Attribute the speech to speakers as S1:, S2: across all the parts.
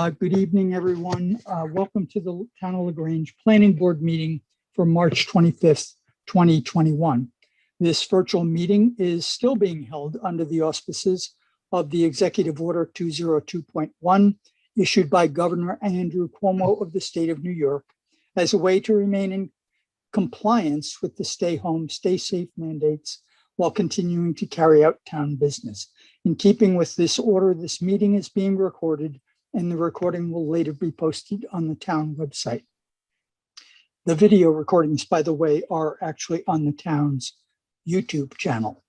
S1: Good evening, everyone. Welcome to the Town of LaGrange Planning Board meeting for March 25th, 2021. This virtual meeting is still being held under the auspices of the Executive Order 202.1 issued by Governor Andrew Cuomo of the state of New York as a way to remain in compliance with the stay home, stay safe mandates while continuing to carry out town business. In keeping with this order, this meeting is being recorded and the recording will later be posted on the town website. The video recordings, by the way, are actually on the town's YouTube channel.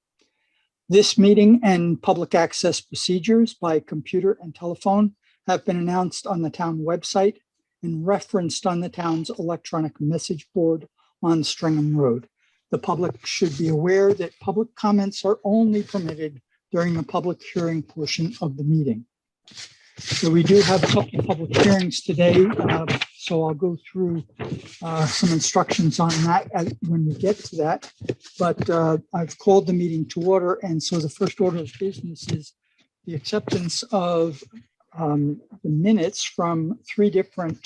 S1: This meeting and public access procedures by computer and telephone have been announced on the town website and referenced on the town's electronic message board on Stringham Road. The public should be aware that public comments are only permitted during the public hearing portion of the meeting. So we do have a couple of public hearings today, so I'll go through some instructions on that when we get to that. But I've called the meeting to order, and so the first order of business is the acceptance of the minutes from 3 different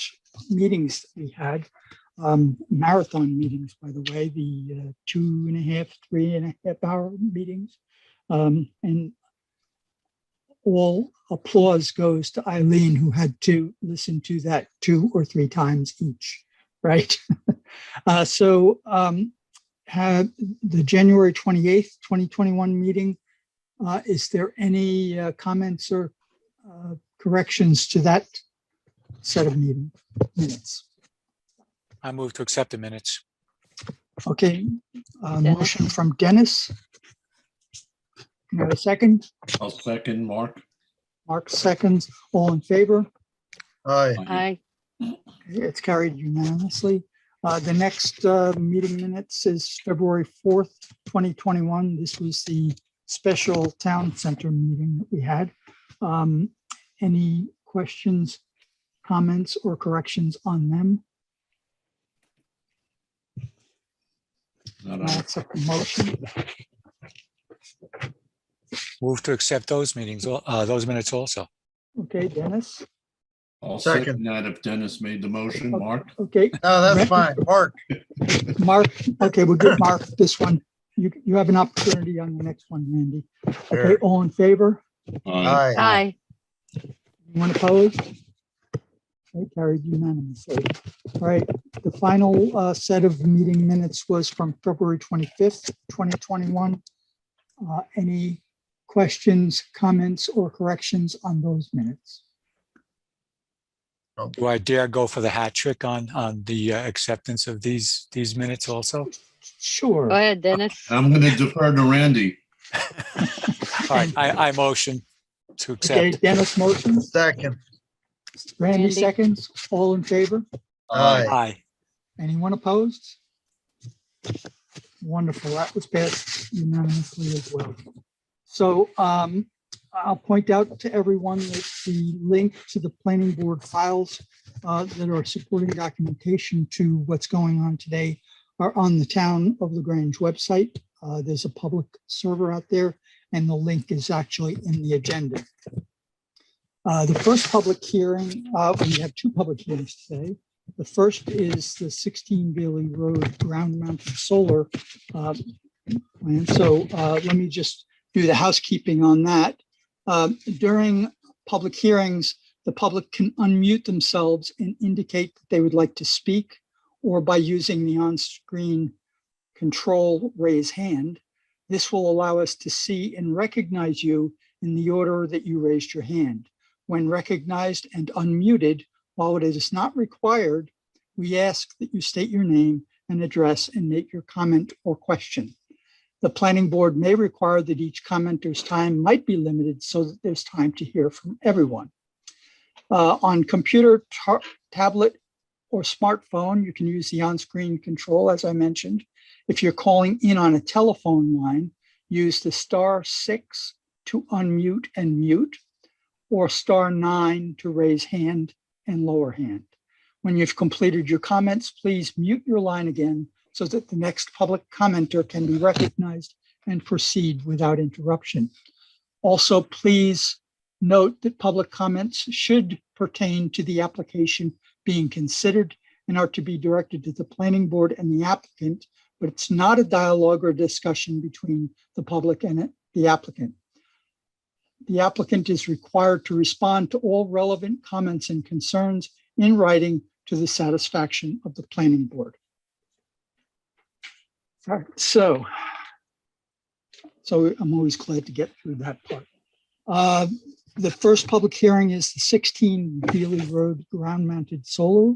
S1: meetings that we had, marathon meetings, by the way, the 2.5, 3.5 hour meetings, and all applause goes to Eileen, who had to listen to that 2 or 3 times each, right? Had the January 28th, 2021 meeting, is there any comments or corrections to that set of minutes?
S2: I move to accept the minutes.
S1: Okay, motion from Dennis. Can I have a second?
S3: I'll second, Mark.
S1: Mark seconds. All in favor?
S4: Aye.
S5: Aye.
S1: Okay, it's carried unanimously. The next meeting minutes is February 4th, 2021. This was the special town center meeting that we had. Any questions, comments, or corrections on them?
S3: Not
S1: I'll
S3: on.
S1: accept the motion.
S2: Move to accept those meetings, those minutes also.
S1: Okay, Dennis.
S3: I'll
S4: Second.
S3: second that if Dennis made the motion, Mark.
S1: Okay,
S4: No, that's fine. Mark.
S1: Mark. Okay, we'll give Mark this one. You have an opportunity on the next one, Randy. Okay,
S4: Sure.
S1: all in favor?
S3: Aye.
S4: Aye.
S5: Aye.
S1: Anyone opposed? Okay, carried unanimously. All right, the final set of meeting minutes was from February 25th, 2021. Any questions, comments, or corrections on those minutes?
S2: Do I dare go for the hat trick on the acceptance of these minutes also?
S1: Sure.
S5: Go ahead, Dennis.
S3: I'm going to defer to Randy.
S2: All right, I motion to
S1: Okay,
S2: accept.
S1: Dennis motions,
S4: Second.
S1: Randy
S5: Randy.
S1: seconds, all in favor?
S4: Aye.
S2: Aye.
S1: Anyone opposed? Wonderful, that was passed unanimously as well. So I'll point out to everyone that the link to the planning board files that are supporting documentation to what's going on today are on the Town of LaGrange website. There's a public server out there, and the link is actually in the agenda. The first public hearing, we have 2 public hearings today. The first is the 16 Bailey Road ground mounted solar plan. So let me just do the housekeeping on that. During public hearings, the public can unmute themselves and indicate that they would like to speak, or by using the on-screen control raise hand. This will allow us to see and recognize you in the order that you raised your hand. When recognized and unmuted, while it is not required, we ask that you state your name and address and make your comment or question. The planning board may require that each commenter's time might be limited so that there's time to hear from everyone. On computer, tablet, or smartphone, you can use the on-screen control, as I mentioned. If you're calling in on a telephone line, use the *6 to unmute and mute, or *9 to raise hand and lower hand. When you've completed your comments, please mute your line again so that the next public commenter can be recognized and proceed without interruption. Also, please Note that public comments should pertain to the application being considered and are to be directed to the planning board and the applicant, but it's not a dialogue or discussion between the public and the applicant. The applicant is required to respond to all relevant comments and concerns in writing to the satisfaction of the planning board. All right, so I'm always glad to get through that part. The first public hearing is the 16 Beely Road ground-mounted solar.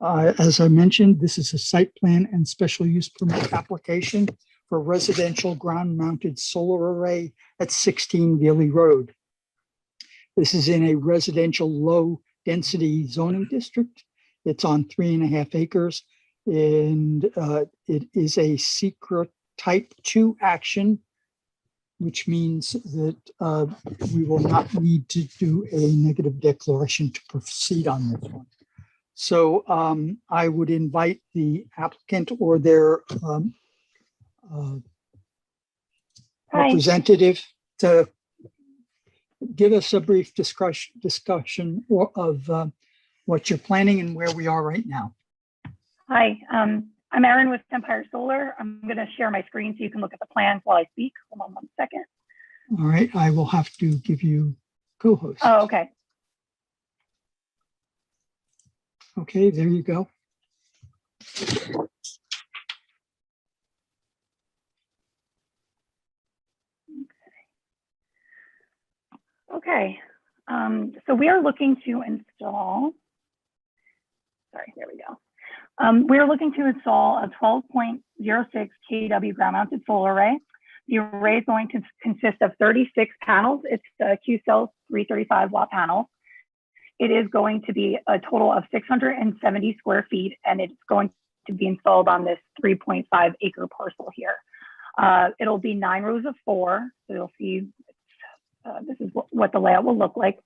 S1: As I mentioned, this is a site plan and special use permit application for residential ground-mounted solar array at 16 Beely Road. This is in a residential low-density zoning district. It's on 3.5 acres, and it is a secret type 2 action, which means that we will not need to do a negative declaration to proceed on this one. So I would invite the applicant or their representative to give us a brief discussion of what you're planning and where we are right now.
S5: Hi, I'm Erin with Empire Solar. I'm going to share my screen so you can look at the plans while I speak. Hold on one second.
S1: All right, I will have to give you co-host.
S5: Oh, okay.
S1: Okay, there you go.
S5: Okay. So we are looking to install, sorry, there we go. We are looking to install a 12.06 kW ground-mounted solar array. The array is going to consist of 36 panels. It's the Q-cell 335 watt panels. It is going to be a total of 670 square feet, and it's going to be installed on this 3.5 acre parcel here. It'll be 9 rows of 4. So you'll see this is what the layout will look like.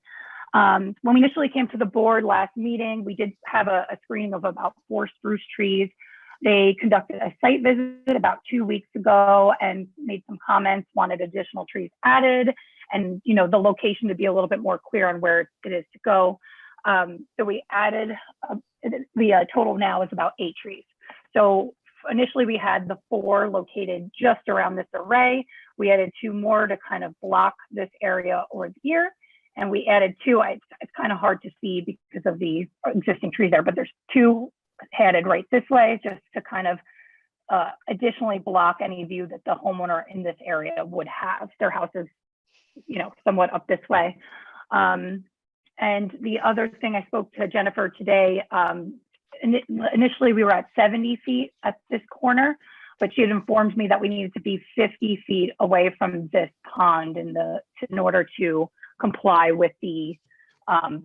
S5: When we initially came to the board last meeting, we did have a screening of about 4 spruce trees. They conducted a site visit about 2 weeks ago and made some comments, wanted additional trees added, and the location to be a little bit more clear on where it is to go. So we added, the total now is about 8 trees. So initially we had the 4 located just around this array. We added 2 more to kind of block this area over here. And we added 2, it's kind of hard to see because of the existing trees there, but there's 2 added right this way just to kind of additionally block any view that the homeowner in this area would have. Their house is, somewhat up this way. And the other thing, I spoke to Jennifer today, initially we were at 70 feet at this corner, but she had informed me that we needed to be 50 feet away from this pond in order to comply with the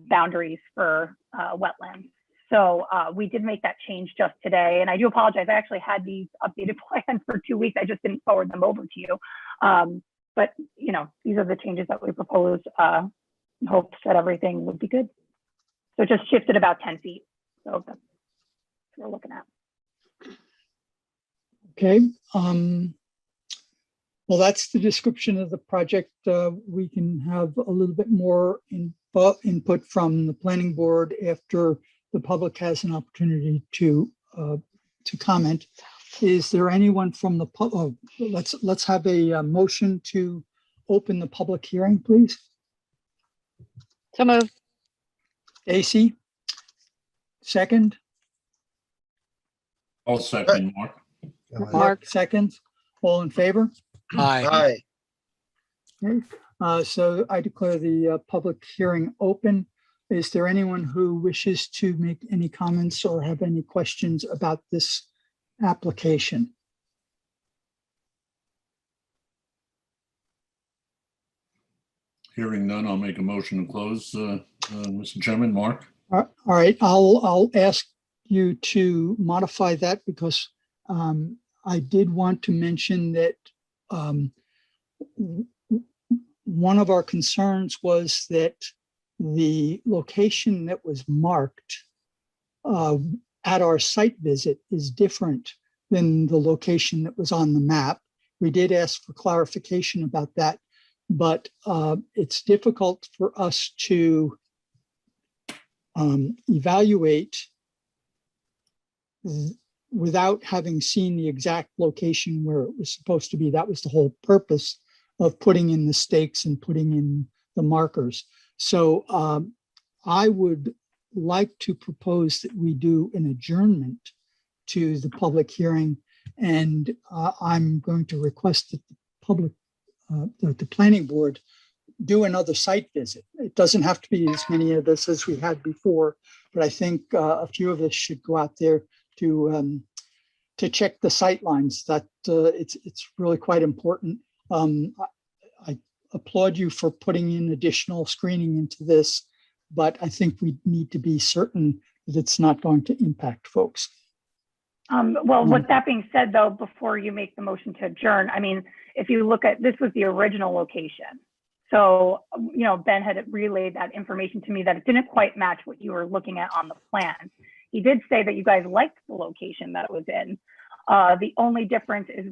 S5: boundaries for wetlands. So we did make that change just today. And I do apologize. I actually had these updated plans for 2 weeks. I just didn't forward them over to you. But, these are the changes that we proposed. Hoped that everything would be good. So it just shifted about 10 feet. So that's what we're looking at.
S1: Okay. Well, that's the description of the project. We can have a little bit more input from the planning board after the public has an opportunity to comment. Is there anyone from the public? Let's have a motion to open the public hearing, please.
S6: So moved.
S1: AC, second.
S3: I'll second, Mark.
S1: Mark, seconds. All in favor?
S2: Aye.
S4: Aye.
S1: Okay. So I declare the public hearing open. Is there anyone who wishes to make any comments or have any questions about this application?
S3: Hearing none, I'll make a motion to close, Mr. Chairman. Mark?
S1: All right, I'll ask you to modify that because I did want to mention that one of our concerns was that the location that was marked at our site visit is different than the location that was on the map. We did ask for clarification about that but it's difficult for us to evaluate without having seen the exact location where it was supposed to be. That was the whole purpose of putting in the stakes and putting in the markers. So I would like to propose that we do an adjournment to the public hearing, and I'm going to request that the public, the planning board, do another site visit. It doesn't have to be as many of us as we had before, but I think a few of us should go out there to check the sight lines. That it's really quite important. I applaud you for putting in additional screening into this, but I think we need to be certain that it's not going to impact folks.
S5: Well, with that being said, though, before you make the motion to adjourn, I mean, if you look at, this was the original location. So, you know, Ben had relayed that information to me that it didn't quite match what you were looking at on the plan. He did say that you guys liked the location that it was in. The only difference is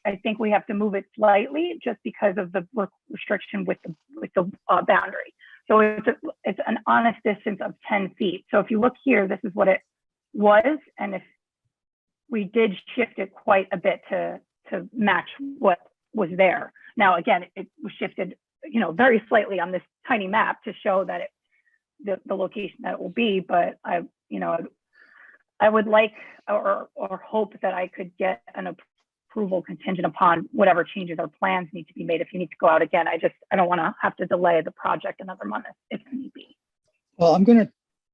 S5: I think we have to move it slightly just because of the restriction with the boundary. So it's an honest distance of 10 feet. So if you look here, this is what it was. And if we did shift it quite a bit to match what was there. Now, again, it was shifted, you know, very slightly on this tiny map to show that the location that it will be, but I would like or hope that I could get an approval contingent upon whatever changes or plans need to be made if you need to go out again. I don't want to have to delay the project another month if need be.
S1: Well, I'm going to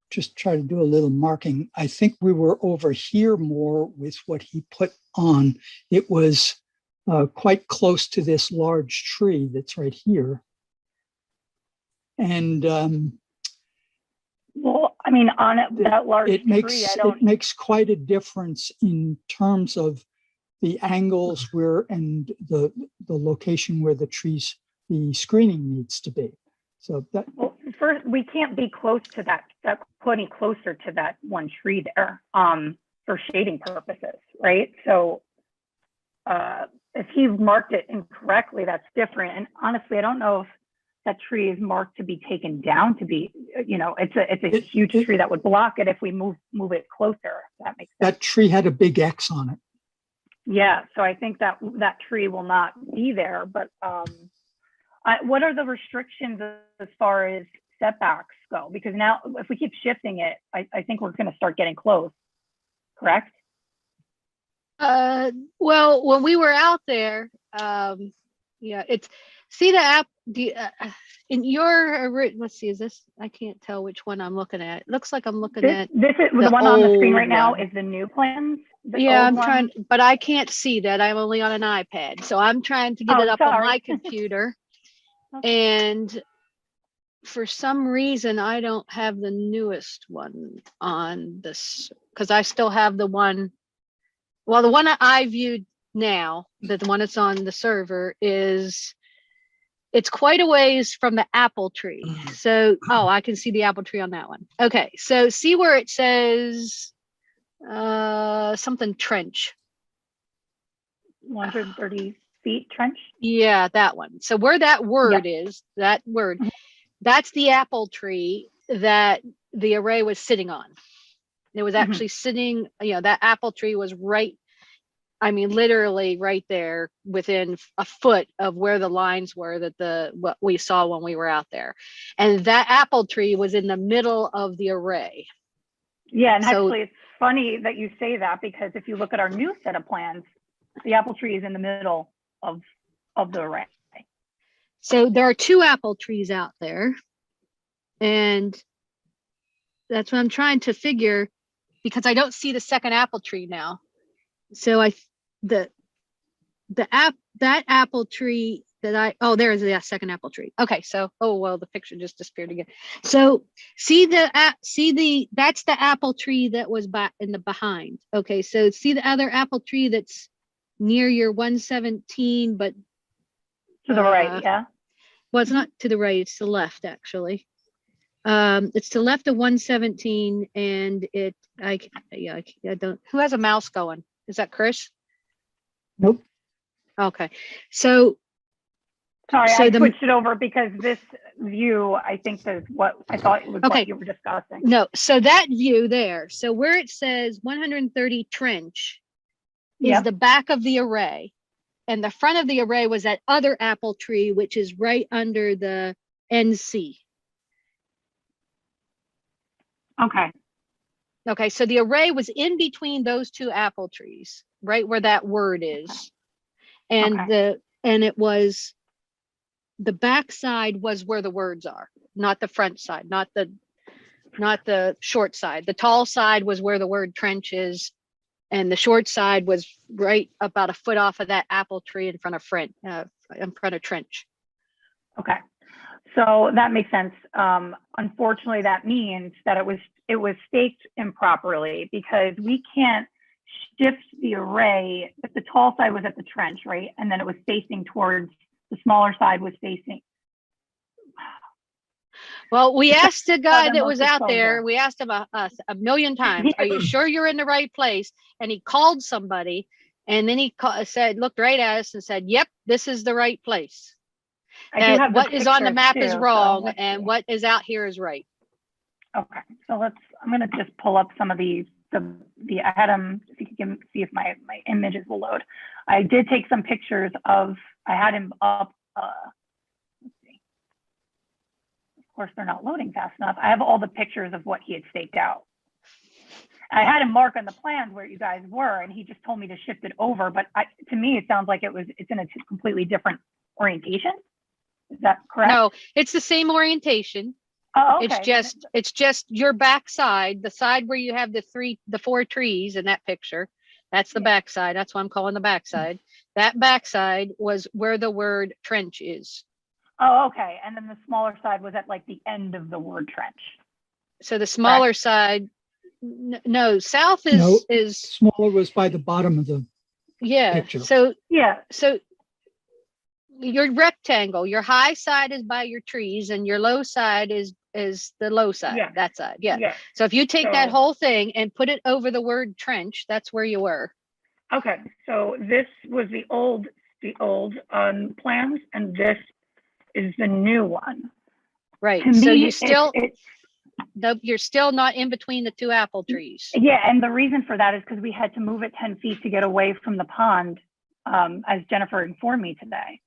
S1: just try to do a little marking. I think we were over here more with what he put on. It was quite close to this large tree that's right here. And
S5: well, I mean, on that large
S1: it makes quite a difference in terms of the angles where and the location where the screening needs to be. So that,
S5: well, first, we can't be close to that any closer to that one tree there for shading purposes, right? So if he marked it incorrectly, that's different. And honestly, I don't know if that tree is marked to be taken down to be, you know, it's a huge tree that would block it if we move it closer. If that makes sense.
S1: that tree had a big X on it.
S5: Yeah, so I think that tree will not be there. But what are the restrictions as far as setbacks go? Because now, if we keep shifting it, I think we're going to start getting close. Correct?
S6: Well, when we were out there, yeah, it's, see the app, in your, let's see, is this, I can't tell which one I'm looking at. It looks like I'm looking at.
S5: This is the one on the screen right now is the new plans.
S6: Yeah, I'm trying, but I can't see that. I'm only on an iPad. So I'm trying to get it up on my computer. And for some reason, I don't have the newest one on this, because I still have the one. Well, the one I viewed now, the one that's on the server, it's quite a ways from the apple tree. So, oh, I can see the apple tree on that one. Okay, so see where it says something trench.
S5: 130 feet trench?
S6: Yeah, that one. So where that word is, that word, that's the apple tree that the array was sitting on. It was actually sitting, you know, that apple tree was right, I mean, literally right there within a foot of where the lines were that what we saw when we were out there. And that apple tree was in the middle of the array.
S5: Yeah, and so, actually it's funny that you say that, because if you look at our new set of plans, the apple tree is in the middle of the array.
S6: So there are two apple trees out there. And that's what I'm trying to figure, because I don't see the second apple tree now. So that apple tree that there is the second apple tree. Okay, so well, the picture just disappeared again. So see that's the apple tree that was in the behind. Okay, so see the other apple tree that's near your 117, but
S5: to the right, yeah.
S6: Well, it's not to the right, it's to the left actually. It's to the left of 117, and I don't. Who has a mouse going? Is that Chris?
S1: Nope.
S6: Okay, so
S5: Sorry,
S6: So
S5: I
S6: the-
S5: switched it over because this view, I think, is what I thought was
S6: Okay.
S5: what you were discussing.
S6: No, so that view there, so where it says 130 trench is
S5: Yep.
S6: the back of the array. And the front of the array was that other apple tree, which is right under the NC.
S5: Okay.
S6: Okay, so the array was in between those two apple trees, right where that word is. And
S5: Okay.
S6: it was, the back side was where the words are, not the front side, not the short side. The tall side was where the word trench is. And the short side was right about a foot off of that apple tree in front of trench.
S5: Okay. So that makes sense. Unfortunately, that means that it was staked improperly because we can't shift the array if the tall side was at the trench, right? And then it was facing towards the smaller side was facing.
S6: Well, we asked the guy
S5: that
S6: that was
S5: must have
S6: out there,
S5: sold
S6: we asked him a million times, are you sure you're in the right place? And he called somebody and then he said, looked right at us and said, yep, this is the right place.
S5: I do
S6: That
S5: have the
S6: what is on the
S5: pictures
S6: map
S5: too,
S6: is
S5: so
S6: wrong
S5: let's
S6: and
S5: see.
S6: what is out here is right.
S5: Okay, so I'm gonna just pull up some of these. I had them. If you can see if my images will load. I did take some pictures of. I had him up. Let's see. Of course, they're not loading fast enough. I have all the pictures of what he had staked out. I had him mark on the plans where you guys were, and he just told me to shift it over. But to me, it sounds like it's in a completely different orientation. Is that correct?
S6: No, it's the same orientation.
S5: Oh, okay.
S6: It's just your backside, the side where you have the four trees in that picture. That's the
S5: Yeah.
S6: backside. That's what I'm calling the backside. That backside was where the word trench is.
S5: Oh, okay. And then the smaller side was at like the end of the word trench.
S6: So the smaller side, no, south is
S1: No.
S6: is
S1: Smaller was by the bottom of the
S6: yeah.
S1: picture.
S6: So
S5: Yeah.
S6: your rectangle, your high side is by your trees, and your low side is the low side.
S5: Yeah.
S6: That side, yeah.
S5: Yeah.
S6: So if you take that
S5: So-
S6: whole thing and put it over the word trench, that's where you were.
S5: Okay. So this was the old plans, and this is the new one.
S6: Right.
S5: To
S6: So
S5: me,
S6: you still
S5: it's
S6: you're still not in between the two apple trees.
S5: yeah, and the reason for that is because we had to move it 10 feet to get away from the pond, as Jennifer informed me today.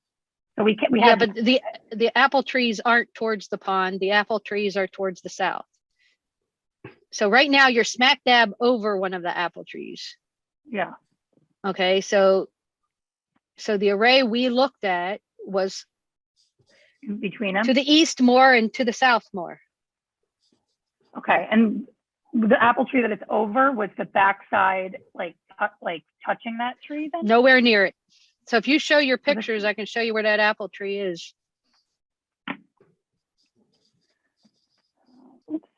S5: So we
S6: Yeah,
S5: had
S6: but the apple trees aren't towards the pond. The apple trees are towards the south. So right now you're smack dab over one of the apple trees.
S5: yeah.
S6: Okay, so the array we looked at was
S5: In between them.
S6: to the east more and to the south more.
S5: Okay, and the apple tree that it's over was the backside, like touching that tree then?
S6: Nowhere near it. So if you show your pictures, I can show you where that apple tree is.
S5: Oops.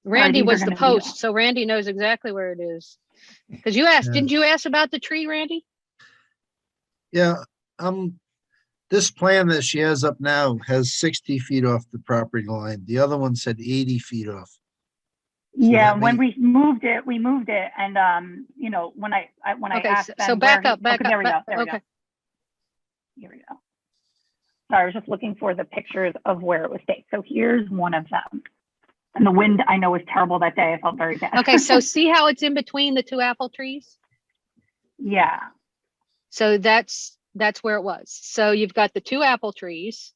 S6: Randy
S5: these are
S6: was the
S5: gonna be-
S6: post, so Randy knows exactly where it is. Because you asked,
S4: Yeah.
S6: didn't you ask about the tree, Randy?
S4: Yeah, this plan that she has up now has 60 feet off the property line. The other one said 80 feet off.
S5: Yeah,
S4: that
S5: when
S4: may-
S5: we moved it, and when I
S6: Okay,
S5: asked
S6: so
S5: Ben
S6: back
S5: where
S6: up, back
S5: okay, there we
S6: up.
S5: go, there we go.
S6: Okay,
S5: Here we go. Sorry, I was just looking for the pictures of where it was staked. So here's one of them. And the wind I know was terrible that day. I felt very bad.
S6: okay, so see how it's in between the two apple trees?
S5: Yeah.
S6: So that's where it was. So you've got the two apple trees,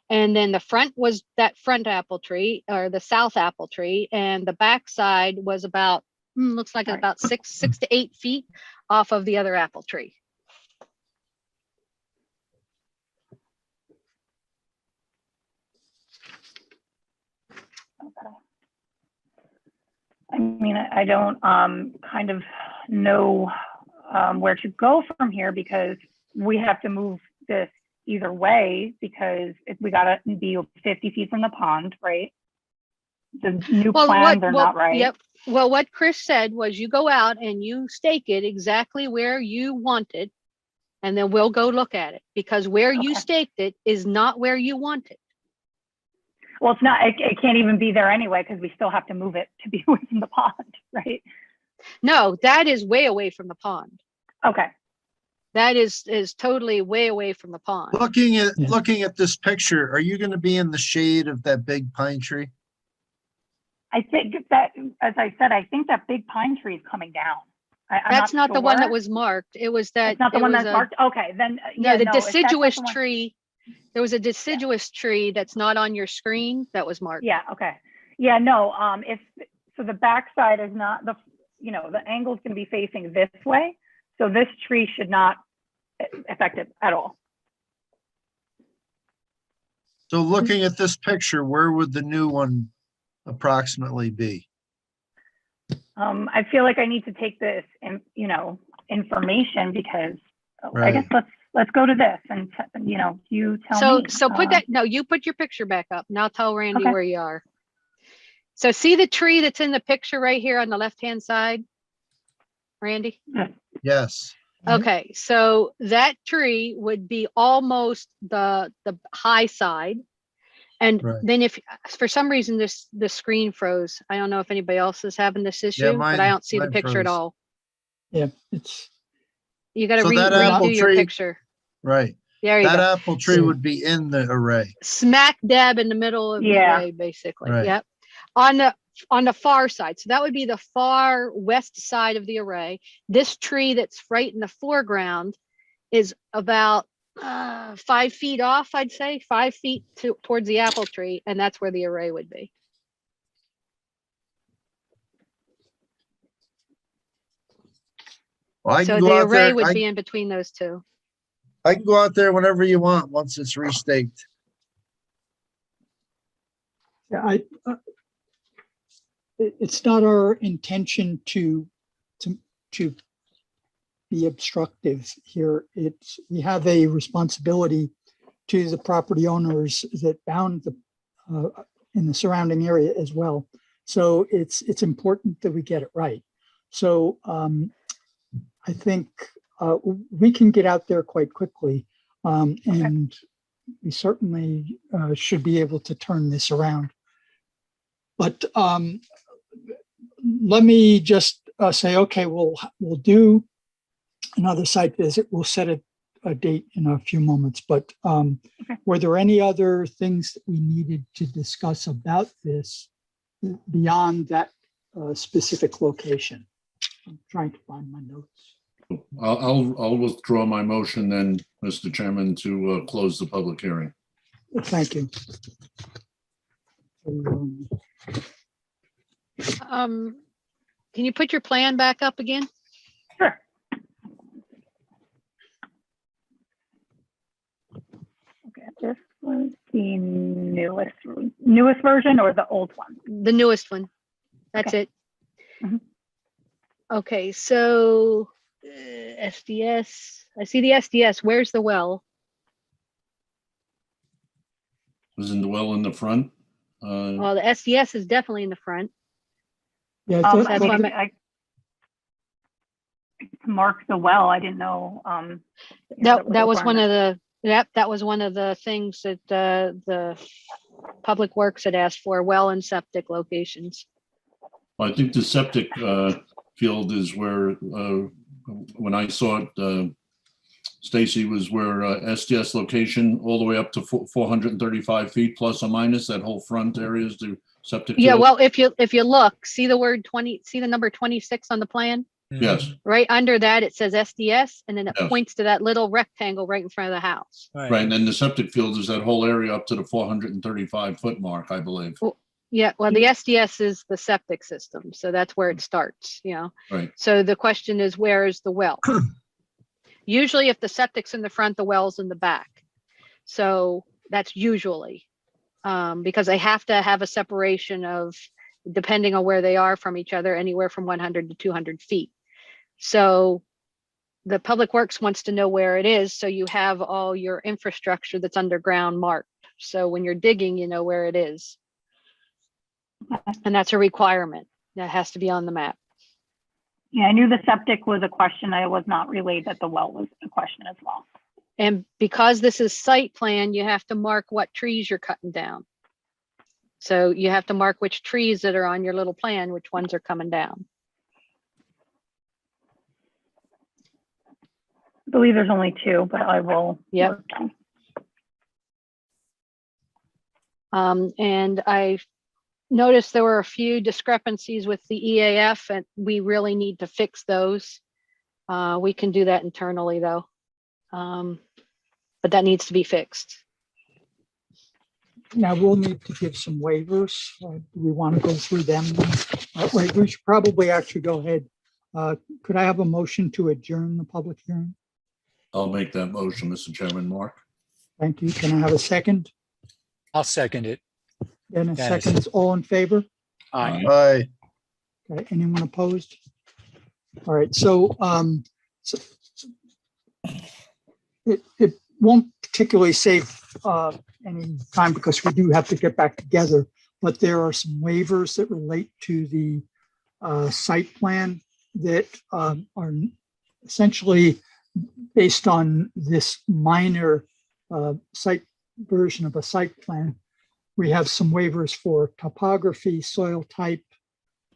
S6: and then the front was that front apple tree or the south apple tree, and the back side was about looks like it's
S5: Right.
S6: about 6 to 8 feet off of the other apple tree.
S5: Okay. I mean, I don't kind of know where to go from here because we have to move this either way because we got to be 50 feet from the pond, right? The new plans are not right.
S6: Yep. Well, what Chris said was you go out and you stake it exactly where you want it, and then we'll go look at it because where you
S5: Okay.
S6: staked it is not where you want it.
S5: Well, it's not, it can't even be there anyway because we still have to move it to be away from the pond, right?
S6: No, that is way away from the pond.
S5: Okay.
S6: That is totally way away from the pond.
S1: Yeah.
S4: Looking at this picture, are you gonna be in the shade of that big pine tree?
S5: I think that, as I said, I think that big pine tree is coming down. I'm
S6: That's not the one that
S5: sure.
S6: was marked. It was that.
S5: It's not the
S6: it
S5: one
S6: was
S5: that's
S6: a-
S5: marked. Okay, then
S6: No,
S5: yeah,
S6: the
S5: no, if that's not
S6: deciduous
S5: the one-
S6: tree. There was a deciduous tree that's not on your screen that was marked.
S5: Yeah. Okay. Yeah. No. If so, the backside is not the. The angle is going to be facing this way, so this tree should not affect it at all.
S4: So looking at this picture, where would the new one approximately be?
S5: I feel like I need to take this, information because I
S4: Right.
S5: guess let's go to this and you tell me.
S6: So put that. No, you put your picture back up. Now tell Randy
S5: Okay.
S6: where you are. So see the tree that's in the picture right here on the left-hand side, Randy?
S4: Yes,
S1: Mhm.
S6: Okay, so that tree would be almost the high side. And
S4: Right.
S6: then if for some reason the screen froze, I don't know if anybody else is having this issue, but I don't see the
S4: mine
S6: picture at
S4: froze.
S6: all.
S1: Yeah, it's,
S6: You gotta
S4: So that apple
S6: redo your
S4: tree-
S6: picture.
S4: right.
S6: There you
S4: That
S6: go.
S4: apple tree
S1: So-
S4: would be in the array.
S6: Smack dab in the middle of the
S5: Yeah.
S6: array, basically.
S4: Right.
S6: Yep. On the far side. So that would be the far west side of the array. This tree that's right in the foreground is about 5 feet off, I'd say, 5 feet towards the apple tree, and that's where the array would be.
S4: Well, I
S6: So
S4: can go
S6: the
S4: out
S6: array
S4: there,
S6: would be in between those two.
S4: I can go out there whenever you want, once it's restaked.
S1: yeah, it's not our intention to be obstructive here. We have a responsibility to the property owners that bound in the surrounding area as well. So it's important that we get it right. So I think we can get out there quite quickly, and we certainly should be able to turn this around. But let me just say, okay, we'll do another site visit. We'll set a date in a few moments. But were there any other things that we needed to discuss about this beyond that specific location? I'm trying to find my notes.
S3: I'll withdraw my motion then, Mr. Chairman, to close the public hearing.
S1: Thank you.
S6: Can you put your plan back up again?
S5: Sure. Okay, this was the newest version or the old one?
S6: The newest one. That's
S5: Okay.
S6: it.
S5: Mhm.
S6: Okay, so SDS. I see the SDS. Where's the well?
S3: Isn't the well in the front?
S6: Well, the SDS is definitely in the front.
S1: Yeah,
S5: I
S6: that's
S5: mean,
S6: what
S5: I mark the well. I didn't know.
S6: That was one of the that was one of the things that the Public Works had asked for, well and septic locations.
S3: I think the septic field is where, when I saw it, Stacy, was where SDS location all the way up to 435 feet plus or minus. That whole front area is the septic
S6: Yeah,
S3: field.
S6: well, if you look, see the word 20, see the number 26 on the plan?
S3: Yes,
S6: Right under that, it says SDS, and then it
S3: Yes.
S6: points to that little rectangle right in front of the house.
S3: right. And then the septic field is that whole area up to the 435 foot mark, I believe.
S6: Yeah, well, the SDS is the septic system, so that's where it starts,
S3: Right.
S6: So the question is, where is the well? Usually if the septic's in the front, the well's in the back. So that's usually, because they have to have a separation of, depending on where they are from each other, anywhere from 100 to 200 feet. So the Public Works wants to know where it is, so you have all your infrastructure that's underground marked. So when you're digging, you know where it is. And that's a requirement. That has to be on the map.
S5: Yeah, I knew the septic was a question. I was not relayed that the well was a question as well.
S6: And because this is site plan, you have to mark what trees you're cutting down. So you have to mark which trees that are on your little plan, which ones are coming down.
S5: believe there's only two, but I will.
S6: Yep.
S5: work them.
S6: And I noticed there were a few discrepancies with the EAF, and we really need to fix those. We can do that internally though. But that needs to be fixed.
S1: Now we'll need to give some waivers. Do we want to go through them? Wait, we should probably actually go ahead. Could I have a motion to adjourn the public hearing?
S3: I'll make that motion, Mr. Chairman. Mark?
S1: Thank you. Can I have a second?
S2: I'll second it.
S1: Dennis
S2: Dennis.
S1: seconds. All in favor?
S2: Aye.
S4: Aye.
S1: Okay, anyone opposed? All right, so, it won't particularly save any time because we do have to get back together, but there are some waivers that relate to the site plan that are essentially based on this minor site version of a site plan. We have some waivers for topography, soil type,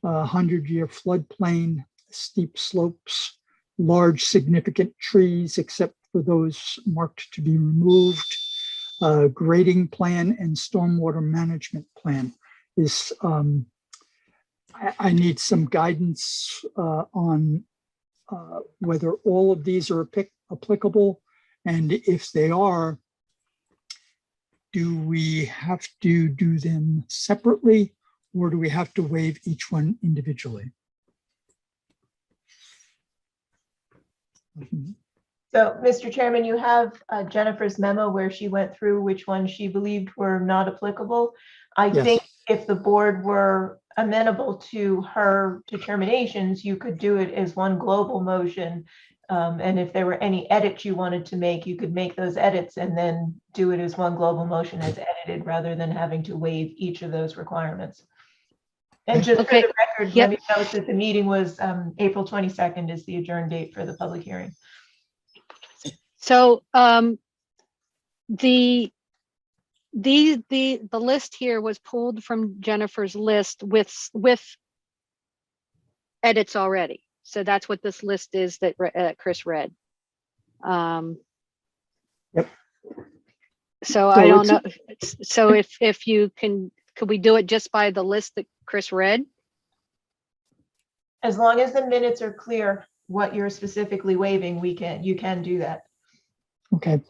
S1: 100-year floodplain, steep slopes, large significant trees, except for those marked to be removed, grading plan and stormwater management plan. I need some guidance on whether all of these are applicable, and if they are, do we have to do them separately, or do we have to waive each one individually?
S7: So, Mr. Chairman, you have Jennifer's memo where she went through which ones she believed were not applicable. I
S1: Yes.
S7: think if the board were amenable to her determinations, you could do it as one global motion. And if there were any edits you wanted to make, you could make those edits and then do it as one global motion as edited, rather than having to waive each of those requirements. And just
S6: Okay.
S7: for the record,
S6: Yep.
S7: let me note that the meeting was April 22nd is the adjourned date for the public hearing.
S6: So the list here was pulled from Jennifer's list with edits already. So that's what this list is that Chris read.
S1: Yep.
S6: So I don't know.
S1: it's-
S6: So if you could we do it just by the list that Chris read?
S7: As long as the minutes are clear what you're specifically waiving, you can do that.
S1: Okay.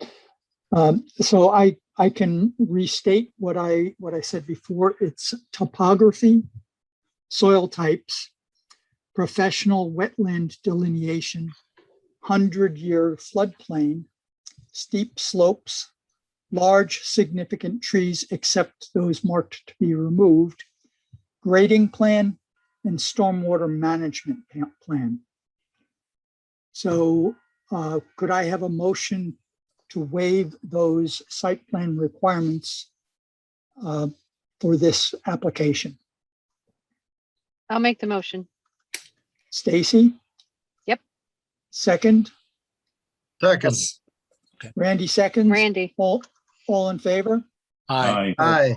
S1: So I can restate what I said before. It's topography, soil types, professional wetland delineation, 100-year floodplain, steep slopes, large significant trees except those marked to be removed, grading plan, and stormwater management plan. So could I have a motion to waive those site plan requirements for this application?
S6: I'll make the motion.
S1: Stacy?
S6: Yep.
S1: Second?
S4: Second.
S1: Randy seconds?
S6: Randy.
S1: All in favor?
S2: Aye.
S4: Aye.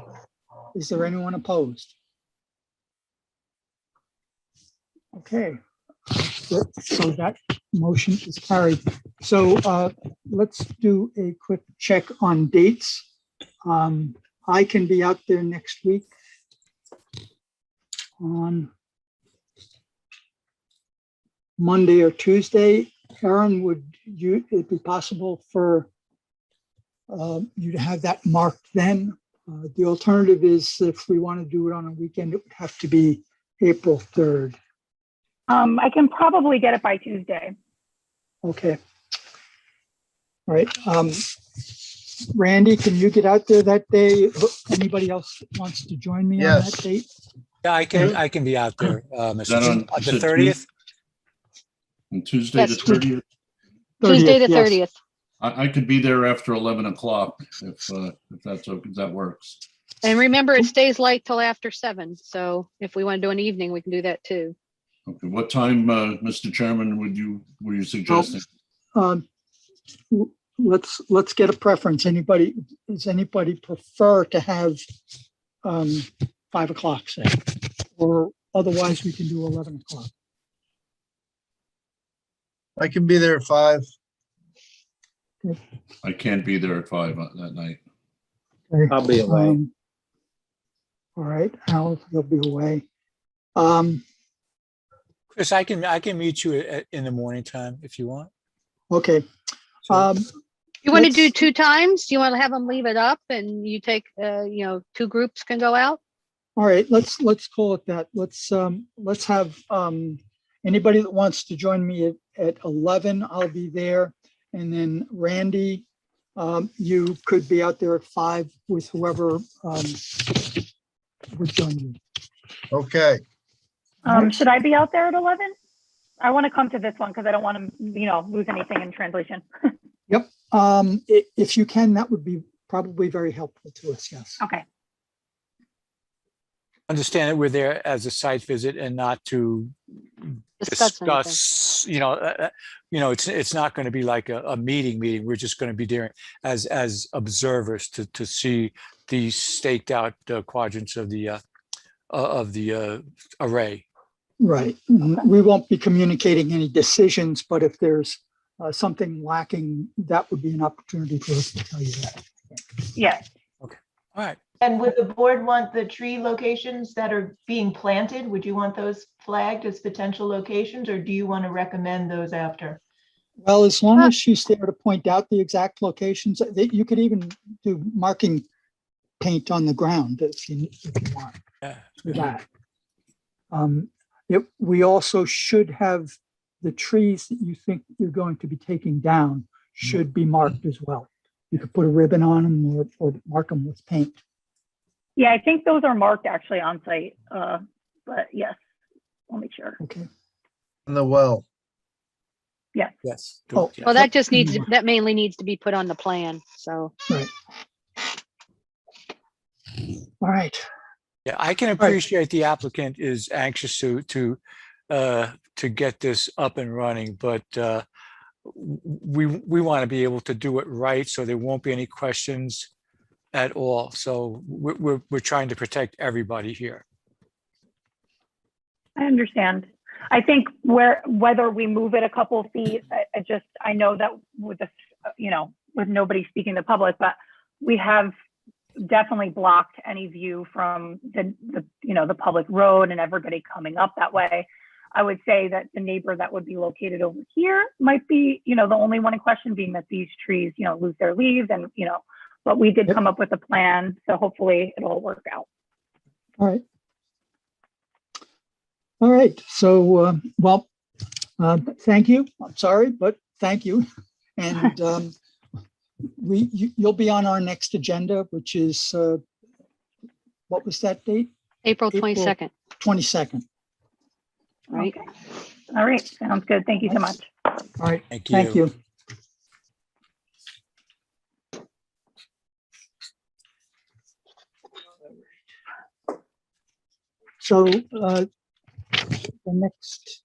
S1: Is there anyone opposed? Okay. So that motion is carried. So let's do a quick check on dates. I can be out there next week on Monday or Tuesday. Aaron, would it be possible for you to have that marked then? The alternative is if we want to do it on a weekend, it would have to be April 3rd.
S5: I can probably get it by Tuesday.
S1: Okay. All right. Randy, can you get out there that day? Anybody else wants to join me on
S4: Yes.
S1: that date?
S2: Yeah, I can be out there, Mr.
S3: that on-
S2: The
S3: is it
S2: 30th?
S3: On Tuesday, the
S6: Yes.
S3: 30th?
S6: Tuesday the
S1: yes.
S6: 30th.
S3: I could be there after 11 o'clock if that's okay, if that works.
S6: And remember, it stays light till after 7. So if we want to do an evening, we can do that too.
S3: Okay, what time, Mr. Chairman, were you suggesting?
S1: Let's get a preference. Does anybody prefer to have 5 o'clock, say? Or otherwise we can do 11 o'clock.
S4: I can be there at 5.
S3: I can't be there at 5 that night.
S1: Okay.
S8: I'll be away.
S1: All right, Al, you'll be away.
S2: Chris, I can meet you in the morning time if you want.
S1: Okay.
S6: You want to do
S1: Let's-
S6: 2 times? You want to have them leave it up and you take, 2 groups can go out?
S1: All right, let's call it that. Let's have anybody that wants to join me at 11, I'll be there. And then Randy, you could be out there at 5 with whoever would join you.
S4: Okay,
S5: Should I be out there at 11? I want to come to this one because I don't want to, lose anything in translation.
S1: Yep. If you can, that would be probably very helpful to us. Yes.
S5: Okay.
S2: Understand that we're there as a site visit and not to
S6: Discuss anything.
S2: discuss, it's not going to be like a meeting. We're just going to be there as observers to see the staked out quadrants of the array.
S1: Right. We won't be communicating any decisions, but if there's something lacking, that would be an opportunity for us to tell you that.
S5: Yes.
S2: All right.
S7: And would the board want the tree locations that are being planted? Would you want those flagged as potential locations, or do you want to recommend those after?
S1: Well, as long as she's there to point out the exact locations, you could even do marking paint on the ground if you want
S2: Yeah.
S1: for that. We also should have the trees that you think you're going to be taking down should be marked as well. You could put a ribbon on them or mark them with paint.
S5: Yeah, I think those are marked actually on site. But yes, I'll make sure.
S1: Okay.
S4: and the well.
S2: Yes.
S1: Oh,
S2: Yeah.
S6: Well, that mainly needs to be put on the plan, so.
S1: Right. All right.
S2: Yeah, I can appreciate the applicant is anxious to get this up and running, but we want to be able to do it right, so there won't be any questions at all. So we're trying to protect everybody here.
S5: I understand. I think whether we move it a couple of feet, I know that with this, with nobody speaking to the public, but we have definitely blocked any view from the public road and everybody coming up that way. I would say that the neighbor that would be located over here might be, the only one in question, being that these trees, lose their leaves and, but we did come up with a plan. So hopefully it'll work out.
S1: All right. All right. So, thank you. I'm sorry, but thank you. And you'll be on our next agenda, which is, what was that date?
S6: April 22nd,
S1: 22nd.
S6: right?
S5: Okay. All right. Sounds good. Thank you so much.
S1: All right.
S2: Thank you.
S1: Thank you. So the next.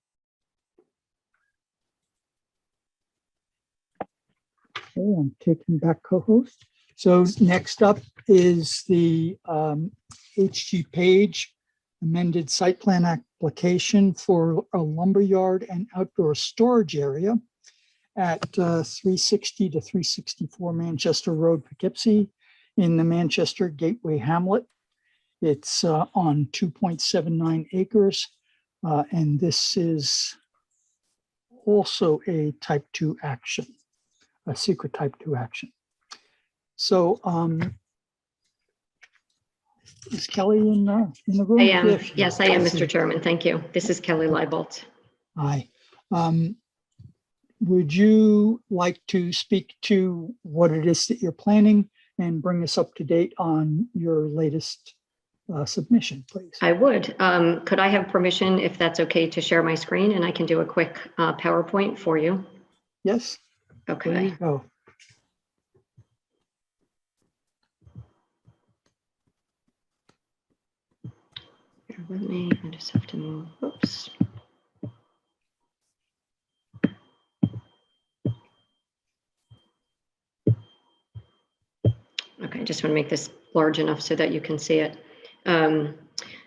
S1: Okay, I'm taking back co-host. So next up is the HG Page amended site plan application for a lumberyard and outdoor storage area at 360 to 364 Manchester Road, Poughkeepsie, in the Manchester Gateway Hamlet. It's on 2.79 acres, and this is also a type 2 action, a secret type 2 action. So is Kelly in the room?
S9: I am.
S1: Yeah, she
S9: Yes,
S1: is.
S9: I am, Mr. Chairman. Thank you. This is Kelly Leibolt.
S1: Hi. Would you like to speak to what it is that you're planning and bring us up to date on your latest submission, please?
S9: I would. Could I have permission, if that's okay, to share my screen and I can do a quick PowerPoint for you?
S1: Yes.
S9: Okay.
S1: Oh,
S9: Bear with me. I just have to move. Oops. Okay, I just want to make this large enough so that you can see it.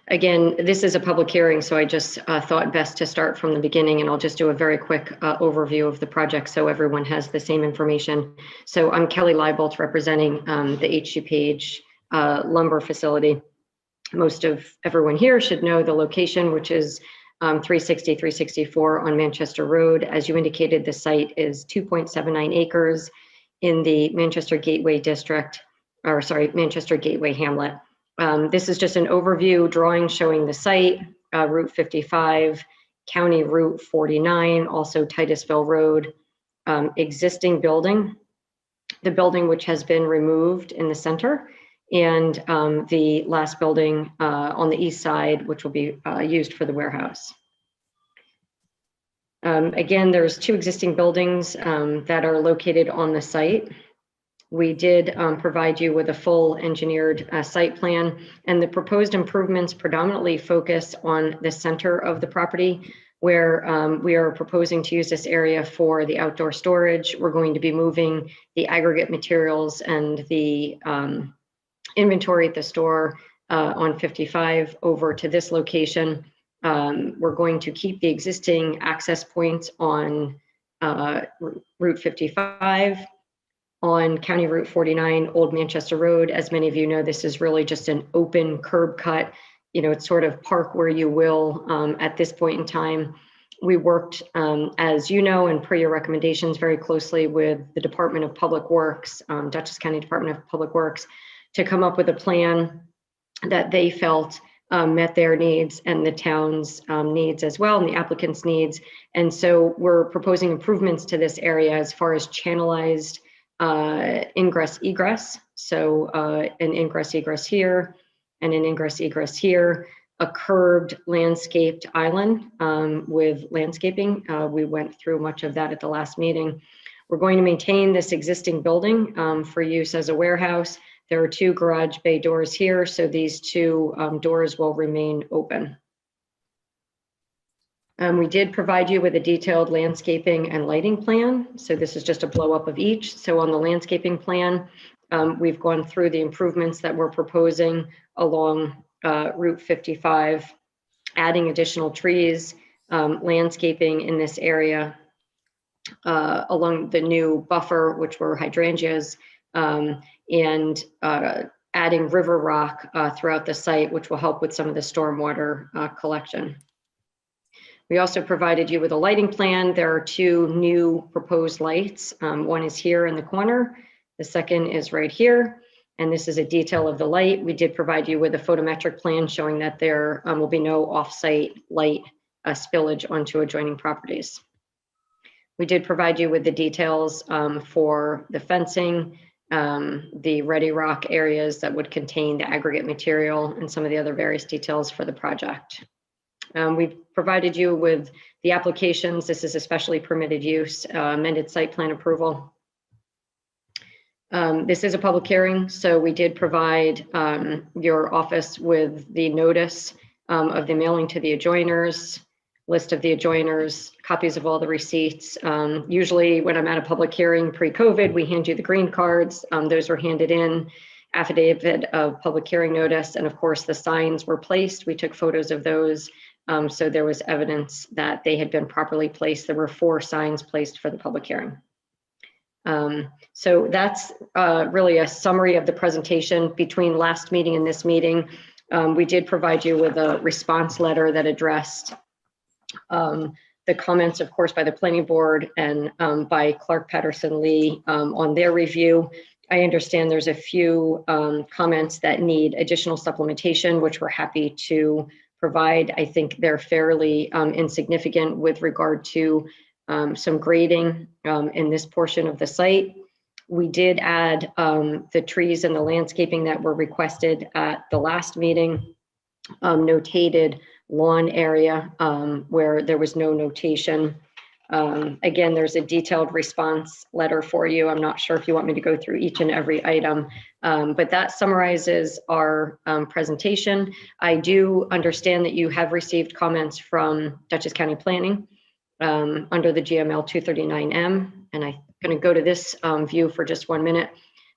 S9: Again, this is a public hearing, so I just thought best to start from the beginning, and I'll just do a very quick overview of the project so everyone has the same information. So I'm Kelly Leibolt, representing the H.G. Page lumber facility. Most of everyone here should know the location, which is 360, 364 on Manchester Road. As you indicated, the site is 2.79 acres in the Manchester Gateway District, or sorry, Manchester Gateway Hamlet. This is just an overview drawing showing the site, Route 55, County Route 49, also Titusville Road, existing building, the building which has been removed in the center, and the last building on the east side, which will be used for the warehouse. Again, there's 2 existing buildings that are located on the site. We did provide you with a full engineered site plan, and the proposed improvements predominantly focus on the center of the property, where we are proposing to use this area for the outdoor storage. We're going to be moving the aggregate materials and the inventory at the store on 55 over to this location. We're going to keep the existing access points on Route 55, on County Route 49, Old Manchester Road. As many of you know, this is really just an open curb cut. You know, it's sort of park where you will at this point in time. We worked, as you know, and per your recommendations, very closely with the Department of Public Works, Dutchess County Department of Public Works, to come up with a plan that they felt met their needs and the town's needs as well, and the applicant's needs. And so we're proposing improvements to this area as far as channelized ingress egress. So an ingress egress here and an ingress egress here, a curved landscaped island with landscaping. We went through much of that at the last meeting. We're going to maintain this existing building for use as a warehouse. There are 2 garage bay doors here, so these 2 doors will remain open. We did provide you with a detailed landscaping and lighting plan. So this is just a blow up of each. So on the landscaping plan, we've gone through the improvements that we're proposing along Route 55, adding additional trees, landscaping in this area along the new buffer, which were hydrangeas, and adding river rock throughout the site, which will help with some of the stormwater collection. We also provided you with a lighting plan. There are 2 new proposed lights. One is here in the corner. The second is right here. And this is a detail of the light. We did provide you with a photometric plan showing that there will be no off-site light spillage onto adjoining properties. We did provide you with the details for the fencing, the ready rock areas that would contain the aggregate material, and some of the other various details for the project. We've provided you with the applications. This is a specially permitted use, amended site plan approval. This is a public hearing, so we did provide your office with the notice of the mailing to the adjoiners, list of the adjoiners, copies of all the receipts. Usually when I'm at a public hearing pre-COVID, we hand you the green cards. Those were handed in, affidavit of public hearing notice, and of course the signs were placed. We took photos of those. So there was evidence that they had been properly placed. There were 4 signs placed for the public hearing. So that's really a summary of the presentation. Between last meeting and this meeting, we did provide you with a response letter that addressed the comments, of course, by the planning board and by Clark Patterson Lee on their review. I understand there's a few comments that need additional supplementation, which we're happy to provide. I think they're fairly insignificant with regard to some grading in this portion of the site. We did add the trees and the landscaping that were requested at the last meeting, notated lawn area where there was no notation. Again, there's a detailed response letter for you. I'm not sure if you want me to go through each and every item, but that summarizes our presentation. I do understand that you have received comments from Dutchess County Planning under the GML 239M, and I'm going to go to this view for just 1 minute.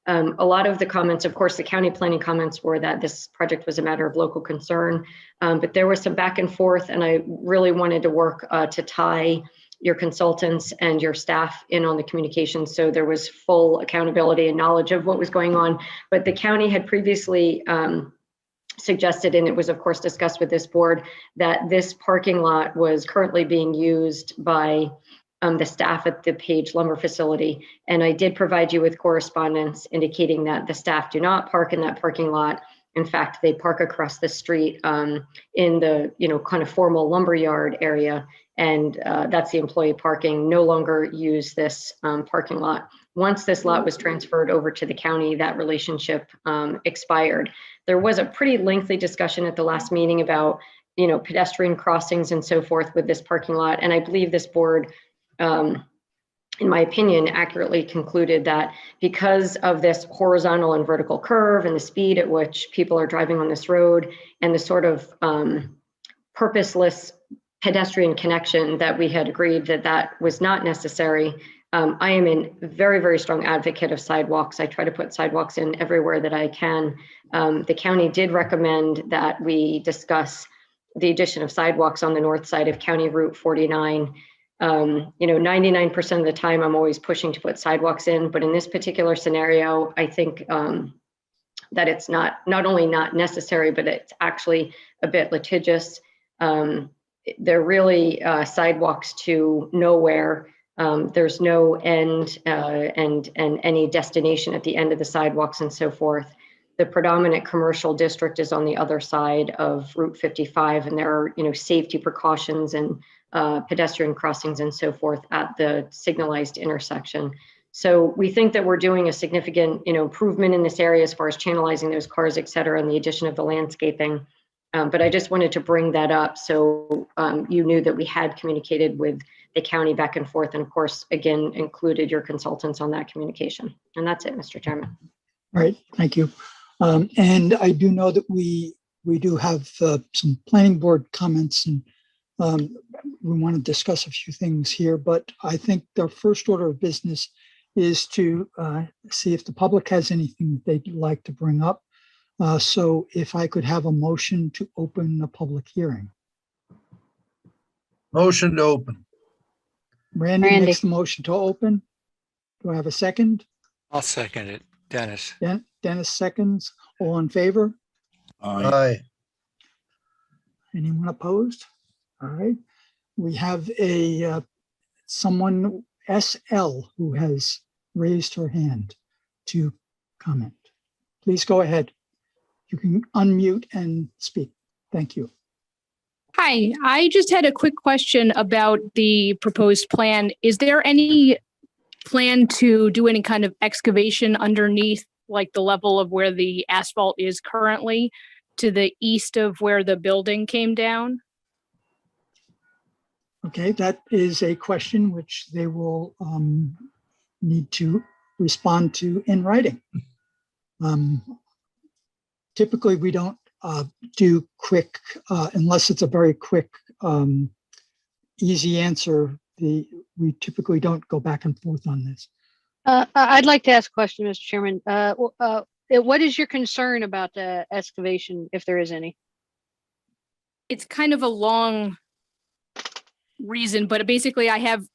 S9: A lot of the comments, of course, the county planning comments were that this project was a matter of local concern, but there was some back and forth, and I really wanted to work to tie your consultants and your staff in on the communication, so there was full accountability and knowledge of what was going on. But the county had previously suggested, and it was of course discussed with this board, that this parking lot was currently being used by the staff at the Page Lumber facility. And I did provide you with correspondence indicating that the staff do not park in that parking lot. In fact, they park across the street in the kind of formal lumber yard area. And that's the employee parking, no longer use this parking lot. Once this lot was transferred over to the county, that relationship expired. There was a pretty lengthy discussion at the last meeting about pedestrian crossings and so forth with this parking lot. And I believe this board, in my opinion, accurately concluded that because of this horizontal and vertical curve and the speed at which people are driving on this road and the sort of purposeless pedestrian connection, that we had agreed that that was not necessary. I am a very, very strong advocate of sidewalks. I try to put sidewalks in everywhere that I can. The county did recommend that we discuss the addition of sidewalks on the north side of County Route 49. 99% of the time I'm always pushing to put sidewalks in, but in this particular scenario, I think that it's not only not necessary, but it's actually a bit litigious. They're really sidewalks to nowhere. There's no end and any destination at the end of the sidewalks and so forth. The predominant commercial district is on the other side of Route 55, and there are safety precautions and pedestrian crossings and so forth at the signalized intersection. So we think that we're doing a significant improvement in this area as far as channelizing those cars, et cetera, and the addition of the landscaping. But I just wanted to bring that up so you knew that we had communicated with the county back and forth, and of course, again, included your consultants on that communication. And that's it, Mr. Chairman.
S1: All right, thank you. And I do know that we do have some planning board comments, and we want to discuss a few things here, but I think the first order of business is to see if the public has anything that they'd like to bring up. So if I could have a motion to open the public hearing.
S4: Motion to open.
S1: Randy makes the motion to open. Do I have a second?
S2: I'll second it. Dennis.
S1: Dennis seconds. All in favor?
S4: Aye.
S1: Anyone opposed? All right. We have a someone, SL, who has raised her hand to comment. Please go ahead. You can unmute and speak. Thank you.
S8: Hi, I just had a quick question about the proposed plan. Is there any plan to do any kind of excavation underneath, like the level of where the asphalt is currently, to the east of where the building came down?
S1: Okay, that is a question which they will need to respond to in writing. Typically, we don't do quick, unless it's a very quick, easy answer. We typically don't go back and forth on this.
S6: I'd like to ask a question, Mr. Chairman. What is your concern about the excavation, if there is any?
S8: It's kind of a long reason, but basically I have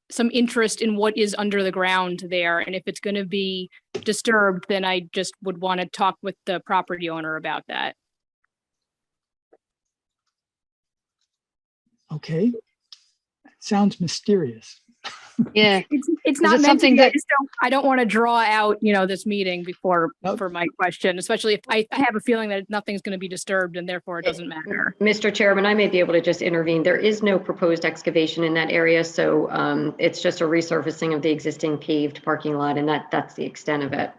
S8: some interest in what is under the ground there. And if it's going to be disturbed, then I just would want to talk with the property owner about that.
S1: Okay. Sounds mysterious.
S6: Yeah.
S8: It's not meant
S6: something
S8: to be.
S6: that
S8: I don't want to draw out, this meeting before for my question, especially if I have a feeling that nothing's going to be disturbed and therefore it doesn't matter.
S9: Mr. Chairman, I may be able to just intervene. There is no proposed excavation in that area, so it's just a resurfacing of the existing paved parking lot, and that's the extent of it.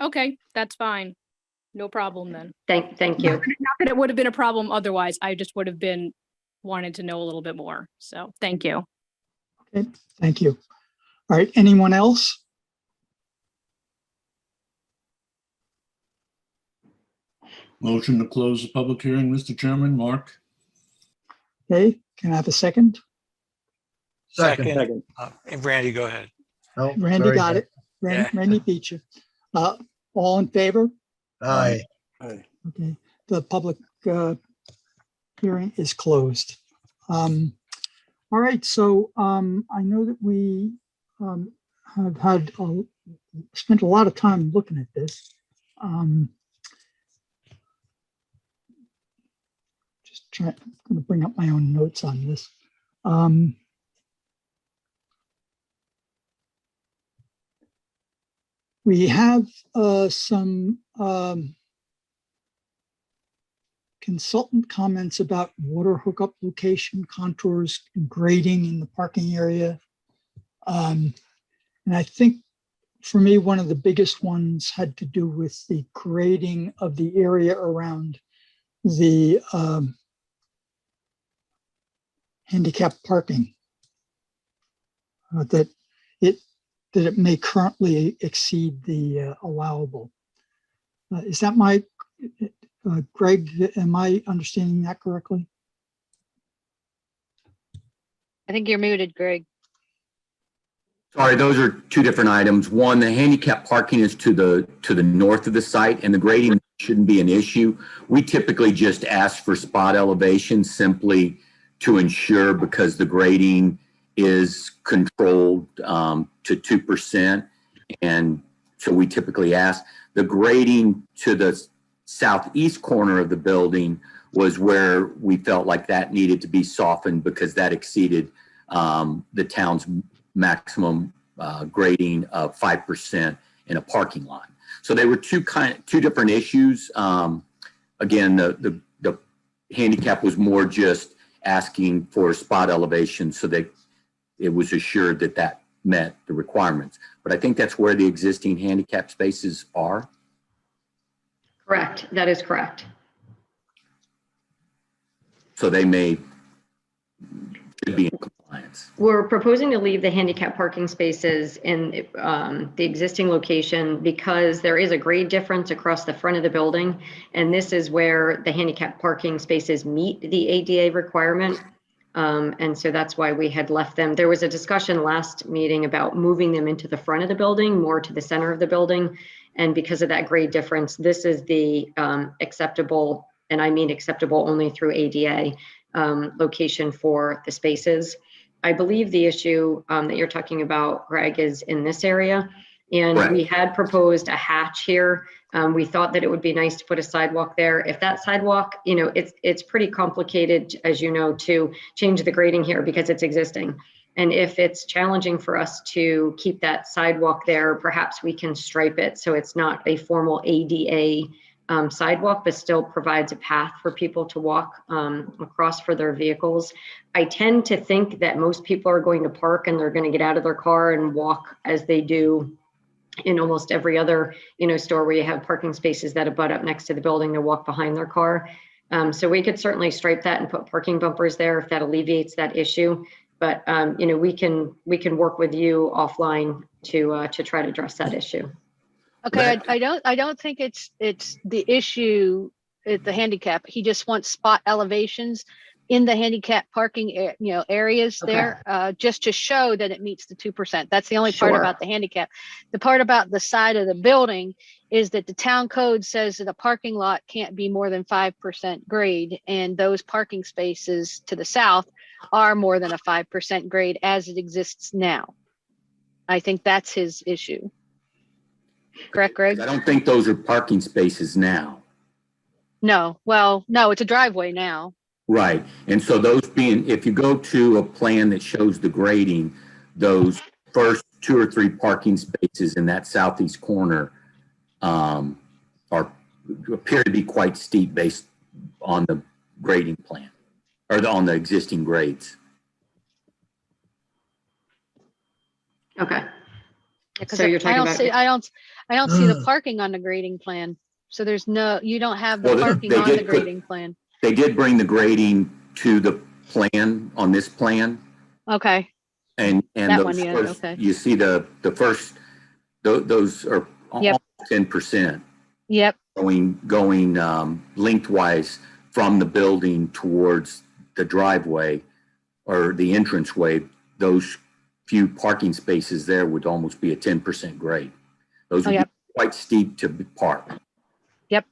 S8: Okay, that's fine. No problem then.
S9: Thank you.
S8: Not that it would have been a problem otherwise. I just would have been wanted to know a little bit more. So thank you.
S1: Okay, thank you. All right, anyone else?
S3: Motion to close the public hearing, Mr. Chairman. Mark?
S1: Okay, can I have a second?
S4: Second.
S2: And Randy, go ahead.
S4: Oh,
S1: Randy
S4: sorry.
S1: got it.
S2: Yeah.
S1: Rainy beat you. All in favor?
S4: Aye.
S1: Okay, the public hearing is closed. All right, so I know that we have had spent a lot of time looking at this. I'm going to bring up my own notes on this. We have some consultant comments about water hookup location, contours, and grading in the parking area. And I think for me, one of the biggest ones had to do with the grading of the area around the handicap parking. That it may currently exceed the allowable. Is that my, Greg, am I understanding that correctly?
S6: I think you're muted, Greg.
S10: Sorry, those are two different items. One, the handicap parking is to the north of the site, and the grading shouldn't be an issue. We typically just ask for spot elevation simply to ensure, because the grading is controlled to 2%, and so we typically ask. The grading to the southeast corner of the building was where we felt like that needed to be softened because that exceeded the town's maximum grading of 5% in a parking lot. So they were two different issues. Again, the handicap was more just asking for spot elevation so that it was assured that that met the requirements. But I think that's where the existing handicap spaces are.
S9: Correct. That is correct.
S10: So they should be in compliance.
S9: We're proposing to leave the handicap parking spaces in the existing location because there is a grade difference across the front of the building. And this is where the handicap parking spaces meet the ADA requirement. And so that's why we had left them. There was a discussion last meeting about moving them into the front of the building, more to the center of the building. And because of that grade difference, this is the acceptable, and I mean acceptable only through ADA location for the spaces. I believe the issue that you're talking about, Greg, is in this area. And
S10: Right.
S9: We had proposed a hatch here. We thought that it would be nice to put a sidewalk there. If that sidewalk, it's pretty complicated, as you know, to change the grading here because it's existing. And if it's challenging for us to keep that sidewalk there, perhaps we can stripe it so it's not a formal ADA sidewalk, but still provides a path for people to walk across for their vehicles. I tend to think that most people are going to park and they're going to get out of their car and walk as they do in almost every other, store where you have parking spaces that abut up next to the building to walk behind their car. So we could certainly stripe that and put parking bumpers there if that alleviates that issue. But we can work with you offline to try to address that issue.
S6: Okay, I don't think it's the issue at the handicap. He just wants spot elevations in the handicap parking areas there, just to show that it meets the 2%. That's the only part
S9: Sure.
S6: about the handicap. The part about the side of the building is that the town code says that a parking lot can't be more than 5% grade, and those parking spaces to the south are more than a 5% grade as it exists now. I think that's his issue. Correct, Greg?
S10: I don't think those are parking spaces now.
S6: No, well, no, it's a driveway now.
S10: Right. And so those being, if you go to a plan that shows the grading, those first 2 or 3 parking spaces in that southeast corner appear to be quite steep based on the grading plan or on the existing grades.
S9: Okay.
S6: Because
S9: So you're talking about.
S6: I don't see the parking on the grading plan. So you don't have the
S10: Well,
S6: parking
S10: they
S6: on
S10: did
S6: the
S10: put-
S6: grading plan.
S10: They did bring the grading to the plan on this plan.
S6: Okay,
S10: And
S6: That
S10: those
S6: one, yeah,
S10: first,
S6: okay.
S10: you see the first, those are
S6: Yep.
S10: almost 10%
S6: yep,
S10: going lengthwise from the building towards the driveway or the entranceway. Those few parking spaces there would almost be a 10% grade. Those would
S6: yep.
S10: be quite steep to park.
S6: Yep.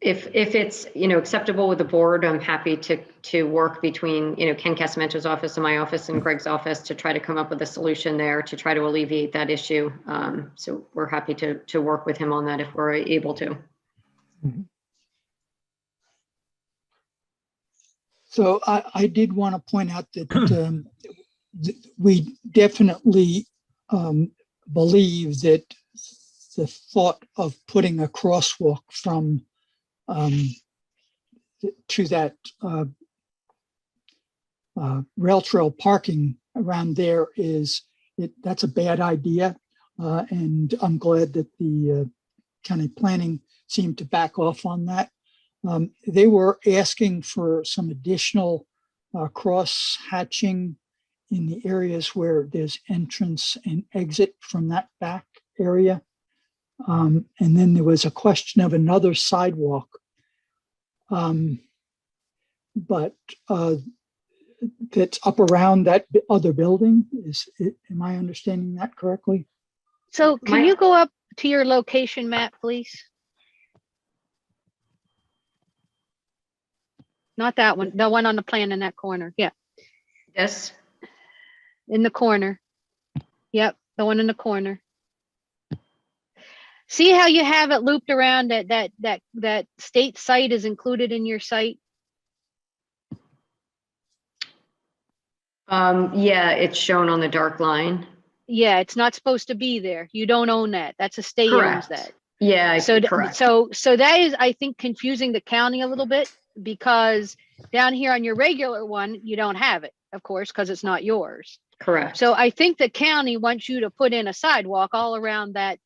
S9: If it's, acceptable with the board, I'm happy to work between, Ken Casamento's office and my office and Greg's office to try to come up with a solution there to try to alleviate that issue. So we're happy to work with him on that if we're able to.
S1: So I did want to point out that we definitely believe that the thought of putting a crosswalk from to that rail trail parking around there that's a bad idea. And I'm glad that the county planning seemed to back off on that. They were asking for some additional cross hatching in the areas where there's entrance and exit from that back area. And then there was a question of another sidewalk. But that's up around that other building. Am I understanding that correctly?
S6: So can you go up to your location map, please? Not that one, the one on the plan in that corner. Yeah.
S9: Yes.
S6: In the corner. Yep, the one in the corner. See how you have it looped around that state site is included in your site?
S9: Yeah, it's shown on the dark line.
S6: Yeah, it's not supposed to be there. You don't own that. That's a state owns that.
S9: Yeah,
S6: So
S9: correct.
S6: so that is, I think, confusing the county a little bit, because down here on your regular one, you don't have it, of course, because it's not yours.
S9: Correct.
S6: So I think the county wants you to put in a sidewalk all around that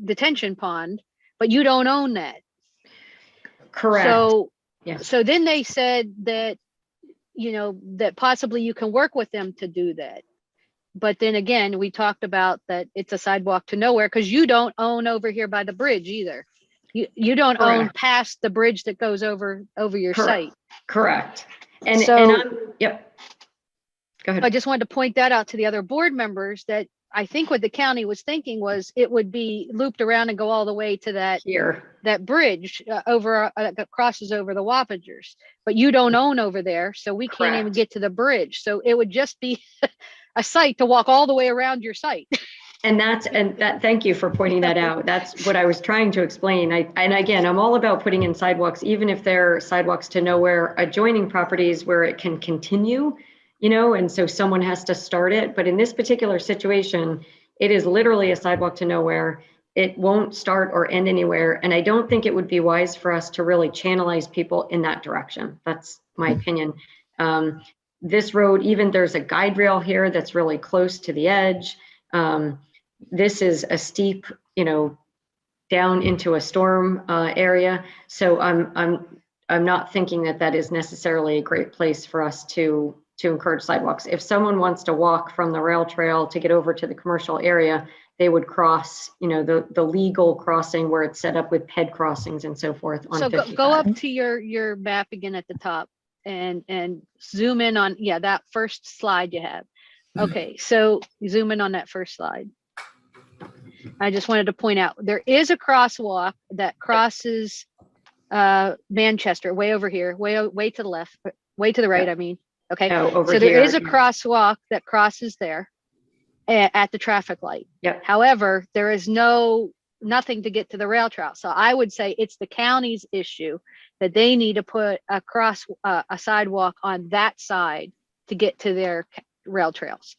S6: detention pond, but you don't own that.
S9: Correct.
S6: So,
S9: yes.
S6: So then they said that, that possibly you can work with them to do that. But then again, we talked about that it's a sidewalk to nowhere, because you don't own over here by the bridge either. You don't own past the bridge that goes over your site.
S9: Correct. And
S6: so,
S9: and I'm, yep. Go ahead.
S6: I just wanted to point that out to the other board members, that I think what the county was thinking was it would be looped around and go all the way to that bridge that crosses over the Wappingers, but you don't own over there, so we can't even get to the bridge. So it would just be a site to walk all the way around your site.
S9: And thank you for pointing that out. That's what I was trying to explain. And again, I'm all about putting in sidewalks, even if they're sidewalks to nowhere, adjoining properties where it can continue, and so someone has to start it. But in this particular situation, it is literally a sidewalk to nowhere. It won't start or end anywhere. And I don't think it would be wise for us to really channelize people in that direction. That's my opinion. This road, even there's a guide rail here that's really close to the edge. This is a steep, down into a storm area. So I'm not thinking that is necessarily a great place for us to encourage sidewalks. If someone wants to walk from the rail trail to get over to the commercial area, they would cross, the legal crossing where it's set up with ped crossings and so forth. On
S6: so go up to your map again at the top and zoom in on, that first slide you have. Okay, so zoom in on that first slide. I just wanted to point out there is a crosswalk that crosses Manchester, way over here, way to the left, way to the right. I mean, okay.
S9: So
S6: there is a crosswalk that crosses there at the traffic light.
S9: Yep.
S6: However, there is nothing to get to the rail trail. So I would say it's the county's issue that they need to put a sidewalk on that side to get to their rail trails,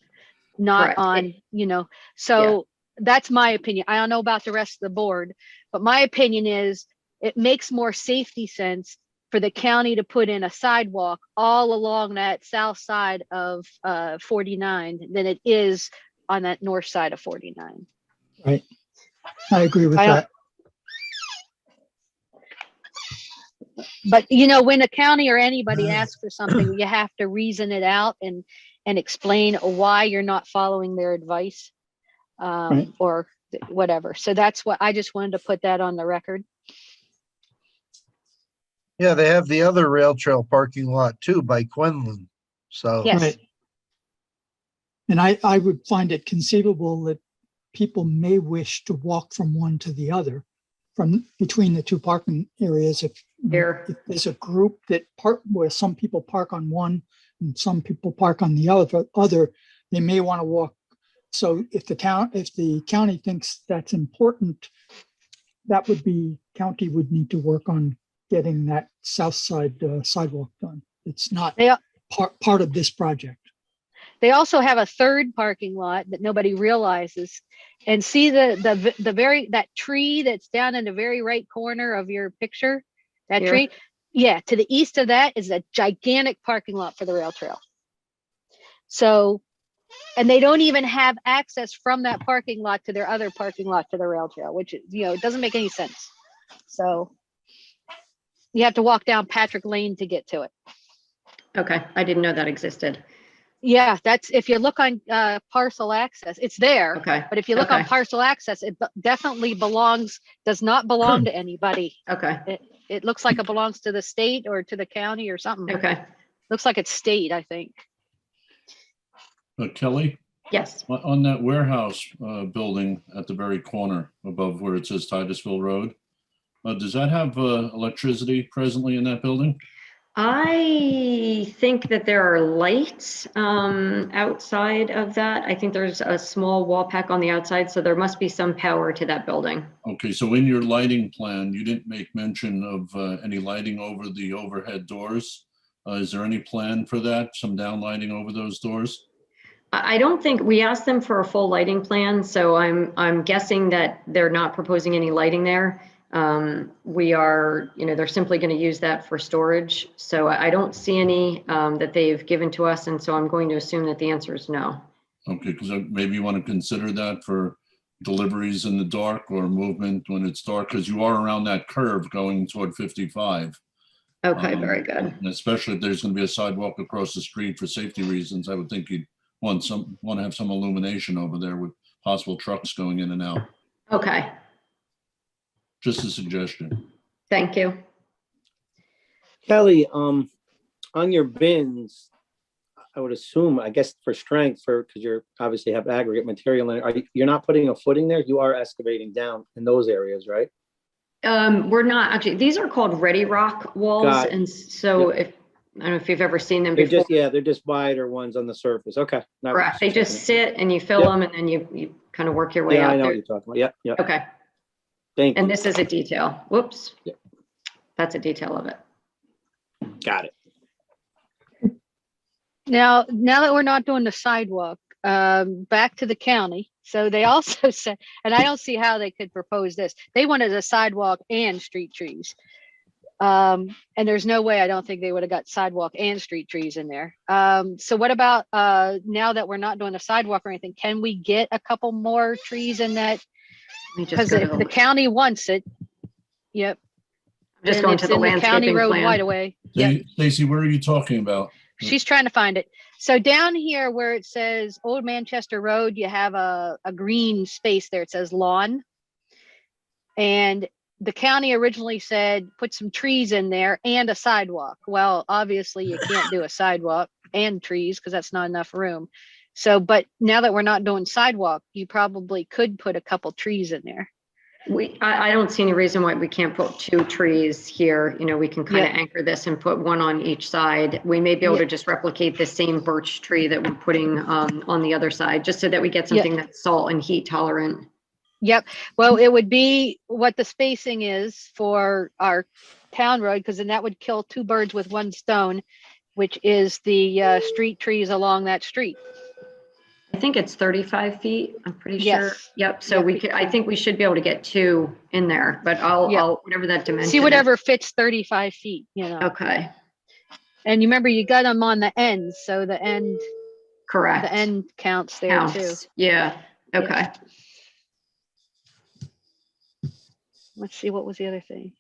S6: not on, so that's my opinion. I don't know about the rest of the board, but my opinion is it makes more safety sense for the county to put in a sidewalk all along that south side of 49 than it is on that north side of 49.
S1: Right. I agree with that.
S6: But when a county or anybody asks for something, you have to reason it out and explain why you're not following their advice, or whatever. So that's what I just wanted to put that on the record.
S4: Yeah, they have the other rail trail parking lot too by Quinlan. So
S6: yes,
S1: And I would find it conceivable that people may wish to walk from one to the other, from between the two parking areas. If there's a group that where some people park on one and some people park on the other, they may want to walk. So if the county thinks that's important, that would be, county would need to work on getting that south side sidewalk done. It's not part of this project.
S6: They also have a third parking lot that nobody realizes. And see that tree that's down in the very right corner of your picture, that
S9: Here?
S6: tree? Yeah, to the east of that is a gigantic parking lot for the rail trail. So, and they don't even have access from that parking lot to their other parking lot to the rail trail, which, it doesn't make any sense. So you have to walk down Patrick Lane to get to it.
S9: Okay, I didn't know that existed.
S6: Yeah, that's, if you look on parcel access, it's there.
S9: Okay.
S6: But if you look on
S9: Okay.
S6: parcel access, it definitely does not belong to anybody.
S9: Okay.
S6: It looks like it belongs to the state or to the county or something.
S9: Okay.
S6: Looks like it's state, I think.
S3: Kelly,
S9: Yes.
S3: on that warehouse building at the very corner above where it says Titusville Road, does that have electricity presently in that building?
S9: I think that there are lights outside of that. I think there's a small wall pack on the outside, so there must be some power to that building.
S3: Okay, so in your lighting plan, you didn't make mention of any lighting over the overhead doors. Is there any plan for that? Some downlighting over those doors?
S9: I don't think, we asked them for a full lighting plan, so I'm guessing that they're not proposing any lighting there. We are, they're simply going to use that for storage. So I don't see any that they've given to us. And so I'm going to assume that the answer is no.
S3: Okay, because maybe you want to consider that for deliveries in the dark or movement when it's dark, because you are around that curve going toward 55.
S9: Okay, very good.
S3: And especially if there's going to be a sidewalk across the street for safety reasons, I would think you'd want to have some illumination over there with possible trucks going in and out.
S9: Okay,
S3: Just a suggestion.
S9: thank you.
S11: Kelly, on your bins, I would assume, I guess for strength, because you're obviously have aggregate material in it, you're not putting a footing there? You are excavating down in those areas, right?
S9: We're not actually, these are called Ready Rock walls.
S11: Got it.
S9: And so
S11: Yep.
S9: I don't know if you've ever seen them
S11: They're
S9: before.
S11: they're just wider ones on the surface. Okay.
S9: Correct. They just sit and you fill
S11: Yep.
S9: them and then you kind of work your way
S11: Yeah,
S9: out
S11: I know
S9: there.
S11: what you're talking about. Yep, yep.
S9: Okay.
S11: Thank you.
S9: And this is a detail. Whoops.
S11: Yep.
S9: That's a detail of it.
S11: Got it.
S6: Now that we're not doing the sidewalk, back to the county. So they also said, and I don't see how they could propose this. They wanted a sidewalk and street trees. And there's no way, I don't think they would have got sidewalk and street trees in there. So what about now that we're not doing a sidewalk or anything, can we get a couple more trees in that?
S9: Let me just
S6: Because
S9: go to
S6: the county wants it. Yep.
S9: I'm just
S6: And
S9: going
S6: it's
S9: to the
S6: in County
S9: landscaping
S6: road
S9: plan.
S6: right away. Yep.
S3: Stacy, where are you talking about?
S6: She's trying to find it. So down here where it says Old Manchester Road, you have a green space there. It says lawn. And the county originally said, put some trees in there and a sidewalk. Well, obviously you can't do a sidewalk and trees because that's not enough room. So, but now that we're not doing sidewalk, you probably could put a couple trees in there.
S9: I don't see any reason why we can't put 2 trees here. We can kind of anchor this and put one on each side. We may be able to just replicate the same birch tree that we're putting on the other side, just so that we get something that's salt and heat tolerant.
S6: Yep. Well, it would be what the spacing is for our town road, because then that would kill 2 birds with 1 stone, which is the street trees along that street.
S9: I think it's 35 feet. I'm pretty sure.
S6: Yes.
S9: Yep. So we could, I think we should be able to get 2 in there, but I'll whatever that dimension
S6: See
S9: is.
S6: whatever fits 35 feet,
S9: Okay.
S6: And you remember you got them on the ends, so the end,
S9: Correct.
S6: the end counts there too.
S9: Yeah. Okay.
S6: Let's see, what was the other thing?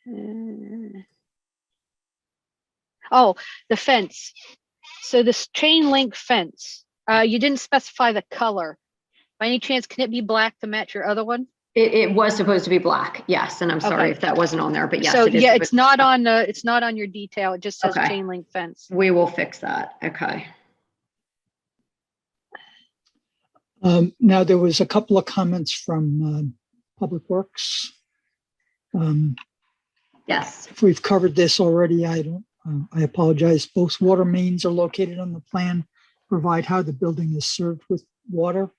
S6: Oh, the fence. So this chain link fence, you didn't specify the color. By any chance, can it be black to match your other one?
S9: It was supposed to be black. Yes. And I'm sorry if that wasn't on there, but yes.
S6: So
S9: it is.
S6: yeah, it's not on your detail. It just says
S9: Okay.
S6: chain link fence.
S9: We will fix that. Okay.
S1: Now, there was a couple of comments from Public Works.
S9: Yes.
S1: If we've covered this already, I apologize. Both water mains are located on the plan, provide how the building is served with water.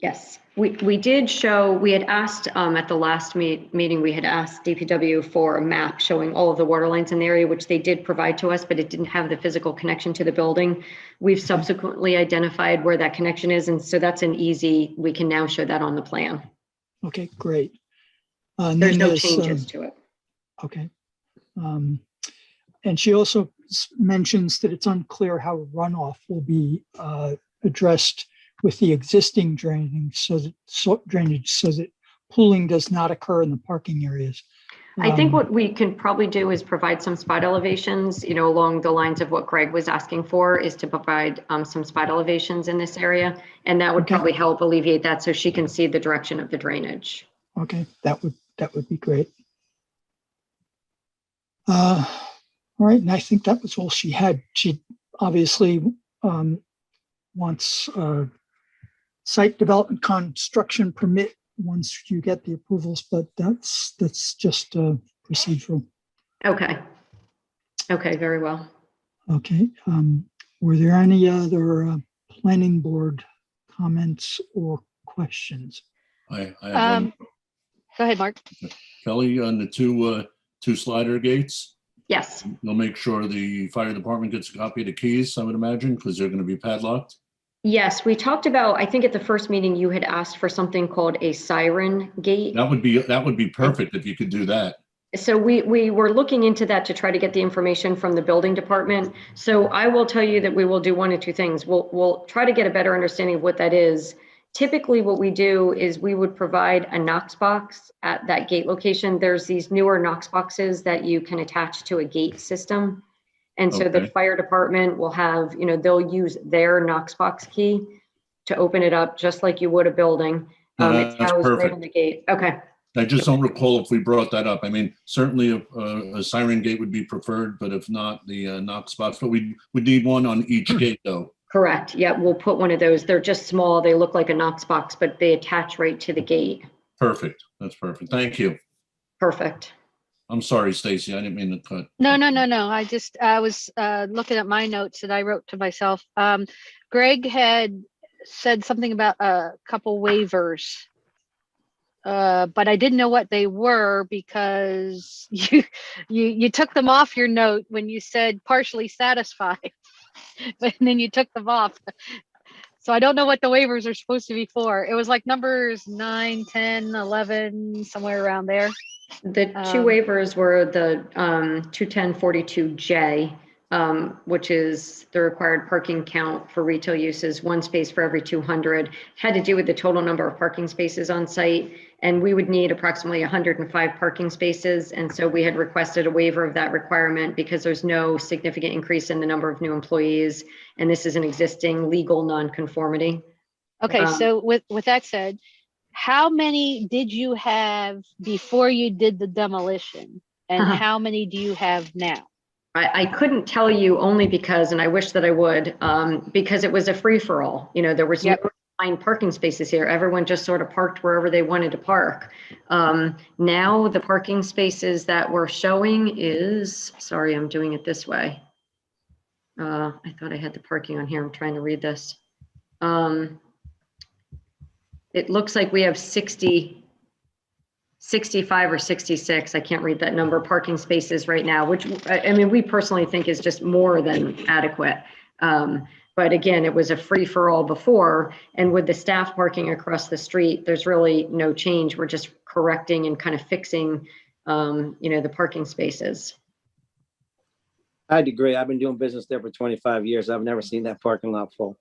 S9: Yes, we did show, we had asked at the last meeting, we had asked DPW for a map showing all of the water lines in the area, which they did provide to us, but it didn't have the physical connection to the building. We've subsequently identified where that connection is. And so that's an easy, we can now show that on the plan.
S1: Okay, great.
S9: There's no changes to it.
S1: Okay. And she also mentions that it's unclear how runoff will be addressed with the existing drainage so that pooling does not occur in the parking areas.
S9: I think what we can probably do is provide some spot elevations, you know, along the lines of what Greg was asking for, is to provide some spot elevations in this area. And that would probably help alleviate that so she can see the direction of the drainage.
S1: Okay, that would be great. All right, and I think that was all she had. She obviously wants site development construction permit once you get the approvals, but that's just procedural.
S9: Okay. Okay, very well.
S1: Okay. Were there any other planning board comments or questions?
S3: I have one.
S6: Go ahead, Mark.
S3: Kelly, on the two slider gates,
S9: Yes.
S3: you'll make sure the fire department gets a copy of the keys, I would imagine, because they're going to be padlocked.
S9: Yes, we talked about, I think at the first meeting, you had asked for something called a siren gate.
S3: That would be perfect if you could do that.
S9: So we were looking into that to try to get the information from the building department. So I will tell you that we will do one of two things. We'll try to get a better understanding of what that is. Typically what we do is we would provide a Knox box at that gate location. There's these newer Knox boxes that you can attach to a gate system. And so the fire department will have, you know, they'll use their Knox box key to open it up just like you would a building. It's housed right on the gate. Okay.
S3: I just don't recall if we brought that up. I mean, certainly a siren gate would be preferred, but if not, the Knox box. But we would need one on each gate, though.
S9: Correct. Yeah, we'll put one of those. They're just small. They look like a Knox box, but they attach right to the gate.
S3: Perfect. That's perfect. Thank you.
S9: Perfect.
S3: I'm sorry, Stacy. I didn't mean to cut.
S6: No. I was looking at my notes that I wrote to myself. Greg had said something about a couple waivers, but I didn't know what they were because you took them off your note when you said partially satisfied, but then you took them off. So I don't know what the waivers are supposed to be for. It was like numbers 9, 10, 11, somewhere around there.
S9: The two waivers were the 21042J, which is the required parking count for retail uses, 1 space for every 200, had to do with the total number of parking spaces on site. And we would need approximately 105 parking spaces. And so we had requested a waiver of that requirement because there's no significant increase in the number of new employees. And this is an existing legal nonconformity.
S6: Okay, so with that said, how many did you have before you did the demolition? And how many do you have now?
S9: I couldn't tell you only because, and I wish that I would, because it was a free for all. You know, there was no assigned parking spaces here. Everyone just sort of parked wherever they wanted to park. Now the parking spaces that we're showing is, sorry, I'm doing it this way. I thought I had the parking on here. I'm trying to read this. It looks like we have 65 or 66, I can't read that number, parking spaces right now, which I mean, we personally think is just more than adequate. But again, it was a free for all before, and with the staff parking across the street, there's really no change. We're just correcting and kind of fixing, you know, the parking spaces.
S11: I'd agree. I've been doing business there for 25 years. I've never seen that parking lot full.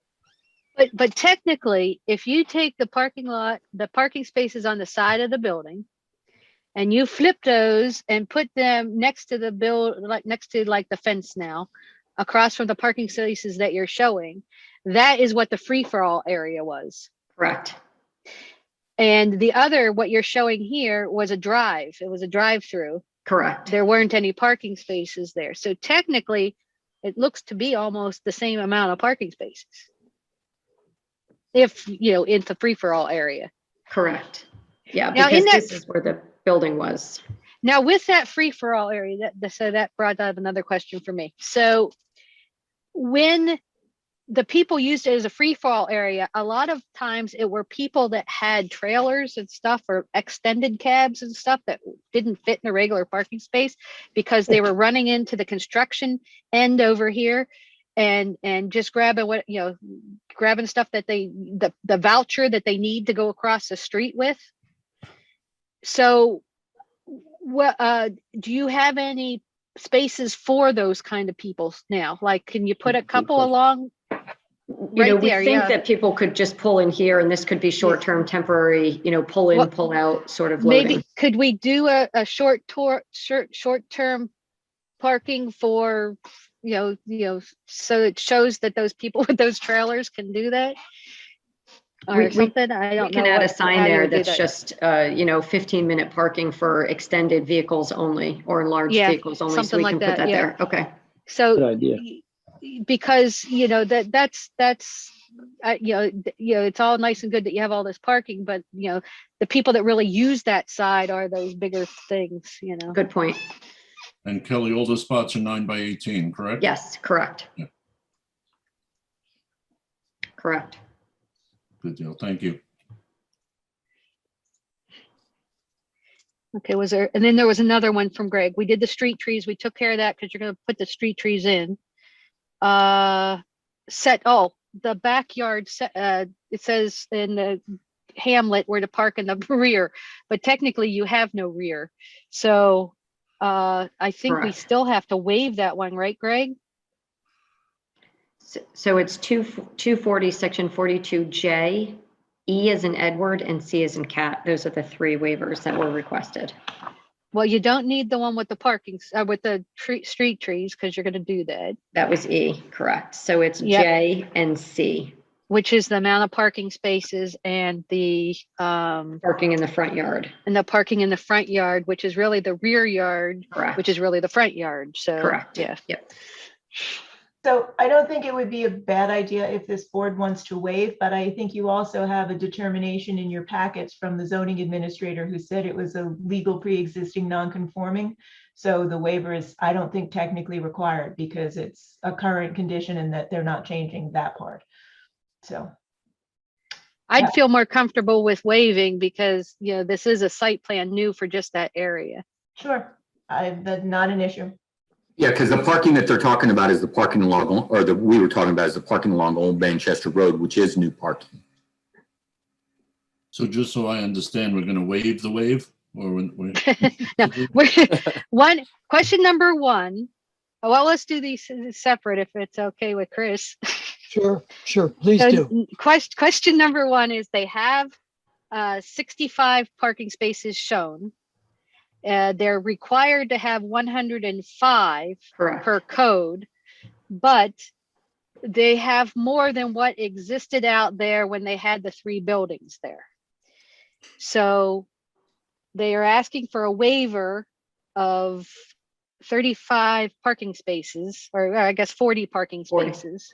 S6: But technically, if you take the parking lot, the parking spaces on the side of the building, and you flip those and put them next to the next to like the fence now, across from the parking spaces that you're showing, that is what the free for all area was.
S9: Correct.
S6: And the other, what you're showing here, was a drive. It was a drive-through.
S9: Correct.
S6: There weren't any parking spaces there. So technically, it looks to be almost the same amount of parking spaces. if, you know, it's a free-for-all area.
S9: Correct. Yeah,
S6: Now,
S9: because
S6: in that-
S9: this is where the building was.
S6: Now with that free-for-all area, so that brought up another question for me. So when the people used it as a free-for-all area, a lot of times it were people that had trailers and stuff or extended cabs and stuff that didn't fit in a regular parking space because they were running into the construction end over here and just grabbing what, you know, grabbing stuff that the voucher that they need to go across the street with. So what do you have any spaces for those kind of people now? Like, can you put a couple along?
S9: You know,
S6: Right
S9: we
S6: there,
S9: think
S6: yeah.
S9: that people could just pull in here, and this could be short-term, temporary, you know, pull in,
S6: Well,
S9: pull out sort of loading.
S6: Maybe could we do a short-term parking for, you know, so it shows that those people with those trailers can do that? Or something? I don't know.
S9: We can add a sign there
S6: do
S9: that's
S6: that.
S9: just, you know, 15-minute parking for extended vehicles only or enlarged vehicles only. So
S6: something
S9: we
S6: like
S9: can put
S6: that,
S9: that
S6: yeah.
S9: there. Okay.
S6: So
S11: Good idea.
S6: because, you know, that's you know, it's all nice and good that you have all this parking, but, you know, the people that really use that side are those bigger things, you know.
S9: Good point.
S3: And Kelly, all the spots are 9 by 18, correct?
S9: Yes, correct.
S3: Yeah.
S9: Correct.
S3: Good deal. Thank you.
S6: Okay, and then there was another one from Greg. We did the street trees. We took care of that because you're going to put the street trees in. The backyard, it says in the hamlet where to park in the rear, but technically you have no rear. So I think we
S9: Correct.
S6: still have to waive that one, right, Greg?
S9: So it's 240, section 42J, E as in Edward, and C as in cat. Those are the three waivers that were requested.
S6: Well, you don't need the one with the parking, with the street trees, because you're going to do that.
S9: That was E, correct. So it's
S6: Yep.
S9: J and C.
S6: Which is the amount of parking spaces and the
S9: Parking in the front yard.
S6: and the parking in the front yard, which is really the rear yard,
S9: Correct.
S6: which is really the front yard. So
S9: Correct.
S6: yeah.
S9: Yep.
S7: So I don't think it would be a bad idea if this board wants to waive, but I think you also have a determination in your packets from the zoning administrator who said it was a legal pre-existing non-conforming. So the waiver is, I don't think technically required because it's a current condition and that they're not changing that part. So
S6: I'd feel more comfortable with waiving because, you know, this is a site plan new for just that area.
S7: sure, that's not an issue.
S10: Yeah, because the parking that they're talking about is the parking along, or we were talking about is the parking along Old Manchester Road, which is new parking.
S3: So just so I understand, we're going to waive the waive, or
S6: One question number one. Well, let's do these separate if it's okay with Chris.
S1: Sure, please do.
S6: Question number one is they have 65 parking spaces shown. They're required to have 105
S9: Correct.
S6: per code, but they have more than what existed out there when they had the 3 buildings there. So they are asking for a waiver of 35 parking spaces, or I guess 40 parking
S9: 40.
S6: spaces.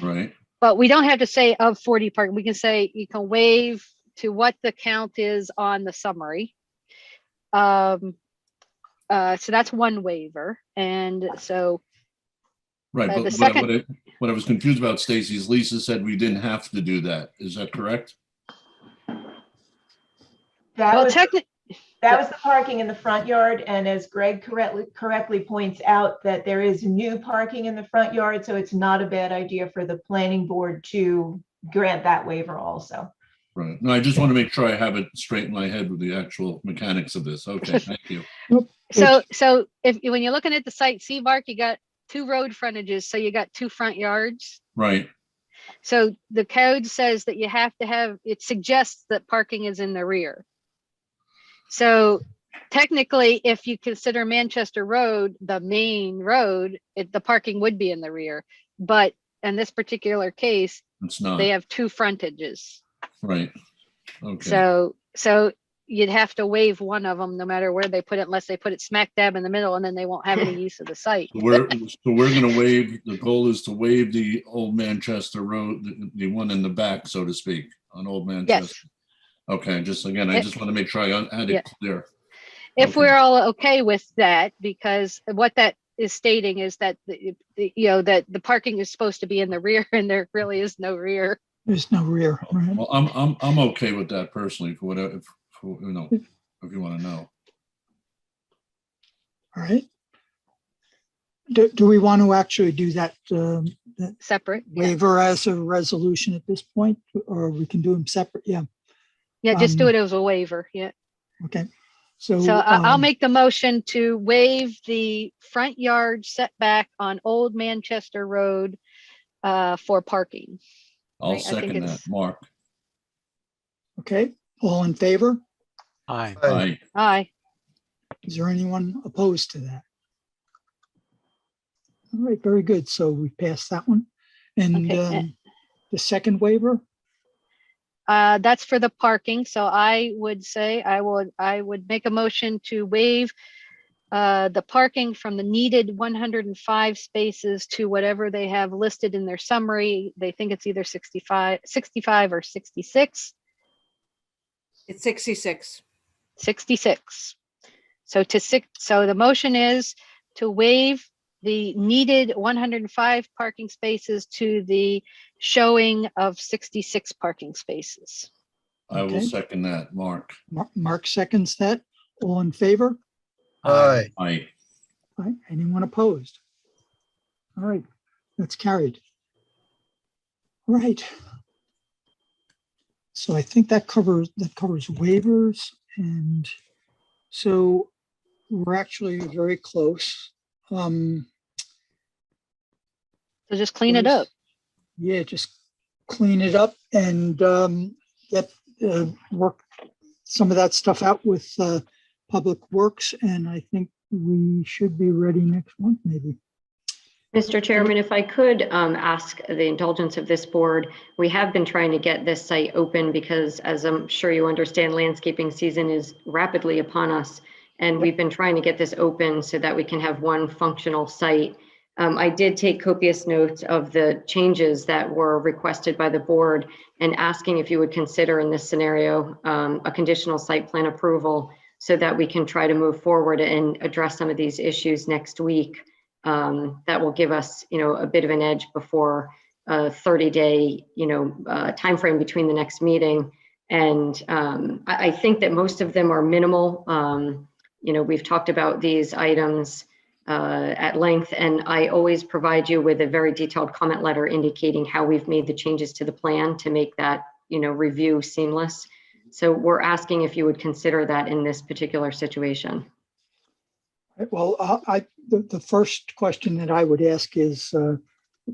S3: right?
S6: But we don't have to say of 40 parking. We can say you can waive to what the count is on the summary. So that's one waiver. And so
S3: Right,
S6: the
S3: but
S6: second,
S3: what I was confused about, Stacy's Lisa said we didn't have to do that. Is that correct?
S7: That
S6: well,
S7: was
S6: technically,
S7: That was the parking in the front yard, and as Greg correctly points out, that there is new parking in the front yard, so it's not a bad idea for the planning board to grant that waiver also.
S3: Right. No, I just want to make sure I have it straight in my head with the actual mechanics of this. Okay, thank you.
S6: so if when you're looking at the site, see, Mark, you got 2 road frontages, so you got 2 front yards.
S3: Right.
S6: So the code says that you have to have, it suggests that parking is in the rear. So technically, if you consider Manchester Road the main road, the parking would be in the rear. But in this particular case,
S3: It's not.
S6: they have 2 frontages.
S3: Right. Okay.
S6: So you'd have to waive one of them no matter where they put it, unless they put it smack dab in the middle, and then they won't have any use of the site.
S3: We're going to waive, the goal is to waive the Old Manchester Road, the one in the back, so to speak, on Old Manchester. Okay, just again, I just want to make sure I had it clear.
S6: If
S3: Okay.
S6: we're all okay with that, because what that is stating is that that the parking is supposed to be in the rear, and there really is no rear.
S1: There's no rear, right?
S3: Well, I'm okay with that personally, for whatever, for, you know, if you want to know.
S1: All right. Do we want to actually do that
S6: Separate.
S1: waiver as a resolution at this point, or we can do them separate? Yeah.
S6: Yeah, just do it as a waiver. Yeah.
S1: Okay. So
S6: I'll make the motion to waive the front yard setback on Old Manchester Road for parking.
S3: I'll
S6: Right, I think
S3: second that,
S6: it's-
S3: Mark.
S1: okay. All in favor?
S2: Aye.
S3: Aye.
S6: Aye.
S1: Is there anyone opposed to that? All right, very good. So we passed that one. And
S6: Okay.
S1: the second waiver?
S6: That's for the parking. So I would say I would make a motion to waive the parking from the needed 105 spaces to whatever they have listed in their summary. They think it's either 65 or 66.
S12: It's 66.
S6: 66. So so the motion is to waive the needed 105 parking spaces to the showing of 66 parking spaces.
S3: I will
S1: Okay.
S3: second that, Mark.
S1: Mark seconds that. All in favor?
S4: Aye.
S3: Aye.
S1: All right, anyone opposed? All right, that's carried. All right. So I think that covers waivers, and so we're actually very close.
S6: So just clean it up.
S1: Yeah, just clean it up and get work some of that stuff out with Public Works, and I think we should be ready next month, maybe.
S9: Mr. Chairman, if I could ask the indulgence of this board, we have been trying to get this site open because, as I'm sure you understand, landscaping season is rapidly upon us. And we've been trying to get this open so that we can have one functional site. I did take copious notes of the changes that were requested by the board and asking if you would consider in this scenario a conditional site plan approval so that we can try to move forward and address some of these issues next week. That will give us, a bit of an edge before a 30-day, timeframe between the next meeting. And I think that most of them are minimal. We've talked about these items at length, and I always provide you with a very detailed comment letter indicating how we've made the changes to the plan to make that, review seamless. So we're asking if you would consider that in this particular situation.
S1: Well, the first question that I would ask is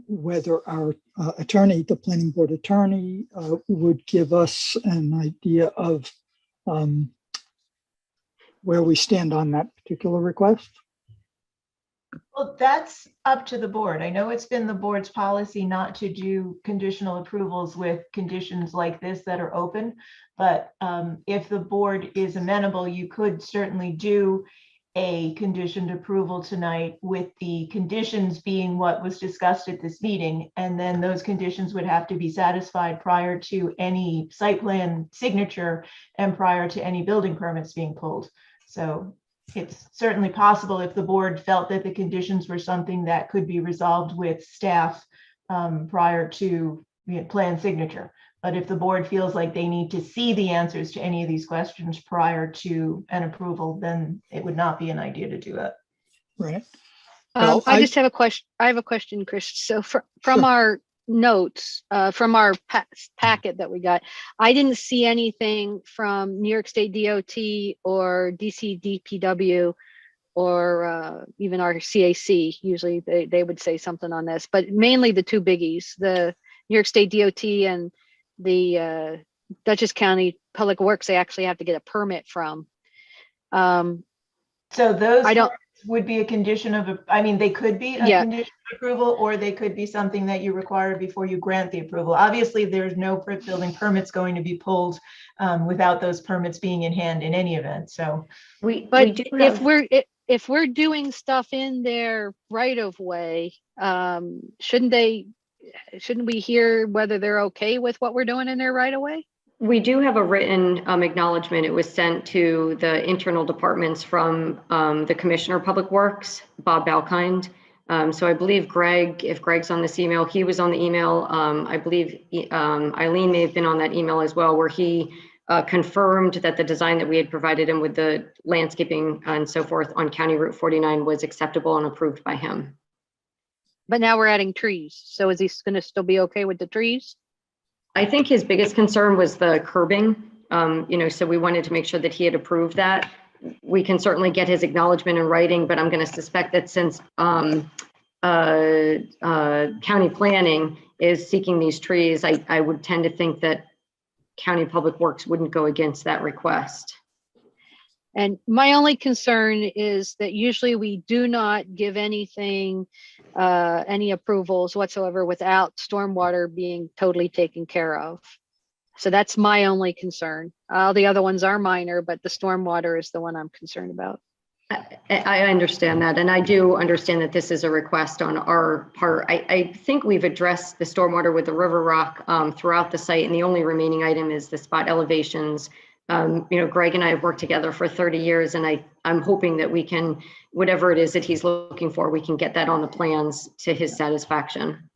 S1: whether our attorney, the planning board attorney, would give us an idea of where we stand on that particular request.
S7: Well, that's up to the board. I know it's been the board's policy not to do conditional approvals with conditions like this that are open, but if the board is amenable, you could certainly do a conditioned approval tonight with the conditions being what was discussed at this meeting. And then those conditions would have to be satisfied prior to any site plan signature and prior to any building permits being pulled. So it's certainly possible if the board felt that the conditions were something that could be resolved with staff prior to plan signature. But if the board feels like they need to see the answers to any of these questions prior to an approval, then it would not be an idea to do it.
S1: Right. Well,
S6: I just have a question. I have a question, Chris. So from
S1: Sure.
S6: our notes, from our packet that we got, I didn't see anything from New York State DOT or DC DPW or even our CAC. Usually they would say something on this, but mainly the two biggies, the New York State DOT and the Dutchess County Public Works, they actually have to get a permit from.
S7: So those
S6: I don't-
S7: would be a condition of, I mean, they could be a
S6: Yeah.
S7: condition of approval, or they could be something that you require before you grant the approval. Obviously, there's no building permits going to be pulled without those permits being in hand in any event, so.
S6: But
S9: do
S6: if
S9: have-
S6: if we're doing stuff in their right of way, shouldn't we hear whether they're okay with what we're doing in their right of way?
S9: We do have a written acknowledgement. It was sent to the internal departments from the Commissioner of Public Works, Bob Balkind. So I believe Greg, if Greg's on this email, he was on the email. I believe Eileen may have been on that email as well, where he confirmed that the design that we had provided him with the landscaping and so forth on County Route 49 was acceptable and approved by him.
S6: But now we're adding trees. So is he going to still be okay with the trees?
S9: I think his biggest concern was the curbing, so we wanted to make sure that he had approved that. We can certainly get his acknowledgement in writing, but I'm going to suspect that since county planning is seeking these trees, I would tend to think that County Public Works wouldn't go against that request.
S6: And my only concern is that usually we do not give anything, any approvals whatsoever without stormwater being totally taken care of. So that's my only concern. All the other ones are minor, but the stormwater is the one I'm concerned about.
S9: I understand that. And I do understand that this is a request on our part. I think we've addressed the stormwater with the river rock throughout the site. And the only remaining item is the spot elevations. Greg and I have worked together for 30 years, and I'm hoping that we can, whatever it is that he's looking for, we can get that on the plans to his satisfaction.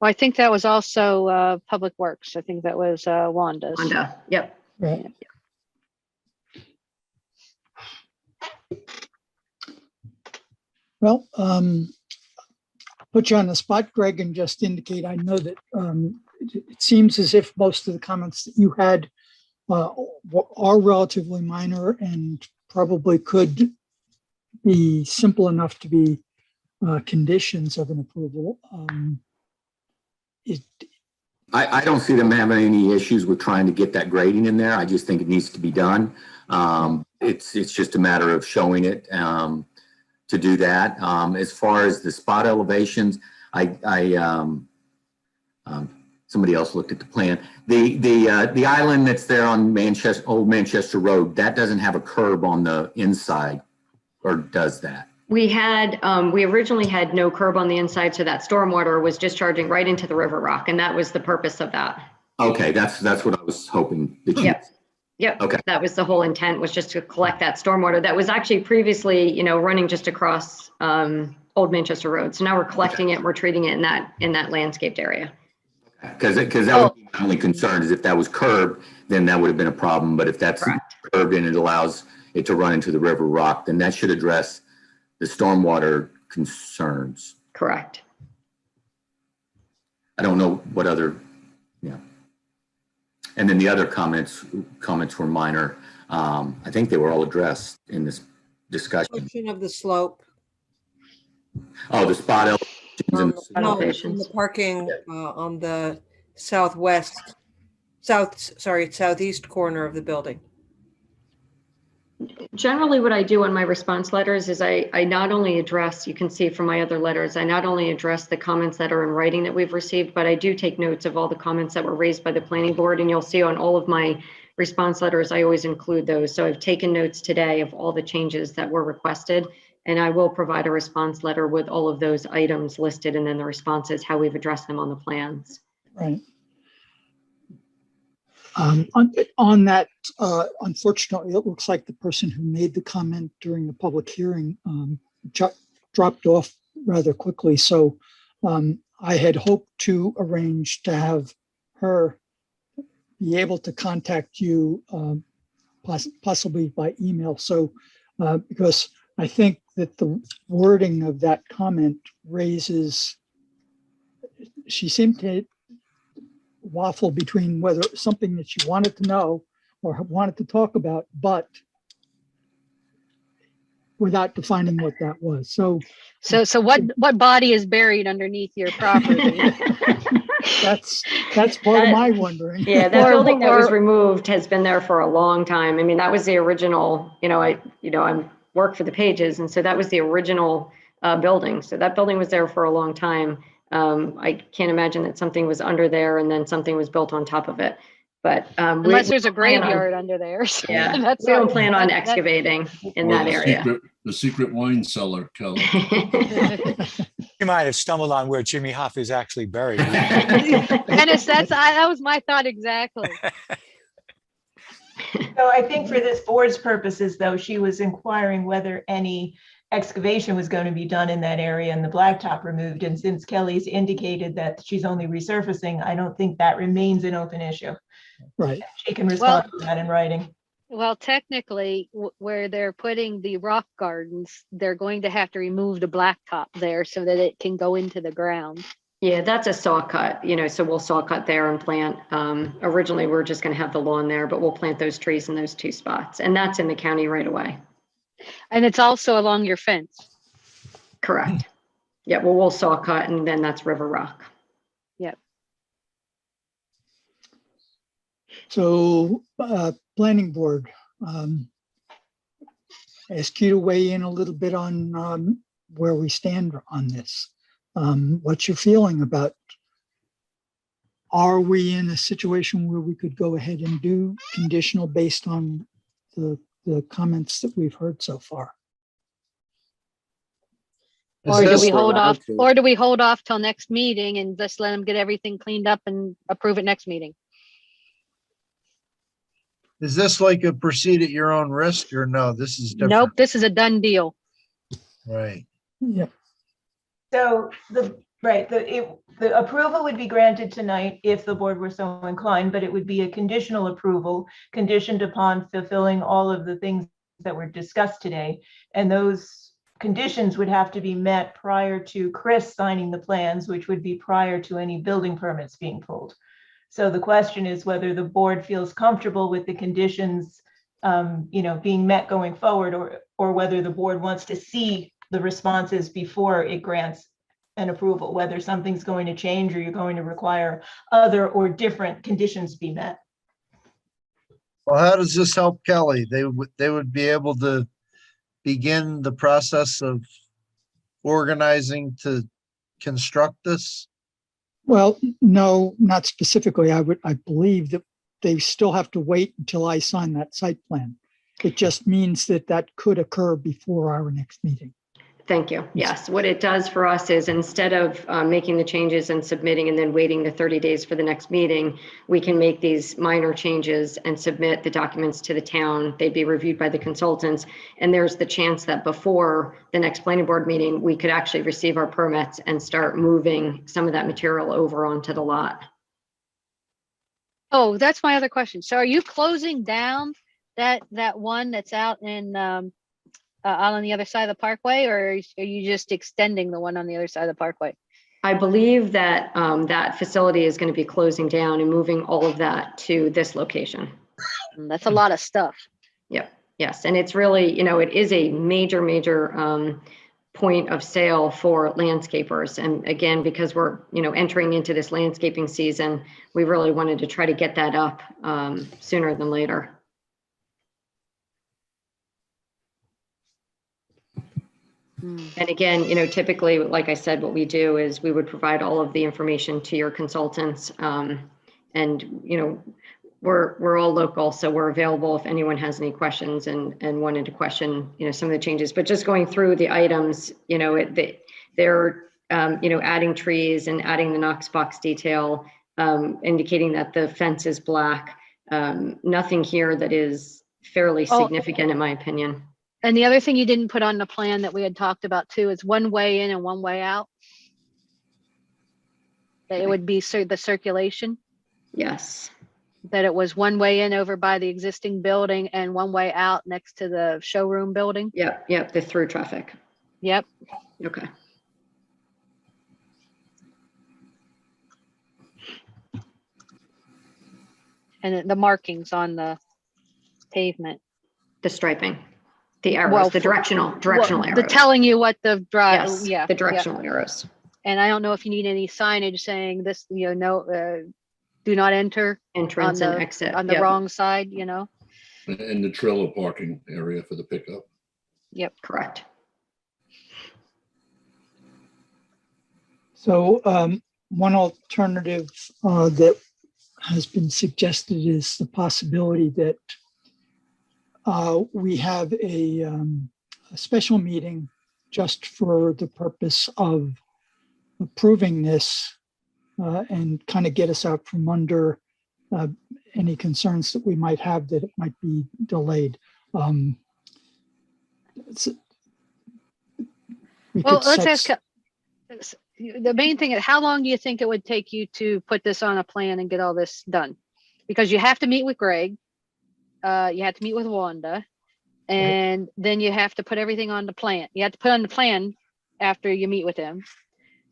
S6: Well, I think that was also Public Works. I think that was Wanda's.
S9: Wanda, yep.
S1: Right. Well, put you on the spot, Greg, and just indicate, I know that it seems as if most of the comments that you had are relatively minor and probably could be simple enough to be conditions of an approval.
S10: I don't see them having any issues with trying to get that grading in there. I just think it needs to be done. It's just a matter of showing it to do that. As far as the spot elevations, somebody else looked at the plan. The island that's there on Old Manchester Road, that doesn't have a curb on the inside, or does that?
S9: We originally had no curb on the inside, so that stormwater was discharging right into the river rock, and that was the purpose of that.
S10: Okay, that's what I was hoping.
S9: Yep.
S10: Okay.
S9: That was the whole intent, was just to collect that stormwater that was actually previously, running just across Old Manchester Road. So now we're collecting it, we're treating it in that landscaped area.
S10: Because that would be my only concern, is if that was curbed, then that would have been a problem. But if that's curbed and it allows it to run into the river rock, then that should address the stormwater concerns.
S9: Correct.
S10: I don't know what other, And then the other comments were minor. I think they were all addressed in this discussion.
S12: Portion of the slope.
S10: Oh, the spot elevations.
S12: No, in the parking on the southeast corner of the building.
S9: Generally, what I do on my response letters is I not only address, you can see from my other letters, I not only address the comments that are in writing that we've received, but I do take notes of all the comments that were raised by the planning board. And you'll see on all of my response letters, I always include those. So I've taken notes today of all the changes that were requested, and I will provide a response letter with all of those items listed, and then the responses, how we've addressed them on the plans.
S1: Right. On that, unfortunately, it looks like the person who made the comment during the public hearing dropped off rather quickly. So I had hoped to arrange to have her be able to contact you possibly by email. So because I think that the wording of that comment raises, she seemed to waffle between whether it's something that she wanted to know or wanted to talk about, but without defining what that was. So
S6: what body is buried underneath your property?
S1: that's part of my wondering.
S9: Yeah, that building that was removed has been there for a long time. I mean, that was the original, I'm work for the Pages. And so that was the original building. So that building was there for a long time. I can't imagine that something was under there and then something was built on top of it. But
S6: Unless there's a
S9: don't plan on-
S6: graveyard under there. So
S9: Yeah,
S6: that's
S9: we don't
S6: all-
S9: plan on
S6: that-
S9: excavating in
S3: Or
S9: that area.
S3: The secret wine cellar, Kelly.
S2: You might have stumbled on where Jimmy Hoff is actually buried.
S6: Dennis, that was my thought exactly.
S7: So I think for this board's purposes, though, she was inquiring whether any excavation was going to be done in that area and the blacktop removed. And since Kelly's indicated that she's only resurfacing, I don't think that remains an open issue.
S1: Right.
S7: She can respond to that in writing.
S6: Well, technically, where they're putting the rock gardens, they're going to have to remove the blacktop there so that it can go into the ground.
S9: Yeah, that's a saw cut, so we'll saw cut there and plant. Originally, we are just going to have the lawn there, but we'll plant those trees in those 2 spots. And that's in the county right away.
S6: And it's also along your fence.
S9: Correct. Yeah, well, we'll saw cut and then that's River Rock.
S6: Yep.
S1: So, planning board, ask you to weigh in a little bit on where we stand on this. What's your feeling about, are we in a situation where we could go ahead and do conditional based on the comments that we've heard so far?
S6: Or do
S4: this-
S6: we hold
S11: allowed
S6: off,
S11: to.
S6: or do we hold off till next meeting and just let them get everything cleaned up and approve it next meeting?
S4: Is this like a proceed at your own risk or no? This is different.
S6: Nope, this is a done deal.
S4: Right.
S1: Yeah.
S7: So the approval would be granted tonight if the board were so inclined, but it would be a conditional approval conditioned upon fulfilling all of the things that were discussed today. And those conditions would have to be met prior to Chris signing the plans, which would be prior to any building permits being pulled. So the question is whether the board feels comfortable with the conditions, being met going forward, or whether the board wants to see the responses before it grants an approval, whether something's going to change or you're going to require other or different conditions be met.
S4: Well, how does this help Kelly? They would be able to begin the process of organizing to construct this?
S1: Well, no, not specifically. I believe that they still have to wait until I sign that site plan. It just means that could occur before our next meeting.
S9: Thank you. Yes, what it does for us is instead of making the changes and submitting and then waiting the 30 days for the next meeting, we can make these minor changes and submit the documents to the town. They'd be reviewed by the consultants. And there's the chance that before the next planning board meeting, we could actually receive our permits and start moving some of that material over onto the lot.
S6: Oh, that's my other question. So are you closing down that one that's out in out on the other side of the parkway, or are you just extending the one on the other side of the parkway?
S9: I believe that that facility is going to be closing down and moving all of that to this location.
S6: That's a lot of stuff.
S9: Yep. Yes. And it's really, it is a major point of sale for landscapers. And again, because we're, entering into this landscaping season, we really wanted to try to get that up sooner than later. And again, typically, like I said, what we do is we would provide all of the information to your consultants. And, we're all local, so we're available if anyone has any questions and wanted to question, some of the changes. But just going through the items, they're, adding trees and adding the Knox box detail, indicating that the fence is black. Nothing here that is fairly significant, in my opinion.
S6: And the other thing you didn't put on the plan that we had talked about too is one way in and one way out. That it would be the circulation.
S9: Yes.
S6: That it was one way in over by the existing building and one way out next to the showroom building.
S9: Yep. The through traffic.
S6: Yep.
S9: Okay.
S6: And the markings on the pavement.
S9: The striping. The arrows, the directional arrows.
S6: The telling you what the drive,
S9: Yes,
S6: yeah.
S9: the directional arrows.
S6: And I don't know if you need any signage saying this, no, do not enter.
S9: Entrance and exit.
S6: On the wrong side,
S3: And the trailer parking area for the pickup.
S6: Yep.
S9: Correct.
S1: So one alternative that has been suggested is the possibility that we have a special meeting just for the purpose of approving this and kind of get us out from under any concerns that we might have that it might be delayed. We
S6: Well,
S1: could
S6: let's
S1: set-
S6: ask, the main thing is, how long do you think it would take you to put this on a plan and get all this done? Because you have to meet with Greg, you have to meet with Wanda, and then you have to put everything on the plan. You have to put on the plan after you meet with him.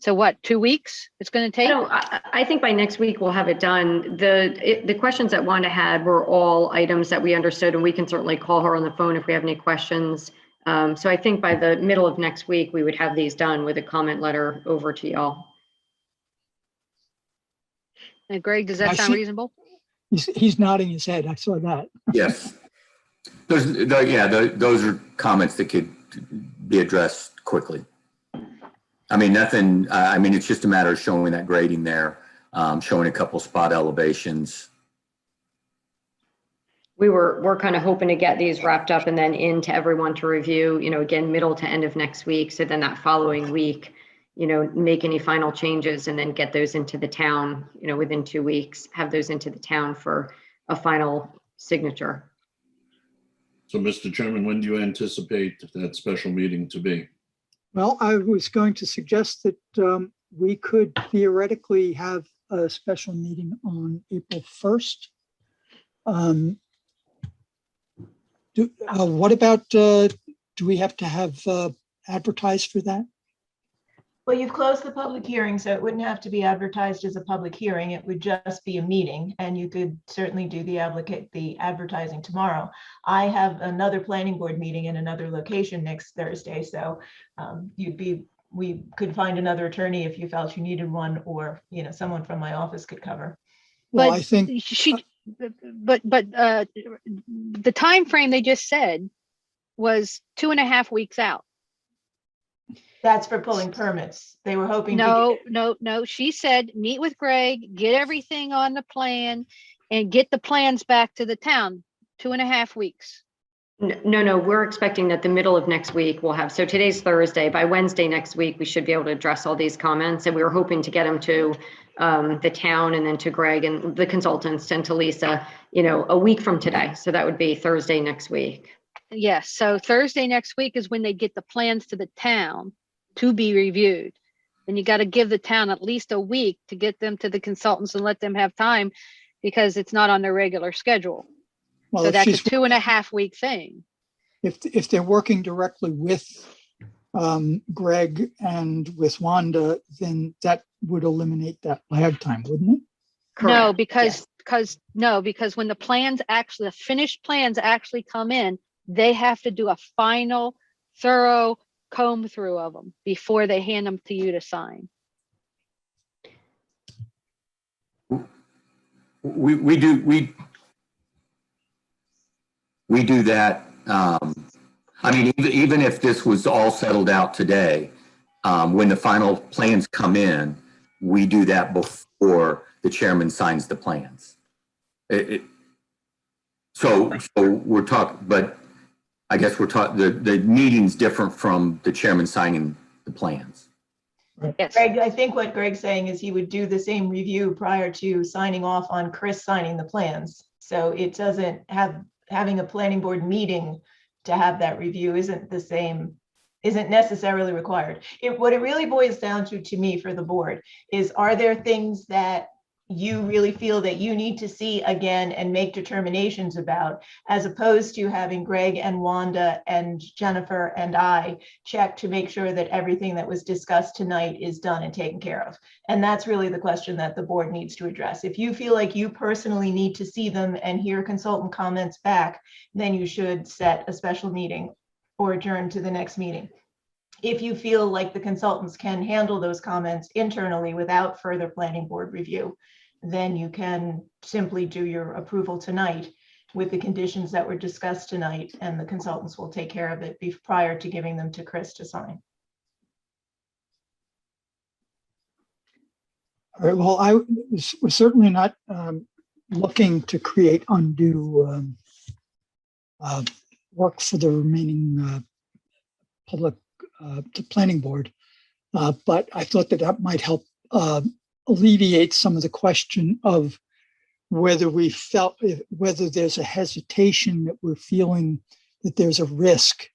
S6: So what, 2 weeks it's going to take?
S9: I think by next week we'll have it done. The questions that Wanda had were all items that we understood, and we can certainly call her on the phone if we have any questions. So I think by the middle of next week, we would have these done with a comment letter over to y'all.
S6: And Greg, does that sound reasonable?
S1: He's nodding his head. I saw that.
S10: Yes. Those are comments that could be addressed quickly. I mean, nothing, it's just a matter of showing that grading there, showing a couple spot elevations.
S9: We're kind of hoping to get these wrapped up and then into everyone to review, again, middle to end of next week. So then that following week, make any final changes and then get those into the town, within 2 weeks, have those into the town for a final signature.
S3: So, Mr. Chairman, when do you anticipate that special meeting to be?
S1: Well, I was going to suggest that we could theoretically have a special meeting on April 1st. What about, do we have to have advertised for that?
S7: Well, you've closed the public hearing, so it wouldn't have to be advertised as a public hearing. It would just be a meeting, and you could certainly do the advertising tomorrow. I have another planning board meeting in another location next Thursday, so we could find another attorney if you felt you needed one, or someone from my office could cover.
S1: Well,
S6: But
S1: I think
S6: the time frame they just said was 2.5 weeks out.
S7: That's for pulling permits. They were hoping
S6: No. She said, meet with Greg, get everything on the plan, and get the plans back to the town. 2.5 weeks.
S9: No, we're expecting that the middle of next week we'll have, so today's Thursday, by Wednesday next week, we should be able to address all these comments, and we were hoping to get them to the town and then to Greg and the consultants and to Lisa, a week from today. So that would be Thursday next week.
S6: Yes, so Thursday next week is when they get the plans to the town to be reviewed. And you got to give the town at least a week to get them to the consultants and let them have time, because it's not on their regular schedule.
S1: well,
S6: So
S1: if
S6: that's a
S1: she's-
S6: 2.5 week thing.
S1: if they're working directly with Greg and with Wanda, then that would eliminate that lag time, wouldn't it?
S6: No,
S9: Correct.
S6: because when the finished plans actually come in, they have to do a final, thorough comb through of them before they hand them to you to sign.
S10: We do that. Even if this was all settled out today, when the final plans come in, we do that before the chairman signs the plans. So we're talking, but I guess we're talking, the meeting's different from the chairman signing the plans.
S6: Yes.
S7: Greg, I think what Greg's saying is he would do the same review prior to signing off on Chris signing the plans. So it doesn't having a planning board meeting to have that review isn't necessarily required. What it really boils down to me for the board is, are there things that you really feel that you need to see again and make determinations about, as opposed to having Greg and Wanda and Jennifer and I check to make sure that everything that was discussed tonight is done and taken care of. And that's really the question that the board needs to address. If you feel like you personally need to see them and hear consultant comments back, then you should set a special meeting or adjourn to the next meeting. If you feel like the consultants can handle those comments internally without further planning board review, then you can simply do your approval tonight with the conditions that were discussed tonight, and the consultants will take care of it prior to giving them to Chris to sign.
S1: All right, well, I was certainly not looking to create undue work for the remaining public, the planning board. But I thought that that might help alleviate some of the question of whether we felt, whether there's a hesitation that we're feeling that there's a risk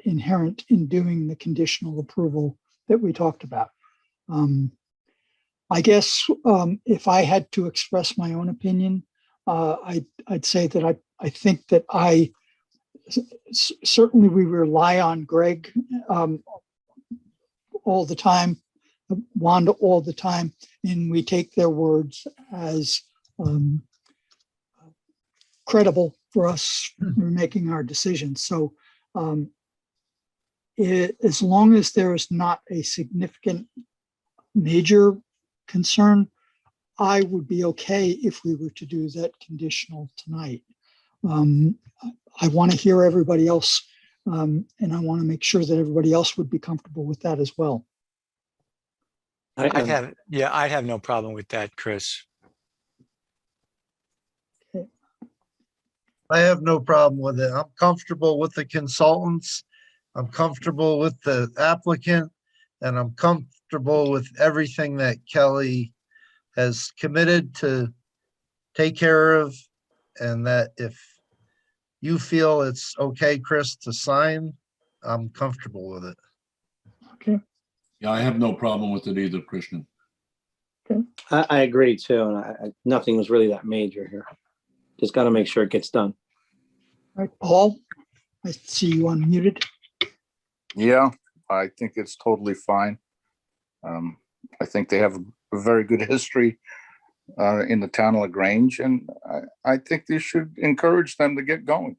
S1: inherent in doing the conditional approval that we talked about. I guess if I had to express my own opinion, I'd say that I think that certainly we rely on Greg all the time, Wanda all the time, and we take their words as credible for us in making our decisions. So as long as there is not a significant major concern, I would be okay if we were to do that conditional tonight. I want to hear everybody else, and I want to make sure that everybody else would be comfortable with that as well.
S2: I'd have no problem with that, Chris.
S4: I have no problem with it. I'm comfortable with the consultants. I'm comfortable with the applicant, and I'm comfortable with everything that Kelly has committed to take care of. And that if you feel it's okay, Chris, to sign, I'm comfortable with it.
S1: Okay.
S3: Yeah, I have no problem with it either, Christian.
S11: I agree too, and nothing was really that major here. Just got to make sure it gets done.
S1: All right, Paul, I see you unmuted.
S13: Yeah, I think it's totally fine. I think they have a very good history in the town of LaGrange, and I think they should encourage them to get going.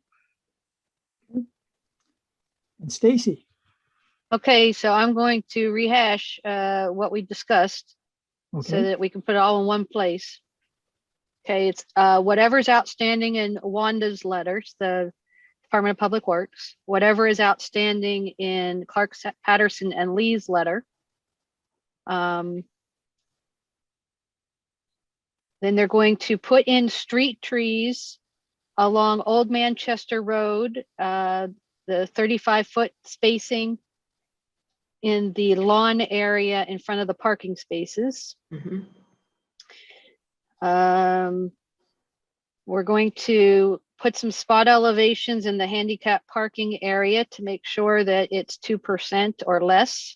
S1: And Stacy.
S6: Okay, so I'm going to rehash what we discussed so
S1: Okay.
S6: that we can put it all in one place. Okay, it's whatever's outstanding in Wanda's letters, the Department of Public Works, whatever is outstanding in Clark Patterson and Lee's letter. Then they're going to put in street trees along Old Manchester Road, the 35-foot spacing in the lawn area in front of the parking spaces. We're going to put some spot elevations in the handicap parking area to make sure that it's 2% or less.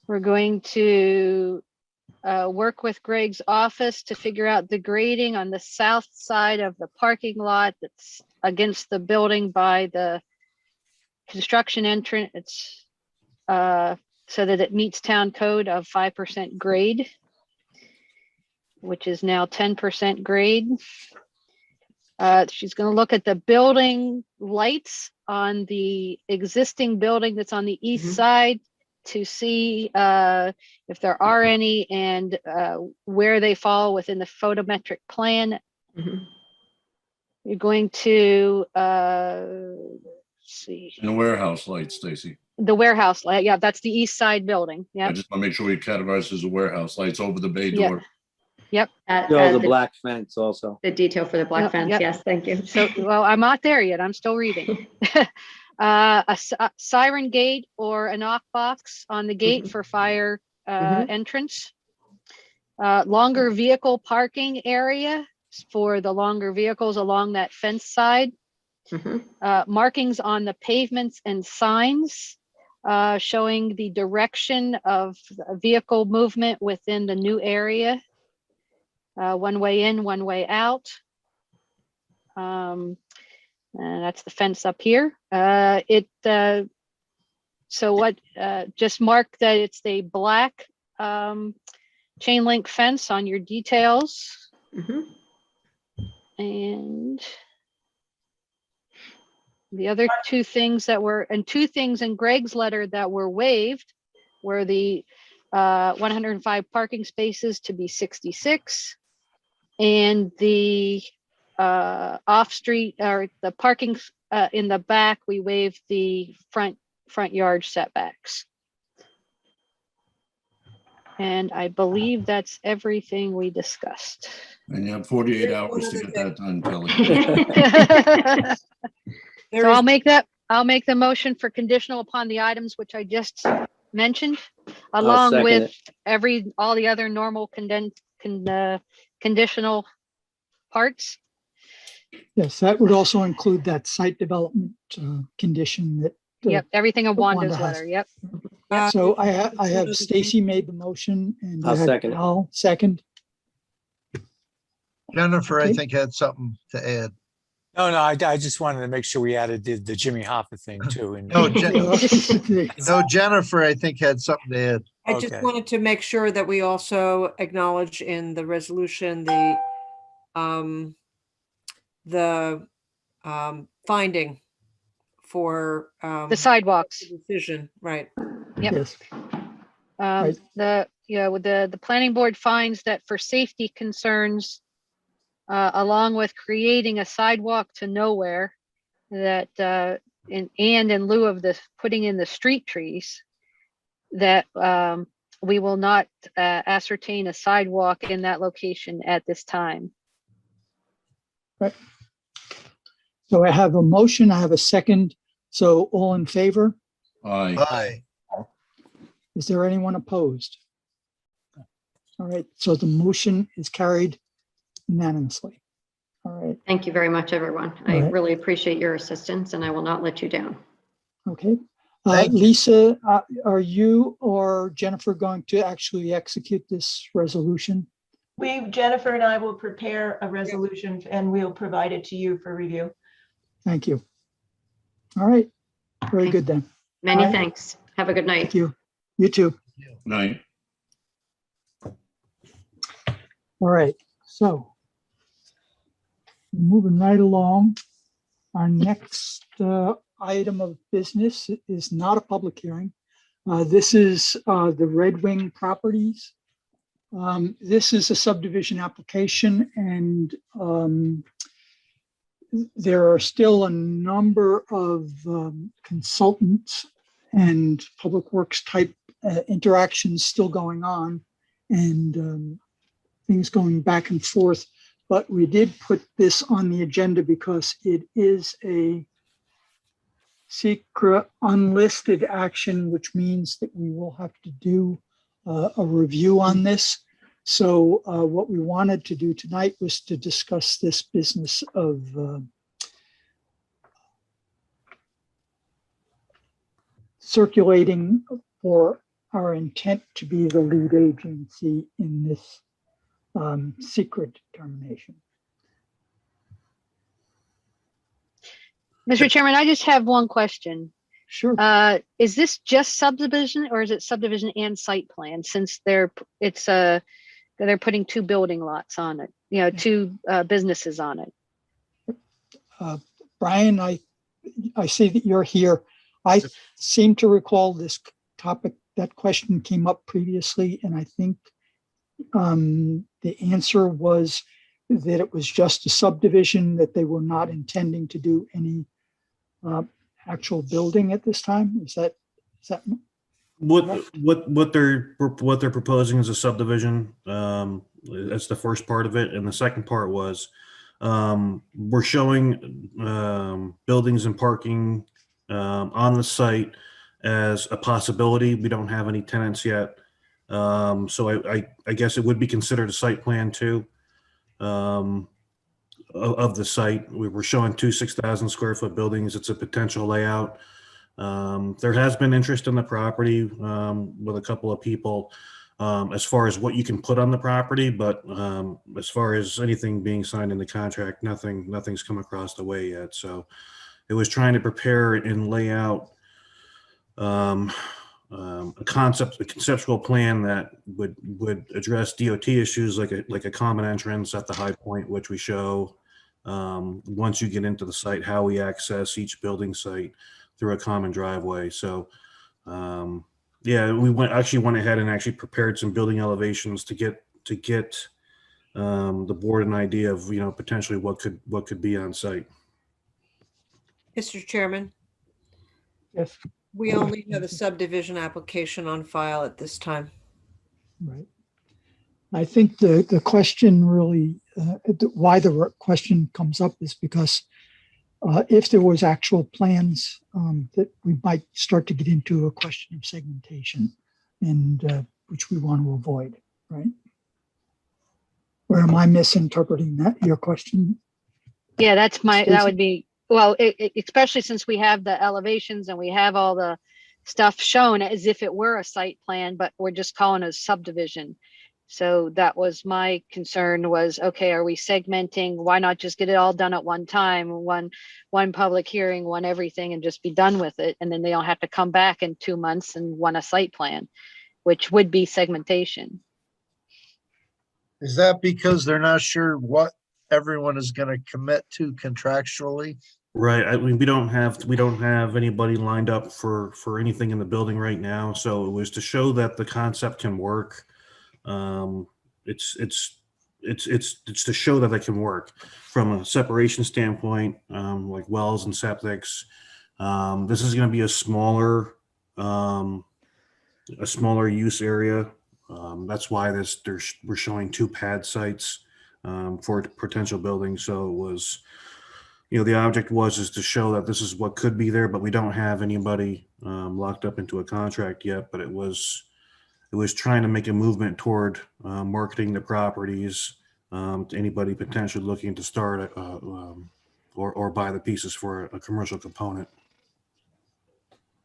S6: We're going to work with Greg's office to figure out the grading on the south side of the parking lot that's against the building by the construction entrance. It's so that it meets town code of 5% grade, which is now 10% grade. She's going to look at the building lights on the existing building that's on the east side to see if there are any and where they fall within the photometric plan. You're going to see.
S3: And the warehouse light, Stacy.
S6: The warehouse light, yeah, that's the east side building. Yeah.
S3: I just want to make sure we categorize as a warehouse lights over the bay door.
S6: Yep.
S11: The black fence also.
S9: The detail for the black fence,
S6: Yep.
S9: yes, thank you.
S6: So, well, I'm not there yet. I'm still reading. A siren gate or a knock box on the gate for fire entrance. Longer vehicle parking area for the longer vehicles along that fence side. Markings on the pavements and signs showing the direction of vehicle movement within the new area. One way in, one way out. And that's the fence up here. Just mark that it's the black chain link fence on your details. And the other two things in Greg's letter that were waived were the 105 parking spaces to be 66 and the off-street or the parking in the back, we waive the front yard setbacks. And I believe that's everything we discussed.
S3: And you have 48 hours to get that done, Kelly.
S6: So I'll make the motion for conditional upon the items which I just mentioned, along
S11: second
S6: with
S11: it.
S6: all the other normal conditional parts.
S1: Yes, that would also include that site development condition that.
S6: Yep, everything in
S1: Wanda
S6: Wanda's
S1: has.
S6: letter, yep.
S1: So I have Stacy made the motion and
S11: I'll
S1: you had
S11: second it.
S1: Al second.
S4: Jennifer, I
S1: Okay.
S4: think had something to add.
S2: No, I just wanted to make sure we added the Jimmy Hoffa thing too. And
S4: No, no, Jennifer, I think had something to add.
S12: I just
S2: Okay.
S12: wanted to make sure that we also acknowledge in the resolution the finding for
S6: The sidewalks.
S12: decision, right?
S6: Yep.
S1: Yes. Right.
S6: The planning board finds that for safety concerns, along with creating a sidewalk to nowhere, that in lieu of this putting in the street trees, that we will not ascertain a sidewalk in that location at this time.
S1: Right. So I have a motion, I have a second. So all in favor?
S3: Aye.
S4: Aye.
S1: Is there anyone opposed? All right, so the motion is carried unanimously. All right,
S9: Thank you very much, everyone. I
S1: All right.
S9: really appreciate your assistance and I will not let you down.
S1: okay.
S4: Thank you.
S1: Lisa, are you or Jennifer going to actually execute this resolution?
S7: Jennifer and I will prepare a resolution and we'll provide it to you for review.
S1: Thank you. All right, very good then.
S9: Many
S1: All right.
S9: thanks. Have a good night.
S1: Thank you. You too.
S3: Night.
S1: All right, so moving right along, our next item of business is not a public hearing. This is the Red Wing Properties. This is a subdivision application, and there are still a number of consultants and public works type interactions still going on, and things going back and forth. But we did put this on the agenda because it is a secret unlisted action, which means that we will have to do a review on this. So what we wanted to do tonight was to discuss this business of circulating for our intent to be the lead agency in this secret determination.
S6: Mr. Chairman, I just have one question.
S1: Sure.
S6: Is this just subdivision or is it subdivision and site plan, since they're putting two building lots on it, two businesses on it?
S1: Brian, I see that you're here. I seem to recall this topic, that question came up previously, and I think the answer was that it was just a subdivision, that they were not intending to do any actual building at this time. Is that
S14: what they're proposing is a subdivision. That's the first part of it, and the second part was we're showing buildings and parking on the site as a possibility. We don't have any tenants yet, so I guess it would be considered a site plan too. Of the site, we were showing two 6,000 square foot buildings. It's a potential layout. There has been interest in the property with a couple of people as far as what you can put on the property, but as far as anything being signed in the contract, nothing's come across the way yet. So it was trying to prepare and lay out a conceptual plan that would address DOT issues like a common entrance at the high point, which we show once you get into the site, how we access each building site through a common driveway. So yeah, we went ahead and actually prepared some building elevations to get the board an idea of, potentially what could be on site.
S12: Mr. Chairman,
S1: Yes,
S12: we only have a subdivision application on file at this time.
S1: right. I think the question really, why the question comes up is because if there was actual plans, that we might start to get into a question of segmentation, and which we want to avoid, right? Or am I misinterpreting your question?
S6: Yeah, that
S1: Stacy?
S6: would be, well, especially since we have the elevations and we have all the stuff shown as if it were a site plan, but we're just calling it a subdivision. So that was my concern was, okay, are we segmenting? Why not just get it all done at one time, one public hearing, one everything, and just be done with it? And then they don't have to come back in 2 months and want a site plan, which would be segmentation.
S4: Is that because they're not sure what everyone is going to commit to contractually?
S14: Right. I mean, we don't have anybody lined up for anything in the building right now. So it was to show that the concept can work. It's to show that they can work from a separation standpoint, like wells and septics. This is going to be a smaller use area. That's why we're showing 2 pad sites for potential buildings. So it was, the object is to show that this is what could be there, but we don't have anybody locked up into a contract yet. But it was trying to make a movement toward marketing the properties to anybody potentially looking to start or buy the pieces for a commercial component.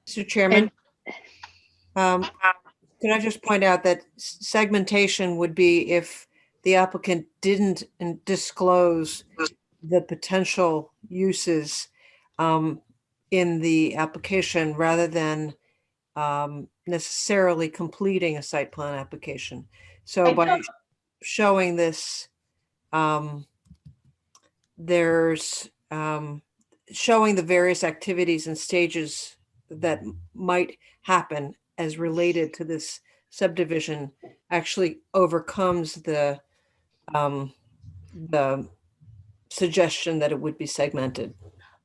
S12: Mr. Chairman, can I just point out that segmentation would be if the applicant didn't disclose the potential uses in the application rather than necessarily completing a site plan application. So by showing this, there's showing the various activities and stages that might happen as related to this subdivision actually overcomes the suggestion that it would be segmented.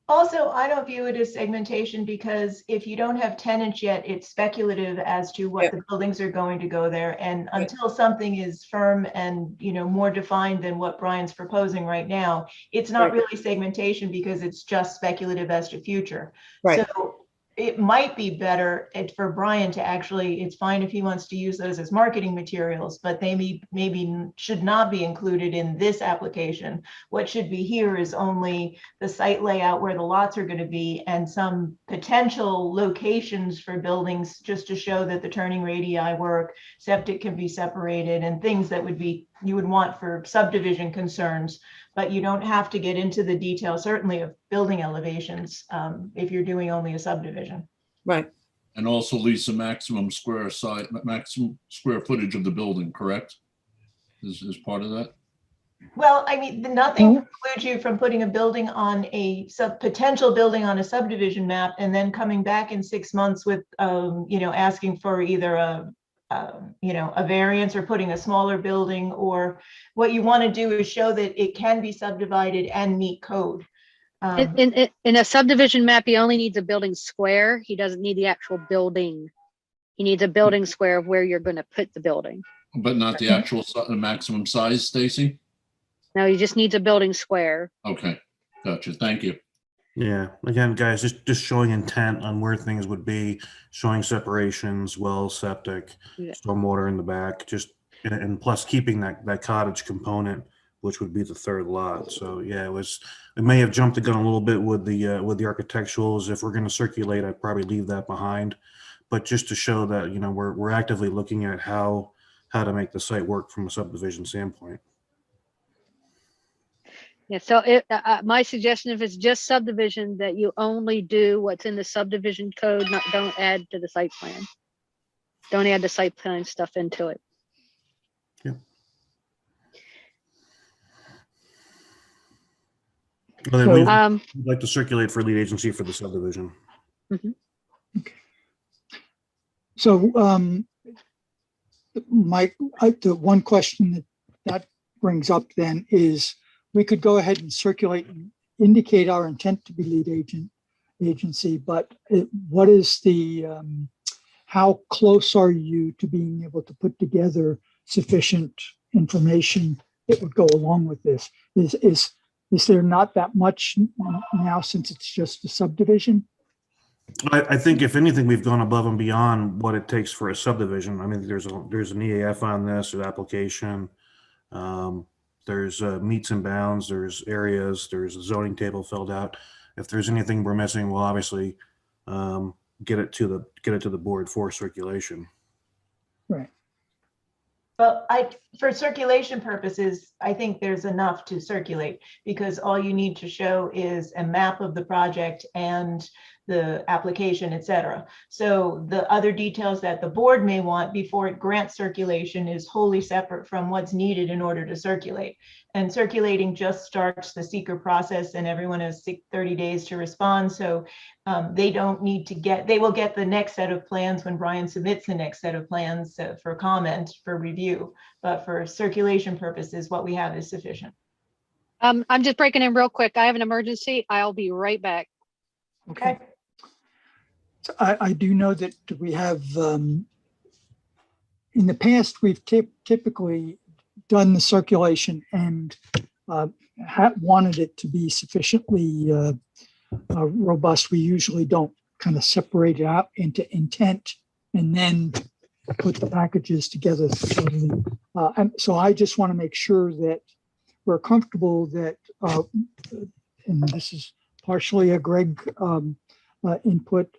S7: Also, I don't view it as segmentation because if you don't have tenants yet, it's speculative as to what the buildings are going to go there. And until something is firm and, more defined than what Brian's proposing right now, it's not really segmentation because it's just speculative as to future.
S12: Right.
S7: So it might be better for Brian to actually, it's fine if he wants to use those as marketing materials, but they maybe should not be included in this application. What should be here is only the site layout where the lots are going to be and some potential locations for buildings just to show that the turning radii work, septic can be separated, and things that you would want for subdivision concerns. But you don't have to get into the detail, certainly of building elevations, if you're doing only a subdivision.
S12: Right.
S3: And also, Lisa, maximum square footage of the building, correct? Is part of that?
S7: Well, I mean, nothing precludes you from putting a building on a potential building on a subdivision map and then coming back in 6 months with, asking for either a variance or putting a smaller building, or what you want to do is show that it can be subdivided and meet code.
S6: In a subdivision map, he only needs a building square. He doesn't need the actual building. He needs a building square of where you're going to put the building.
S3: But not the actual maximum size, Stacy?
S6: No, he just needs a building square.
S3: Okay, gotcha. Thank you.
S14: Yeah, again, guys, just showing intent on where things would be, showing separations, wells, septic, stormwater in the back, and plus keeping that cottage component, which would be the 3rd lot. So yeah, it may have jumped the gun a little bit with the architecturals. If we're going to circulate, I'd probably leave that behind, but just to show that we're actively looking at how to make the site work from a subdivision standpoint.
S6: Yeah, so my suggestion, if it's just subdivision, that you only do what's in the subdivision code, don't add to the site plan. Don't add the site plan stuff into it.
S14: Yeah. Well, then we'd like to circulate for lead agency for the subdivision.
S6: Mm-hmm.
S1: Okay. So, the one question that brings up then is we could go ahead and circulate and indicate our intent to be lead agency, but what is the, how close are you to being able to put together sufficient information that would go along with this? Is there not that much now since it's just a subdivision?
S14: I think if anything, we've gone above and beyond what it takes for a subdivision. I mean, there's an EAF on this, an application. There's meets and bounds, there's areas, there's a zoning table filled out. If there's anything we're missing, we'll obviously get it to the board for circulation.
S1: Right.
S7: Well, for circulation purposes, I think there's enough to circulate because all you need to show is a map of the project and the application, et cetera. So the other details that the board may want before it grants circulation is wholly separate from what's needed in order to circulate. And circulating just starts the seeker process and everyone has 30 days to respond. So they don't need to they will get the next set of plans when Brian submits the next set of plans for comment, for review. But for circulation purposes, what we have is sufficient.
S6: I'm just breaking in real quick. I have an emergency. I'll be right back.
S7: Okay.
S1: So I do know that we have, in the past, we've typically done the circulation and wanted it to be sufficiently robust. We usually don't kind of separate it out into intent and then put the packages together. And so I just want to make sure that we're comfortable that, and this is partially a Greg input,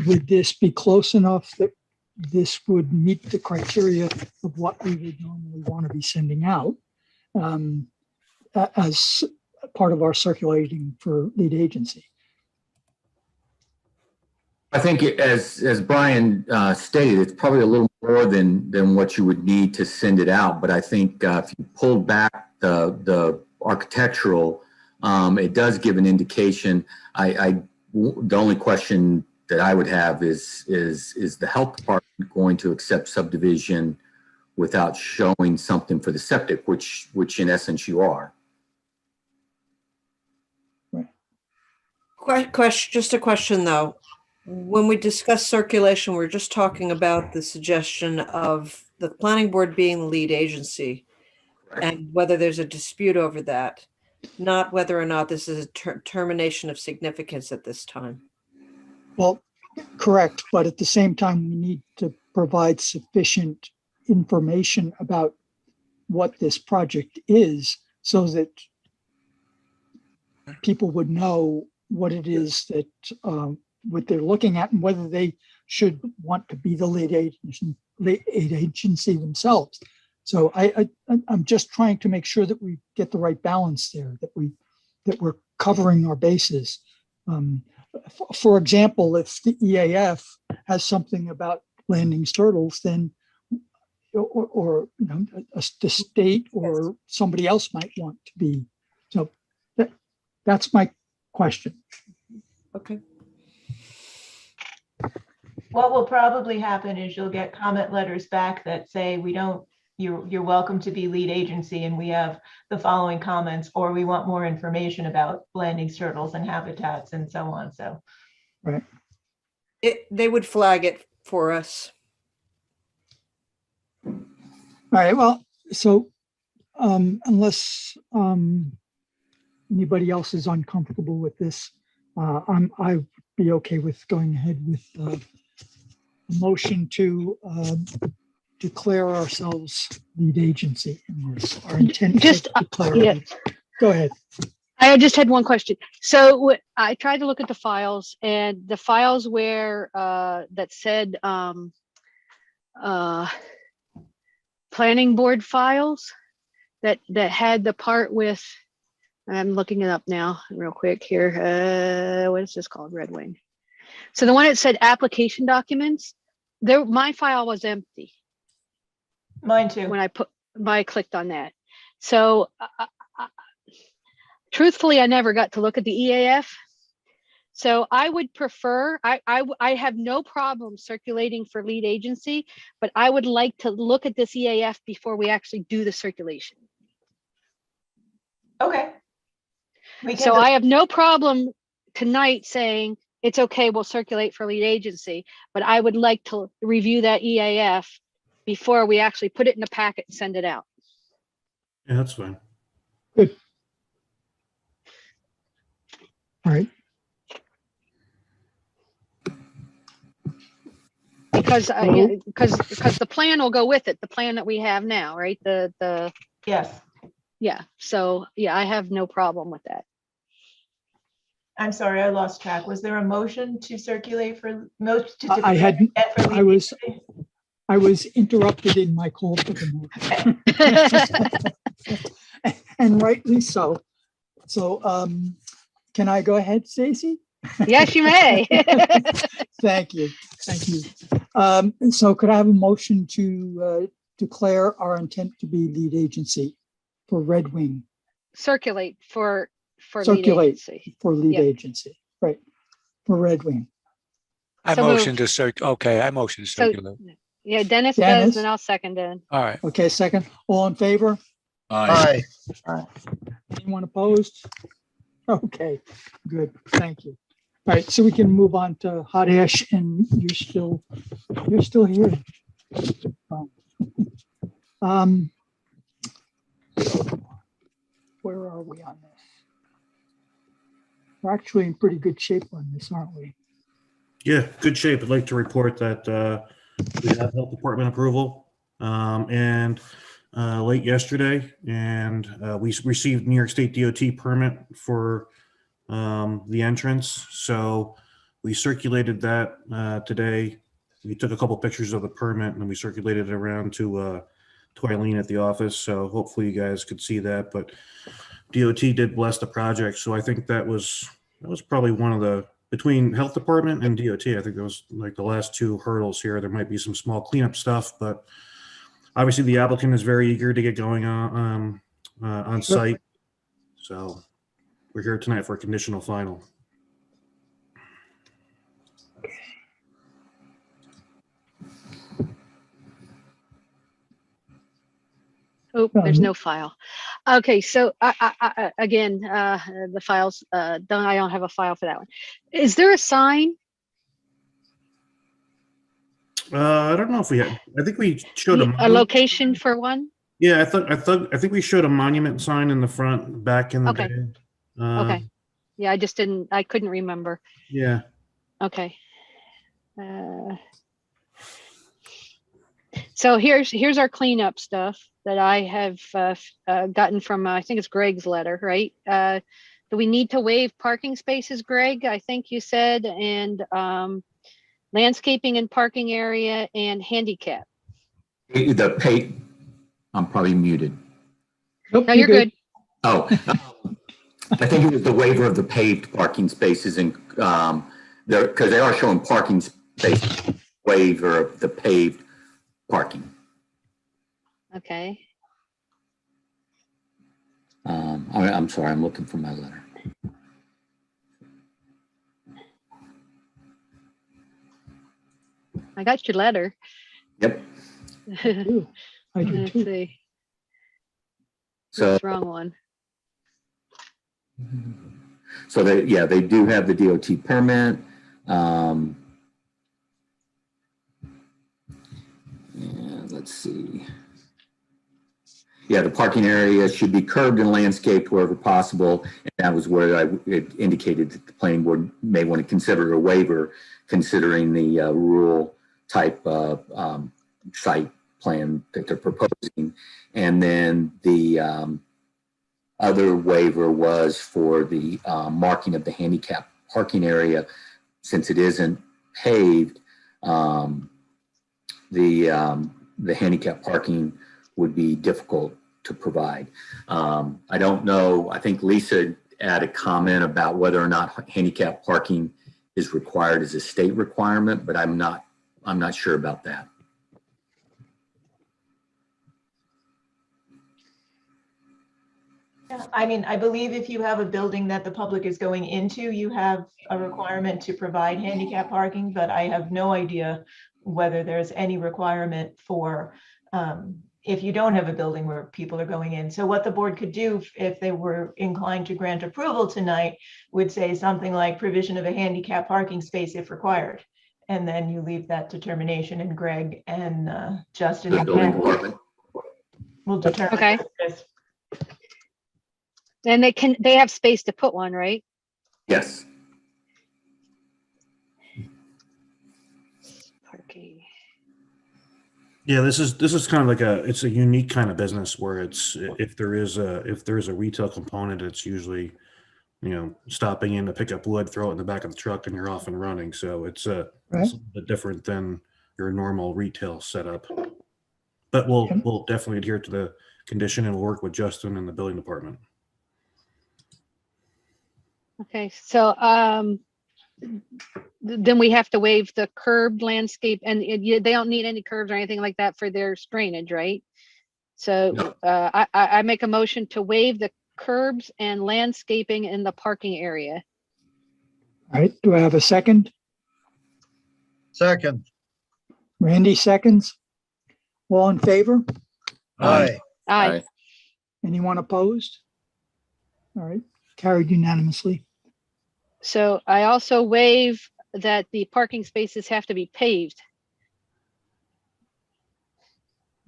S1: would this be close enough that this would meet the criteria of what we would normally want to be sending out as part of our circulating for lead agency?
S10: I think as Brian stated, it's probably a little more than what you would need to send it out. But I think if you pulled back the architectural, it does give an indication. The only question that I would have is the health department going to accept subdivision without showing something for the septic, which in essence you are.
S12: Just a question though. When we discuss circulation, we're just talking about the suggestion of the planning board being the lead agency and whether there's a dispute over that, not whether or not this is a termination of significance at this time.
S1: Well, correct. But at the same time, we need to provide sufficient information about what this project is so that people would know what it is that what they're looking at and whether they should want to be the lead agency themselves. So I'm just trying to make sure that we get the right balance there, that we're covering our bases. For example, if the EAF has something about landing turtles, then or you know, the state or somebody else might want to be. So that's my question.
S12: Okay.
S7: What will probably happen is you'll get comment letters back that say you're welcome to be lead agency and we have the following comments, or we want more information about landing turtles and habitats and so on. So
S1: right.
S12: They would flag it for us.
S1: All right. Well, so unless anybody else is uncomfortable with this, I'd be okay with going ahead with a motion to declare ourselves lead agency in this. Our intent is to declare.
S6: Yeah.
S1: Go ahead.
S6: I just had one question. So I tried to look at the files, and the files where that said planning board files that had the part with, I'm looking it up now real quick here. What is this called? Red Wing. So the one that said application documents, my file was empty.
S7: mine too.
S6: When I clicked on that. So truthfully, I never got to look at the EAF. So I would prefer, I have no problem circulating for lead agency, but I would like to look at this EAF before we actually do the circulation.
S7: Okay. We can
S6: So
S7: just-
S6: I have no problem tonight saying it's okay, we'll circulate for lead agency, but I would like to review that EAF before we actually put it in a packet and send it out.
S14: Yeah, that's fine.
S1: All right.
S6: Because
S1: Hello?
S6: because the plan will go with it, the plan that we have now, right? The
S7: Yes,
S6: yeah. So yeah, I have no problem with that.
S7: I'm sorry, I lost track. Was there a motion to circulate for most?
S1: I hadn't, I was interrupted in my call for the motion. And rightly so. So can I go ahead, Stacy?
S6: Yes, you may.
S1: Thank you. Thank you. So could I have a motion to declare our intent to be lead agency for Red Wing?
S6: Circulate for lead
S1: Circulate
S6: agency.
S1: for lead
S6: Yep.
S1: agency, right? For Red Wing.
S2: I
S6: So
S2: motion
S6: moved.
S2: to okay, I motion to
S6: So
S2: circulate.
S6: yeah, Dennis
S1: Dennis?
S6: does, and I'll second it.
S2: All right.
S1: Okay, second. All in favor?
S3: Aye.
S1: Anyone opposed? Okay, good. Thank you. All right, so we can move on to hot ash, and you're still here. Where are we on this? We're actually in pretty good shape on this, aren't we?
S14: Yeah, good shape. I'd like to report that we have health department approval and late yesterday, and we received New York State DOT permit for the entrance. So we circulated that today. We took a couple pictures of the permit and we circulated it around to Eileen at the office. So hopefully you guys could see that. But DOT did bless the project, so I think that was probably one of the, between health department and DOT, I think that was like the last two hurdles here. There might be some small cleanup stuff, but obviously the applicant is very eager to get going on site. So we're here tonight for a conditional final.
S6: Oh, there's no file. Okay, so again, the files, I don't have a file for that one. Is there a sign?
S14: I don't know if we had, I think we showed
S6: A location for one?
S14: Yeah, I think we showed a monument sign in the front back in the
S6: Okay.
S14: day.
S6: Okay. Yeah, I couldn't remember.
S14: Yeah.
S6: Okay. So here's our cleanup stuff that I have gotten from, I think it's Greg's letter, right? Do we need to waive parking spaces, Greg? I think you said, and landscaping and parking area and handicap.
S10: The pay, I'm probably muted.
S1: Nope,
S6: No, you're good.
S10: Oh, I think it was the waiver of the paved parking spaces and there, because they are showing parking space waiver of the paved parking.
S6: Okay.
S10: I'm sorry, I'm looking for my letter.
S6: I got your letter.
S10: Yep.
S1: I do
S6: Let's
S1: too.
S6: see.
S10: So,
S6: That's the wrong one.
S10: so they do have the DOT permit. And let's see. Yeah, the parking area should be curbed and landscaped wherever possible. And that was where it indicated that the planning board may want to consider a waiver, considering the rural type of site plan that they're proposing. And then the other waiver was for the marking of the handicap parking area. Since it isn't paved, the handicap parking would be difficult to provide. I don't know, I think Lisa had a comment about whether or not handicap parking is required as a state requirement, but I'm not sure about that.
S7: Yeah, I mean, I believe if you have a building that the public is going into, you have a requirement to provide handicap parking, but I have no idea whether there's any requirement for if you don't have a building where people are going in. So what the board could do if they were inclined to grant approval tonight would say something like provision of a handicap parking space if required. And then you leave that determination, and Greg and Justin
S10: The
S7: and
S10: building
S7: Ken
S10: department.
S7: will determine.
S6: Okay.
S7: this.
S6: And they have space to put one, right?
S10: Yes.
S6: Parking.
S14: Yeah, this is kind of like it's a unique kind of business where it's if there is a retail component, it's usually, stopping in to pick up wood, throw it in the back of the truck, and you're off and running. So it's a little bit different than your normal retail setup. But we'll definitely adhere to the condition, and we'll work with Justin and the building department.
S6: Okay, so then we have to waive the curbed landscape, and they don't need any curbs or anything like that for their drainage, right? So
S10: No.
S6: I make a motion to waive the curbs and landscaping in the parking area.
S1: All right, do I have a second?
S4: Second.
S1: Randy seconds. All in favor?
S4: Aye.
S6: Aye.
S1: Anyone opposed? All right, carried unanimously.
S6: So I also waive that the parking spaces have to be paved.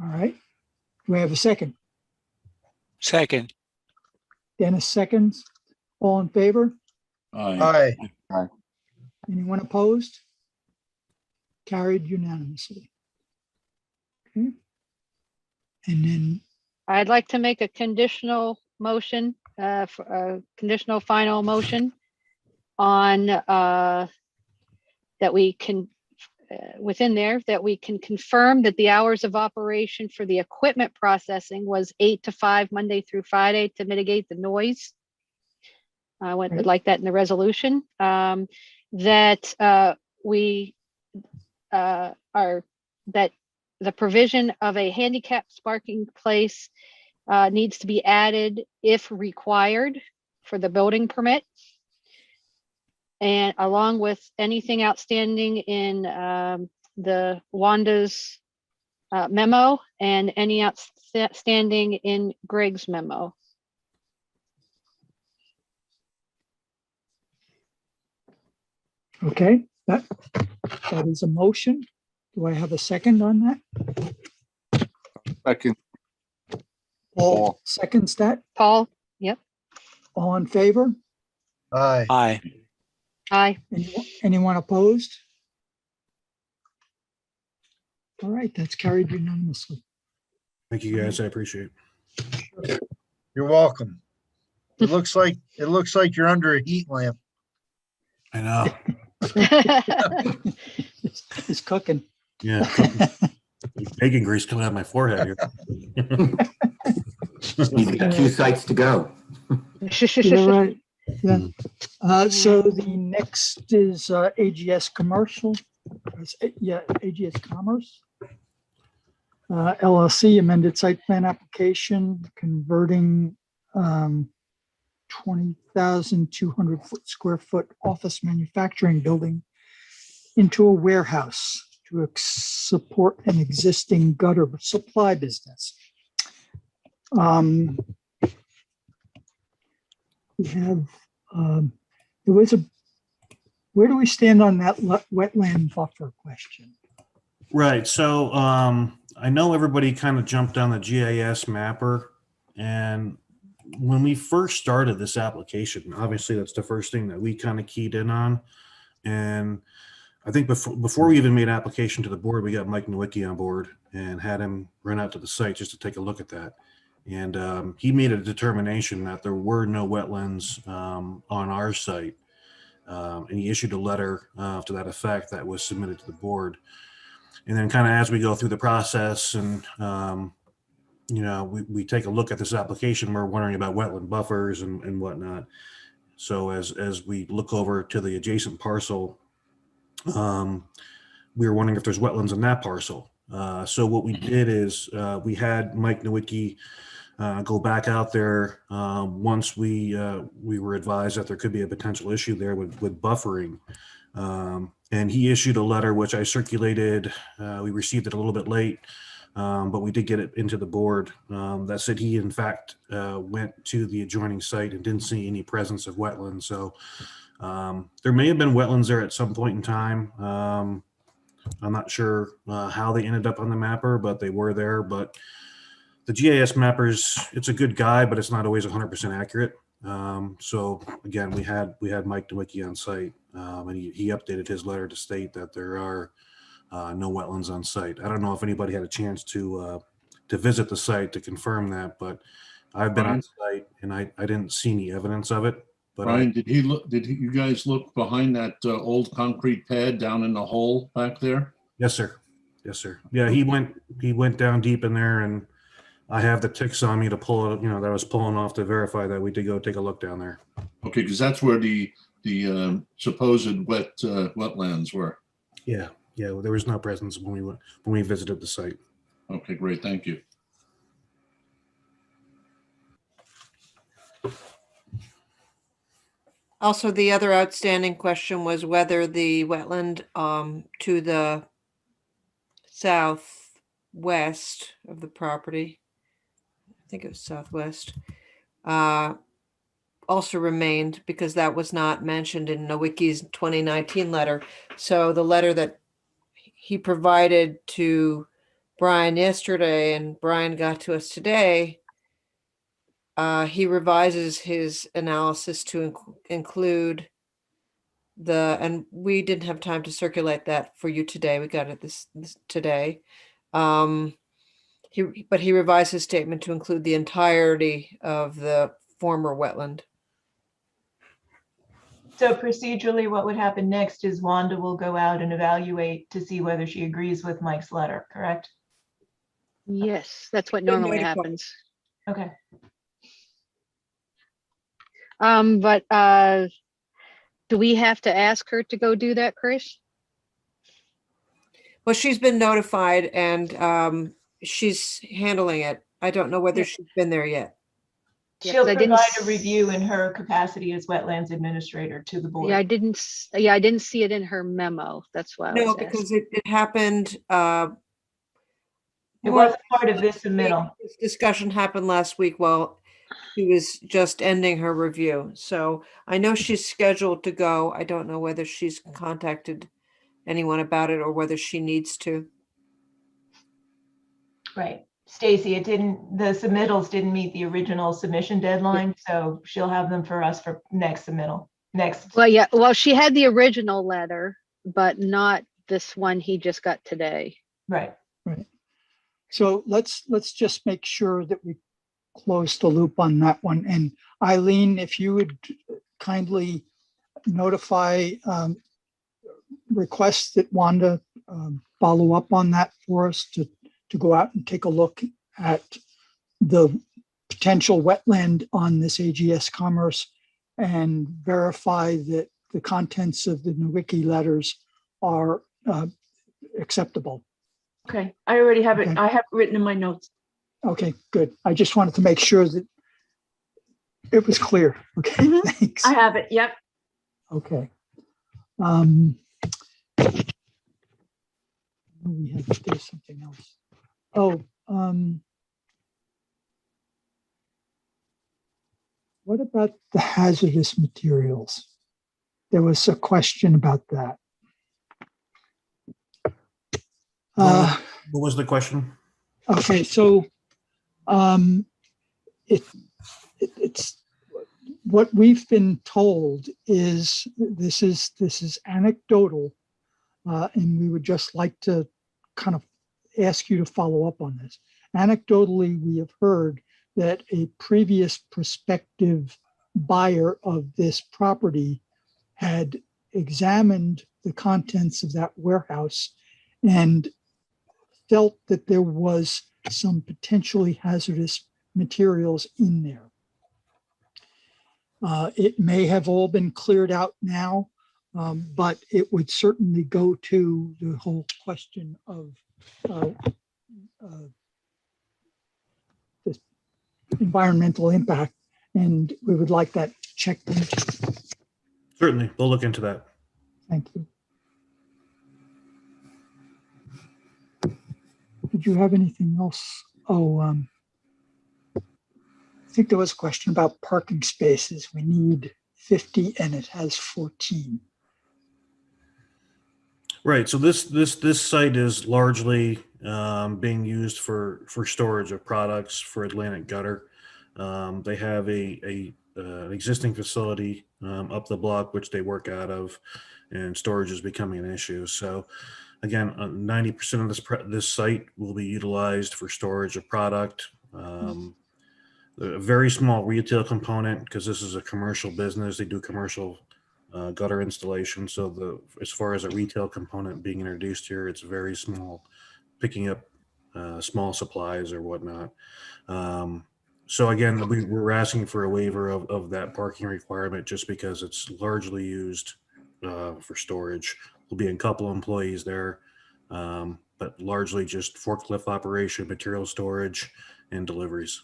S1: All right, do I have a second?
S2: Second.
S1: Dennis seconds. All in favor?
S3: Aye.
S4: Aye.
S1: Anyone opposed? Carried unanimously. Okay. And then,
S6: I'd like to make a conditional motion, for a conditional final motion on that we can, within there, that we can confirm that the hours of operation for the equipment processing was 8 to 5 Monday through Friday to mitigate the noise. I would like that in the resolution. That we that the provision of a handicap parking place needs to be added if required for the building permit. And along with anything outstanding in the Wanda's memo and any outstanding in Greg's memo.
S1: okay, that is a motion. Do I have a second on that?
S13: Second.
S1: Paul seconds that.
S6: Paul? Yep.
S1: All in favor?
S4: Aye.
S2: Aye.
S6: Aye.
S1: Anyone opposed? All right, that's carried unanimously.
S14: Thank you, guys. I appreciate it.
S4: You're welcome. It looks like you're under a heat lamp.
S14: I know.
S1: It's cooking.
S14: Yeah. Bacon grease coming out of my forehead here.
S10: He's got 2 sites to go.
S1: Yeah, right. Yeah. So the next is AGS Commercial. Yeah, AGS Commerce. LLC amended site plan application converting 20,200 square foot office manufacturing building into a warehouse to support an existing gutter supply business. We have, there was where do we stand on that wetland buffer question?
S14: Right. So I know everybody kind of jumped on the GIS mapper, and when we first started this application, obviously that's the first thing that we kind of keyed in on. And I think before we even made application to the board, we got Mike Nowicki on board and had him run out to the site just to take a look at that. And he made a determination that there were no wetlands on our site. And he issued a letter to that effect that was submitted to the board. And then kind of as we go through the process and, we take a look at this application, we're wondering about wetland buffers and whatnot. So as we look over to the adjacent parcel, we were wondering if there's wetlands in that parcel. So what we did is we had Mike Nowicki go back out there once we were advised that there could be a potential issue there with buffering. And he issued a letter, which I circulated. We received it a little bit late but we did get it into the board that said he in fact went to the adjoining site and didn't see any presence of wetlands. So there may have been wetlands there at some point in time. I'm not sure how they ended up on the mapper, but they were there. But the GIS mappers, it's a good guide, but it's not always 100% accurate. So again, we had Mike Nowicki on site, and he updated his letter to state that there are no wetlands on site. I don't know if anybody had a chance to visit the site to confirm that, but I've been on site and I didn't see any evidence of it. But
S3: Brian, did you guys look behind that old concrete pad down in the hole back there?
S14: Yes, sir. Yes, sir. Yeah, he went down deep in there, and I have the ticks on me to pull it, that I was pulling off to verify that we did go take a look down there.
S3: Okay, because that's where the supposed wetlands were.
S14: Yeah, yeah. Well, there was no presence when we visited the site.
S3: Okay, great. Thank you.
S12: Also, the other outstanding question was whether the wetland to the southwest of the property, I think it was southwest, also remained, because that was not mentioned in Nowicki's 2019 letter. So the letter that he provided to Brian yesterday and Brian got to us today, he revises his analysis to include and we didn't have time to circulate that for you today. We got it this today. But he revised his statement to include the entirety of the former wetland.
S7: So procedurally, what would happen next is Wanda will go out and evaluate to see whether she agrees with Mike's letter, correct?
S6: Yes, that's what normally happens.
S7: Okay.
S6: But do we have to ask her to go do that, Chris?
S12: Well, she's been notified and she's handling it. I don't know whether she's been there yet.
S7: She'll provide a review in her capacity as wetlands administrator to the board.
S6: Yeah, I didn't see it in her memo. That's why.
S12: No, because it happened.
S7: It wasn't part of this submittal.
S12: This discussion happened last week while she was just ending her review. So I know she's scheduled to go. I don't know whether she's contacted anyone about it or whether she needs to.
S7: Right. Stacy, the submittals didn't meet the original submission deadline, so she'll have them for us for next submittal.
S6: Well, yeah. Well, she had the original letter, but not this one he just got today.
S7: Right.
S1: Right. So let's just make sure that we close the loop on that one. And Eileen, if you would kindly notify, request that Wanda follow up on that for us to go out and take a look at the potential wetland on this AGS Commerce and verify that the contents of the Nowicki letters are acceptable.
S15: Okay, I already have it.
S1: Okay.
S15: I have it written in my notes.
S1: Okay, good. I just wanted to make sure that it was clear. Okay, thanks.
S15: I have it. Yep.
S1: Okay. There's something else. Oh, what about the hazardous materials? There was a question about that.
S14: What was the question?
S1: Okay, so it's what we've been told is this is anecdotal, and we would just like to kind of ask you to follow up on this. Anecdotally, we have heard that a previous prospective buyer of this property had examined the contents of that warehouse and felt that there was some potentially hazardous materials in there. It may have all been cleared out now, but it would certainly go to the whole question of this environmental impact, and we would like that checked into.
S14: Certainly, we'll look into that.
S1: Thank you. Did you have anything else? Oh, I think there was a question about parking spaces. We need 50 and it has 14.
S14: Right. So this site is largely being used for storage of products for Atlantic Gutter. They have an existing facility up the block which they work out of, and storage is becoming an issue. So again, 90% of this site will be utilized for storage of product. A very small retail component, because this is a commercial business. They do commercial gutter installation. So as far as a retail component being introduced here, it's very small, picking up small supplies or whatnot. So again, we're asking for a waiver of that parking requirement just because it's largely used for storage. There'll be a couple employees there, but largely just forklift operation, material storage, and deliveries.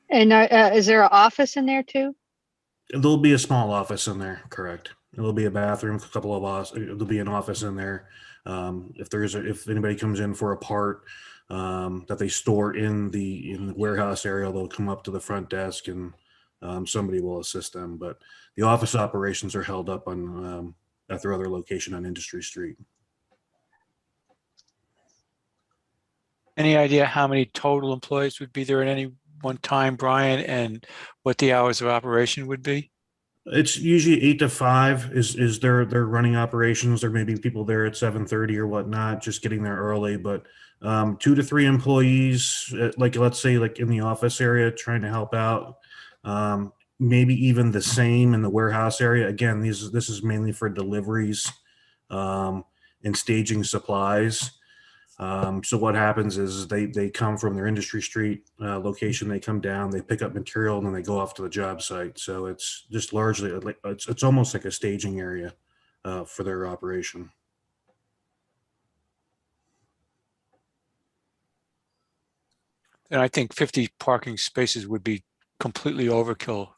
S6: And is there an office in there too?
S14: There'll be a small office in there, correct. There'll be a bathroom, a couple of there'll be an office in there. If anybody comes in for a part that they store in the warehouse area, they'll come up to the front desk and somebody will assist them. But the office operations are held up on at their other location on Industry Street.
S2: Any idea how many total employees would be there at any one time, Brian, and what the hours of operation would be?
S14: It's usually 8 to 5 is their running operations. There may be people there at 7:30 or whatnot, just getting there early. But 2 to 3 employees, like let's say like in the office area, trying to help out. Maybe even the same in the warehouse area. Again, this is mainly for deliveries and staging supplies. So what happens is they come from their Industry Street location, they come down, they pick up material, and then they go off to the job site. So it's just largely like it's almost like a staging area for their operation.
S2: And I think 50 parking spaces would be completely overkill.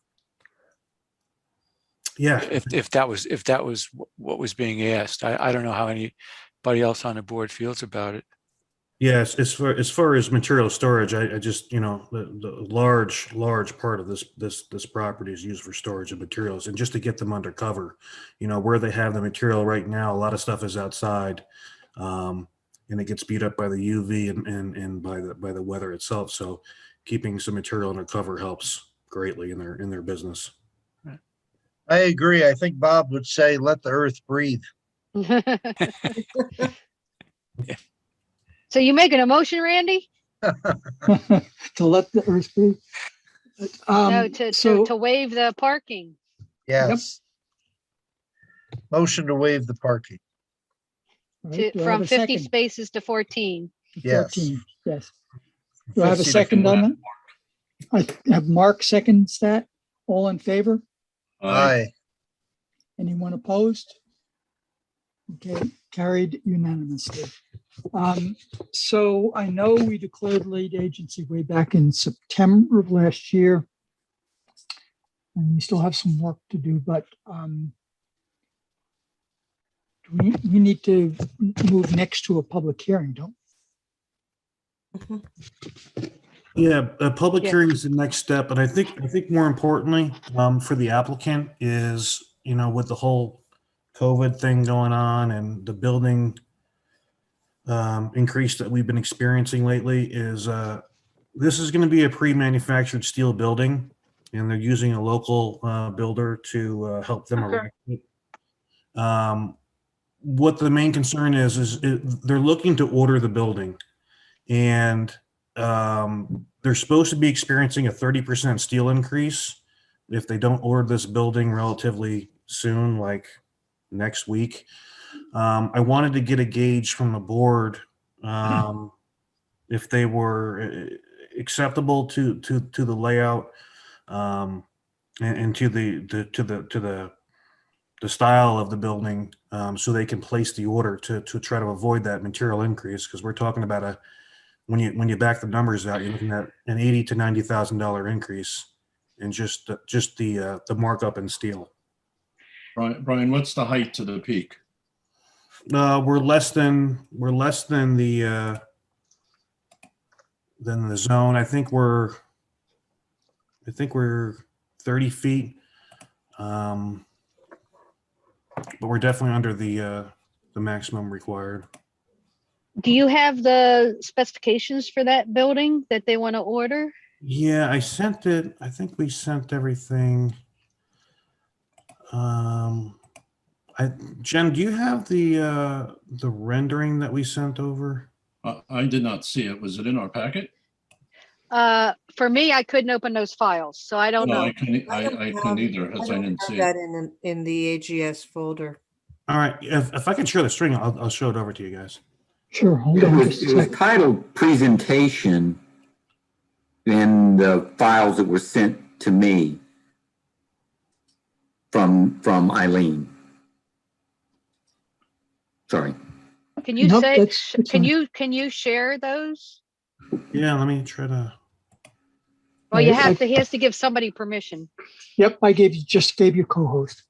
S14: Yeah.
S2: If that was what was being asked, I don't know how anybody else on the board feels about it.
S14: Yes, as far as material storage, I just, the large part of this property is used for storage of materials, and just to get them under cover, where they have the material right now, a lot of stuff is outside, and it gets beat up by the UV and by the weather itself. So keeping some material under cover helps greatly in their business.
S4: I agree. I think Bob would say, let the earth breathe.
S6: So you making a motion, Randy?
S1: To let the earth breathe?
S6: No, to waive the parking.
S4: Yes. Yep. Motion to waive the parking.
S1: Right,
S6: From 50 spaces to 14.
S4: Yes.
S1: 14, yes. Do I have a second on that? I have Mark seconds that. All in favor?
S4: Aye.
S1: Anyone opposed? Okay, carried unanimously. So I know we declared lead agency way back in September of last year, and we still have some work to do, but we need to move next to a public hearing, don't we?
S14: Yeah, a public hearing is the next step, and I think more importantly for the applicant is, with the whole COVID thing going on and the building increase that we've been experiencing lately, is this is going to be a pre-manufactured steel building, and they're using a local builder to help them erect it. What the main concern is they're looking to order the building, and they're supposed to be experiencing a 30% steel increase if they don't order this building relatively soon, like next week. I wanted to get a gauge from the board if they were acceptable to the layout and to the style of the building, so they can place the order to try to avoid that material increase, because we're talking about when you back the numbers out, you're looking at an $80,000 to $90,000 increase in just the markup in steel.
S3: Brian, what's the height to the peak?
S14: We're less than the zone. I think we're 30 feet. But we're definitely under the maximum required.
S6: Do you have the specifications for that building that they want to order?
S14: Yeah, I sent it. I think we sent everything. Jen, do you have the rendering that we sent over?
S3: I did not see it. Was it in our packet?
S6: For me, I couldn't open those files, so I don't
S3: No,
S6: know.
S3: I couldn't either, as I didn't see
S12: That
S3: it.
S12: in the AGS folder.
S14: All right, if I can share the string, I'll show it over to you guys.
S1: Sure, hold
S10: It
S1: on
S10: was,
S1: just a
S10: it was
S1: second.
S10: titled presentation in the files that were sent to me from Eileen. Sorry.
S6: Can you
S1: Nope,
S6: say,
S1: that's fine.
S6: can you share those?
S14: Yeah, let me try to.
S6: Well, you
S1: Right,
S6: have to, he has to give somebody permission.
S1: Yep, I just gave you co-host.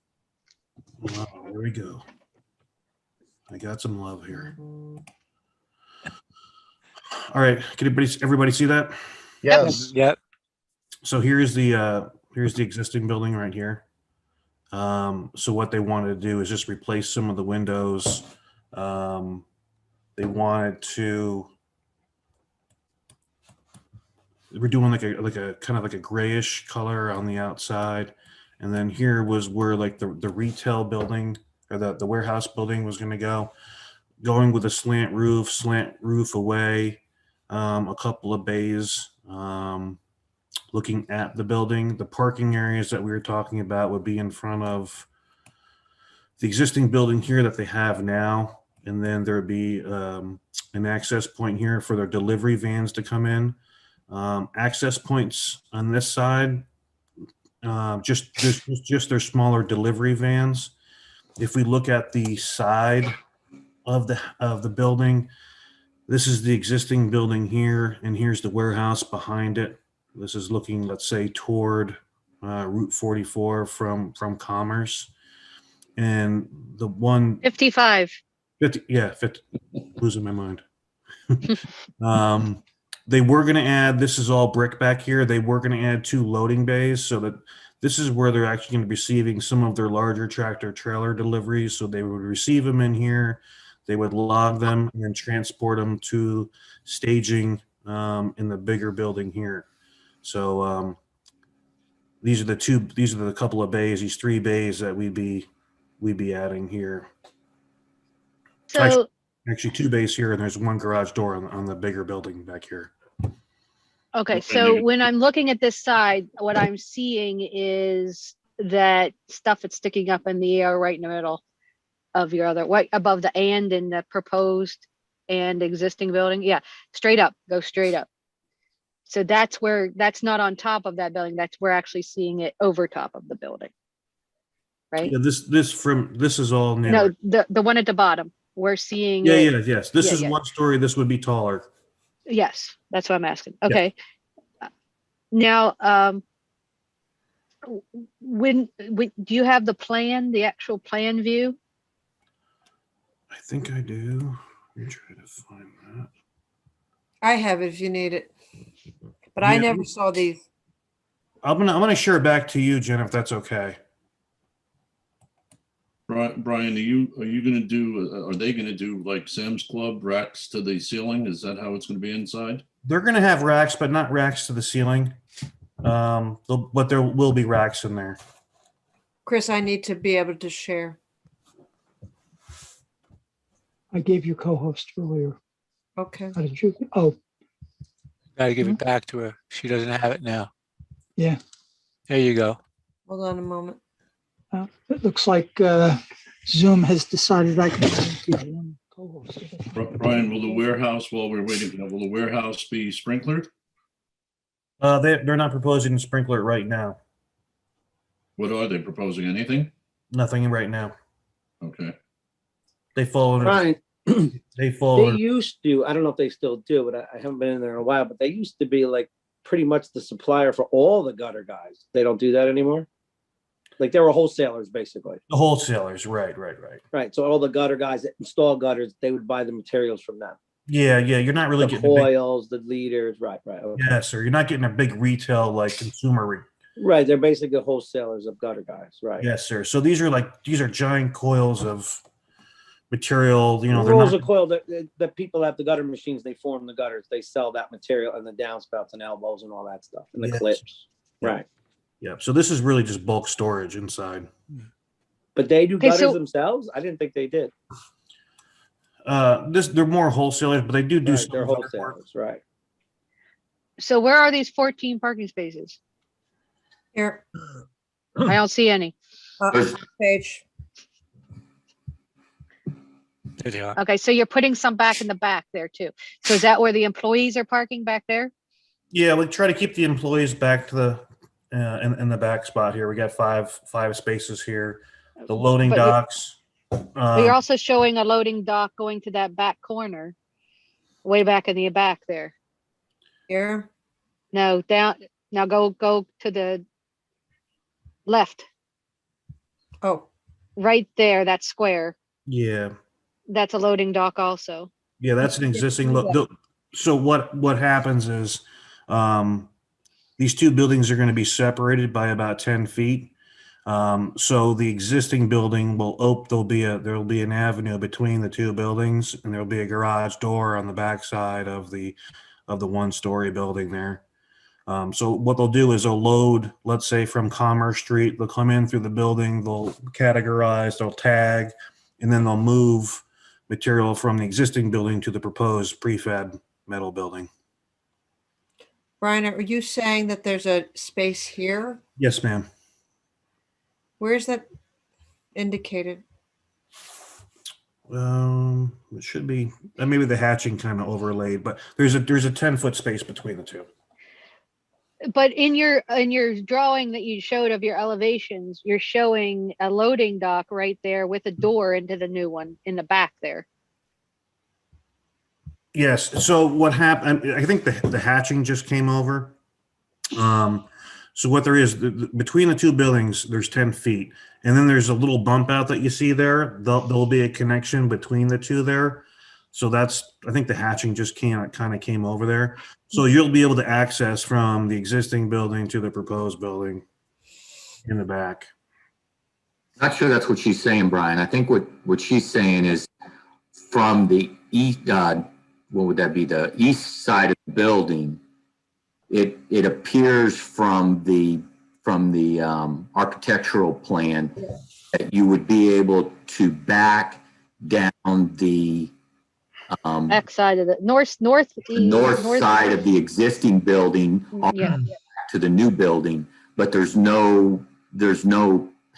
S14: Oh, here we go. I got some love here. All right, can everybody see that?
S4: Yes.
S2: Yep.
S14: So here's the existing building right here. So what they wanted to do is just replace some of the windows. They wanted to. We're doing like a kind of like a grayish color on the outside, and then here was where like the retail building or the warehouse building was going to go, going with a slant roof away, a couple of bays. Looking at the building, the parking areas that we were talking about would be in front of the existing building here that they have now. And then there'd be an access point here for their delivery vans to come in. Access points on this side, just their smaller delivery vans. If we look at the side of the building, this is the existing building here, and here's the warehouse behind it. This is looking, let's say, toward Route 44 from Commerce. And the one
S6: 55.
S14: 50, yeah, 50, losing my mind. They were going to add, this is all brick back here. They were going to add 2 loading bays so that this is where they're actually going to be receiving some of their larger tractor trailer deliveries. So they would receive them in here. They would log them and then transport them to staging in the bigger building here. So these are the couple of bays, these 3 bays that we'd be adding here.
S6: So
S14: actually 2 bays here, and there's 1 garage door on the bigger building back here.
S6: okay, so when I'm looking at this side, what I'm seeing is that stuff that's sticking up in the air right in the middle of your other, right above the and in the proposed and existing building. Yeah, straight up, go straight up. So that's where, that's not on top of that building. That's, we're actually seeing it over top of the building. Right?
S14: Yeah, this is all new.
S6: No, the one at the bottom, we're seeing
S14: Yeah,
S6: it.
S14: yes. This is
S6: yeah.
S14: 1 story. This would be taller.
S6: Yes, that's what I'm asking. Okay. Now, when do you have the plan, the actual plan view?
S14: I think I do. Let me try to find that.
S12: I have it if you need it, but I never saw these.
S14: I'm gonna share it back to you, Jen, if that's okay.
S3: Brian, are you going to do, are they going to do like Sam's Club racks to the ceiling? Is that how it's going to be inside?
S14: They're gonna have racks, but not racks to the ceiling. But there will be racks in there.
S12: Chris, I need to be able to share.
S1: I gave you co-host earlier.
S12: Okay.
S1: How did you? Oh,
S2: Gotta give it back to her. She doesn't have it now.
S1: yeah.
S2: There you go.
S12: Hold on a moment.
S1: It looks like Zoom has decided I can be one co-host.
S3: Brian, will the warehouse, while we're waiting for that, will the warehouse be sprinklered?
S14: They're not proposing to sprinkler it right now.
S3: What are they proposing? Anything?
S14: Nothing right now.
S3: Okay.
S14: They fall under.
S11: Brian,
S14: They fall.
S11: they
S14: under-
S11: used to, I don't know if they still do, but I haven't been in there in a while, but they used to be like pretty much the supplier for all the gutter guys. They don't do that anymore? Like they were wholesalers, basically.
S14: The wholesalers, right.
S11: Right. So all the gutter guys that install gutters, they would buy the materials from them.
S14: Yeah, you're not really
S11: The
S14: getting a big,
S11: coils, the leaders, right. Okay.
S14: yeah, sir. You're not getting a big retail like consumer.
S11: Right. They're basically wholesalers of gutter guys, right?
S14: Yes, sir. So these are giant coils of material. You know, they're
S11: Rolls
S14: not.
S11: of coil that people have the gutter machines, they form the gutters, they sell that material and the downspouts and elbows and all that stuff and the
S14: Yes.
S11: clips.
S14: Yeah.
S11: Right.
S14: Yeah. So this is really just bulk storage inside.
S11: But they do
S6: Okay,
S11: gutters
S6: so-
S11: themselves? I didn't think they did.
S14: They're more wholesalers, but they do
S11: Right,
S14: some
S11: they're
S14: gutter work.
S11: wholesalers, right?
S6: So where are these 14 parking spaces?
S12: Here,
S6: I don't see any.
S12: page.
S2: There they are.
S6: Okay, so you're putting some back in the back there too. So is that where the employees are parking back there?
S14: Yeah, we try to keep the employees back to the in the back spot here. We got five spaces here. The loading
S6: But you-
S14: docks.
S6: But you're also showing a loading dock going to that back corner, way back in the back there.
S12: Here,
S6: No, down, now go to the left,
S12: oh,
S6: right there, that square.
S14: Yeah,
S6: That's a loading dock also.
S14: yeah, that's an existing. So what happens is, these two buildings are going to be separated by about 10 feet. So the existing building there'll be an avenue between the two buildings, and there'll be a garage door on the backside of the one-story building there. So what they'll do is they'll load, let's say from Commerce Street, they'll come in through the building, they'll categorize, they'll tag, and then they'll move material from the existing building to the proposed prefab metal building.
S12: Brian, are you saying that there's a space here?
S14: Yes, ma'am.
S12: Where's that indicated?
S14: It should be maybe the hatching kind of overlaid, but there's a 10-foot space between the two.
S6: But in your drawing that you showed of your elevations, you're showing a loading dock right there with a door into the new one in the back there.
S14: Yes. So what happened? I think the hatching just came over. So what there is between the two buildings, there's 10 feet, and then there's a little bump out that you see there. There'll be a connection between the two there. So I think the hatching just kind of came over there. So you'll be able to access from the existing building to the proposed building in the back.
S10: Not sure that's what she's saying, Brian. I think what she's saying is from the east, what would that be? The east side of the building. It appears from the architectural plan that you would be able to back down the
S6: Back side of the north
S10: side of the existing building
S6: Yeah.
S10: to the new building, but there's no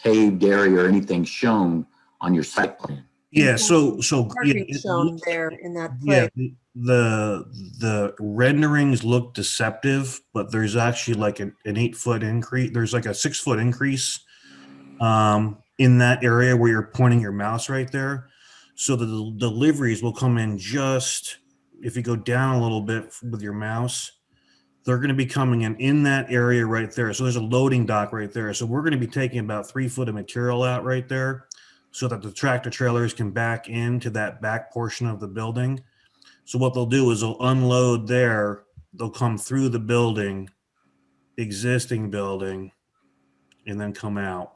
S10: paved area or anything shown on your site plan.
S14: Yeah. So
S12: Parking shown there in that place.
S14: yeah, the renderings look deceptive, but there's actually like an 8-foot increase. There's like a 6-foot increase in that area where you're pointing your mouse right there. So the deliveries will come in just, if you go down a little bit with your mouse, they're going to be coming in that area right there. So there's a loading dock right there. So we're going to be taking about 3 foot of material out right there so that the tractor trailers can back into that back portion of the building. So what they'll do is they'll unload there. They'll come through the building, existing building, and then come out.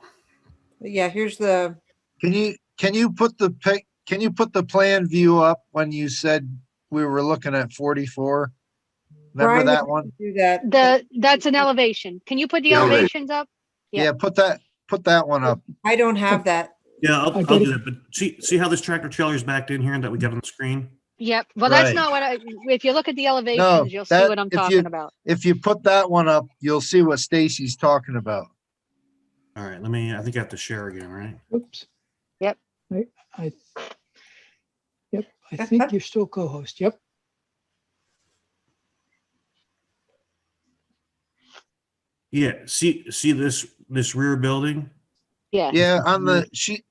S12: Yeah, here's the,
S4: Can you put the plan view up when you said we were looking at 44? Remember
S12: Brian,
S4: that
S12: if you
S4: one?
S12: could do that.
S6: That's an elevation. Can you put the
S10: Yeah, right.
S6: elevations up? Yeah.
S4: Yeah, put that one up.
S12: I don't have that.
S14: Yeah, I'll
S1: I
S14: do that. But see how this tractor trailer is backed in here that we got on the screen?
S6: Yep. Well, that's
S4: Right.
S6: not what if you look at the elevations,
S4: No,
S6: you'll see
S4: that-
S6: what I'm
S4: if
S6: talking
S4: you-
S6: about.
S4: If you put that one up, you'll see what Stacy's talking about.
S14: All right, I think I have to share again, right?
S1: Oops.
S6: Yep.
S1: I think you're still co-host. Yep.
S14: Yeah, see this rear building?
S6: Yeah.
S4: Yeah,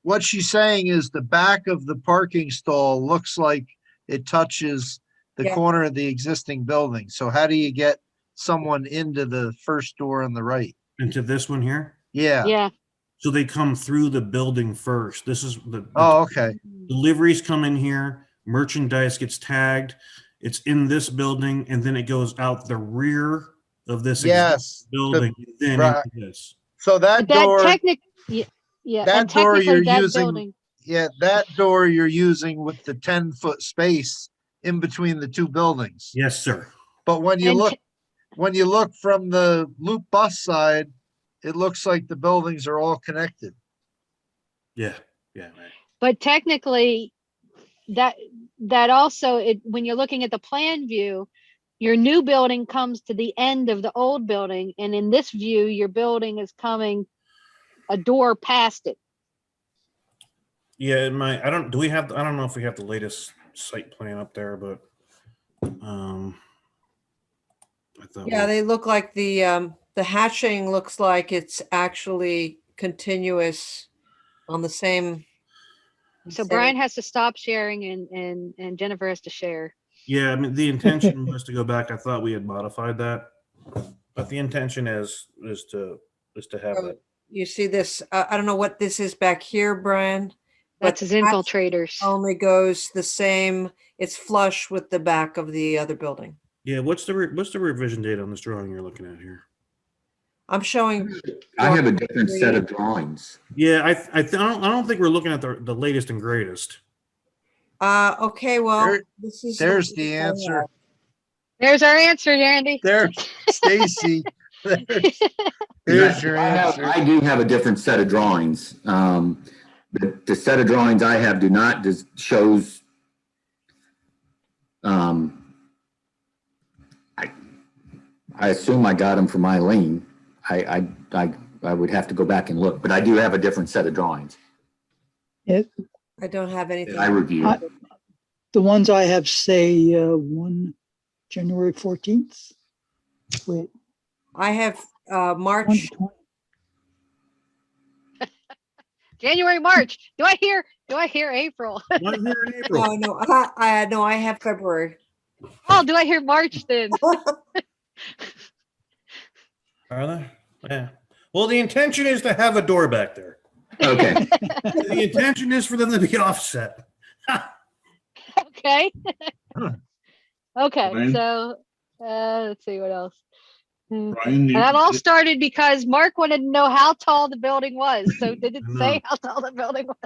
S4: what she's saying is the back of the parking stall looks like it touches the
S12: Yeah.
S4: corner of the existing building. So how do you get someone into the first door on the right?
S14: Into this one here?
S4: Yeah,
S6: Yeah.
S14: So they come through the building first. This is the
S4: Oh, okay.
S14: deliveries come in here, merchandise gets tagged, it's in this building, and then it goes out the rear of this
S4: Yes.
S14: building, and then
S4: right.
S14: into this.
S4: So that
S6: But that
S4: door,
S6: yeah, and
S4: that door
S6: technically
S4: you're
S6: that
S4: using,
S6: building,
S4: yeah, that door you're using with the 10-foot space in between the two buildings.
S14: Yes, sir.
S4: But when you
S6: And
S4: look from the loop bus side, it looks like the buildings are all connected.
S14: Yeah, yeah, right.
S6: but technically that also, when you're looking at the plan view, your new building comes to the end of the old building, and in this view, your building is coming a door past it.
S14: Yeah, I don't know if we have the latest site plan up there, but I thought
S12: Yeah, they look like the hatching looks like it's actually continuous on the same.
S6: So Brian has to stop sharing and Jennifer has to share.
S14: Yeah, I mean, the intention was to go back. I thought we had modified that, but the intention is to have
S12: So
S14: that.
S12: you see this, I don't know what this is back here, Brian.
S6: That's
S12: but
S6: his infiltrators.
S12: Only goes the same, it's flush with the back of the other building.
S14: Yeah, what's the revision date on this drawing you're looking at here?
S12: I'm showing.
S10: I have a different set of drawings.
S14: Yeah, I don't think we're looking at the latest and greatest.
S12: Okay, well,
S4: There's the answer.
S6: There's our answer, Andy.
S4: There, Stacy. There's your answer.
S10: I do have a different set of drawings. The set of drawings I have do not shows. I assume I got them from Eileen. I would have to go back and look, but I do have a different set of drawings.
S12: I don't have anything.
S10: I reviewed.
S1: The ones I have say one January 14th. Wait.
S12: I have March.
S6: January, March. Do I hear April?
S12: No, I have February.
S6: Oh, do I hear March then?
S14: Are they? Yeah. Well, the intention is to have a door back there.
S10: Okay.
S14: The intention is for them to be offset.
S6: Okay. Okay.
S3: Brian?
S6: So let's see what else.
S3: Brian,
S6: And that all started because Mark wanted to know how tall the building was. So did it say how tall the building was?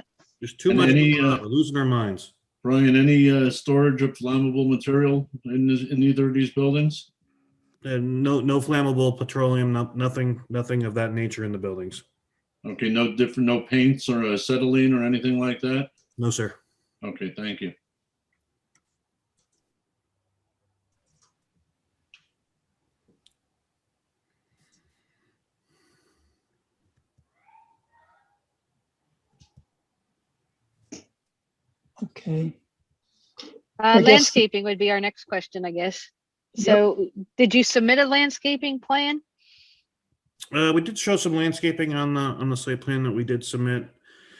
S14: There's too much. We're losing our minds.
S3: Brian, any storage of flammable material in either of these buildings?
S14: No flammable petroleum, nothing of that nature in the buildings.
S3: Okay, no paints or acetylene or anything like that?
S14: No, sir.
S3: Okay, thank you.
S1: Okay. I guess-
S6: Landscaping would be our next question, I guess. So did you submit a landscaping plan?
S14: We did show some landscaping on the site plan that we did submit.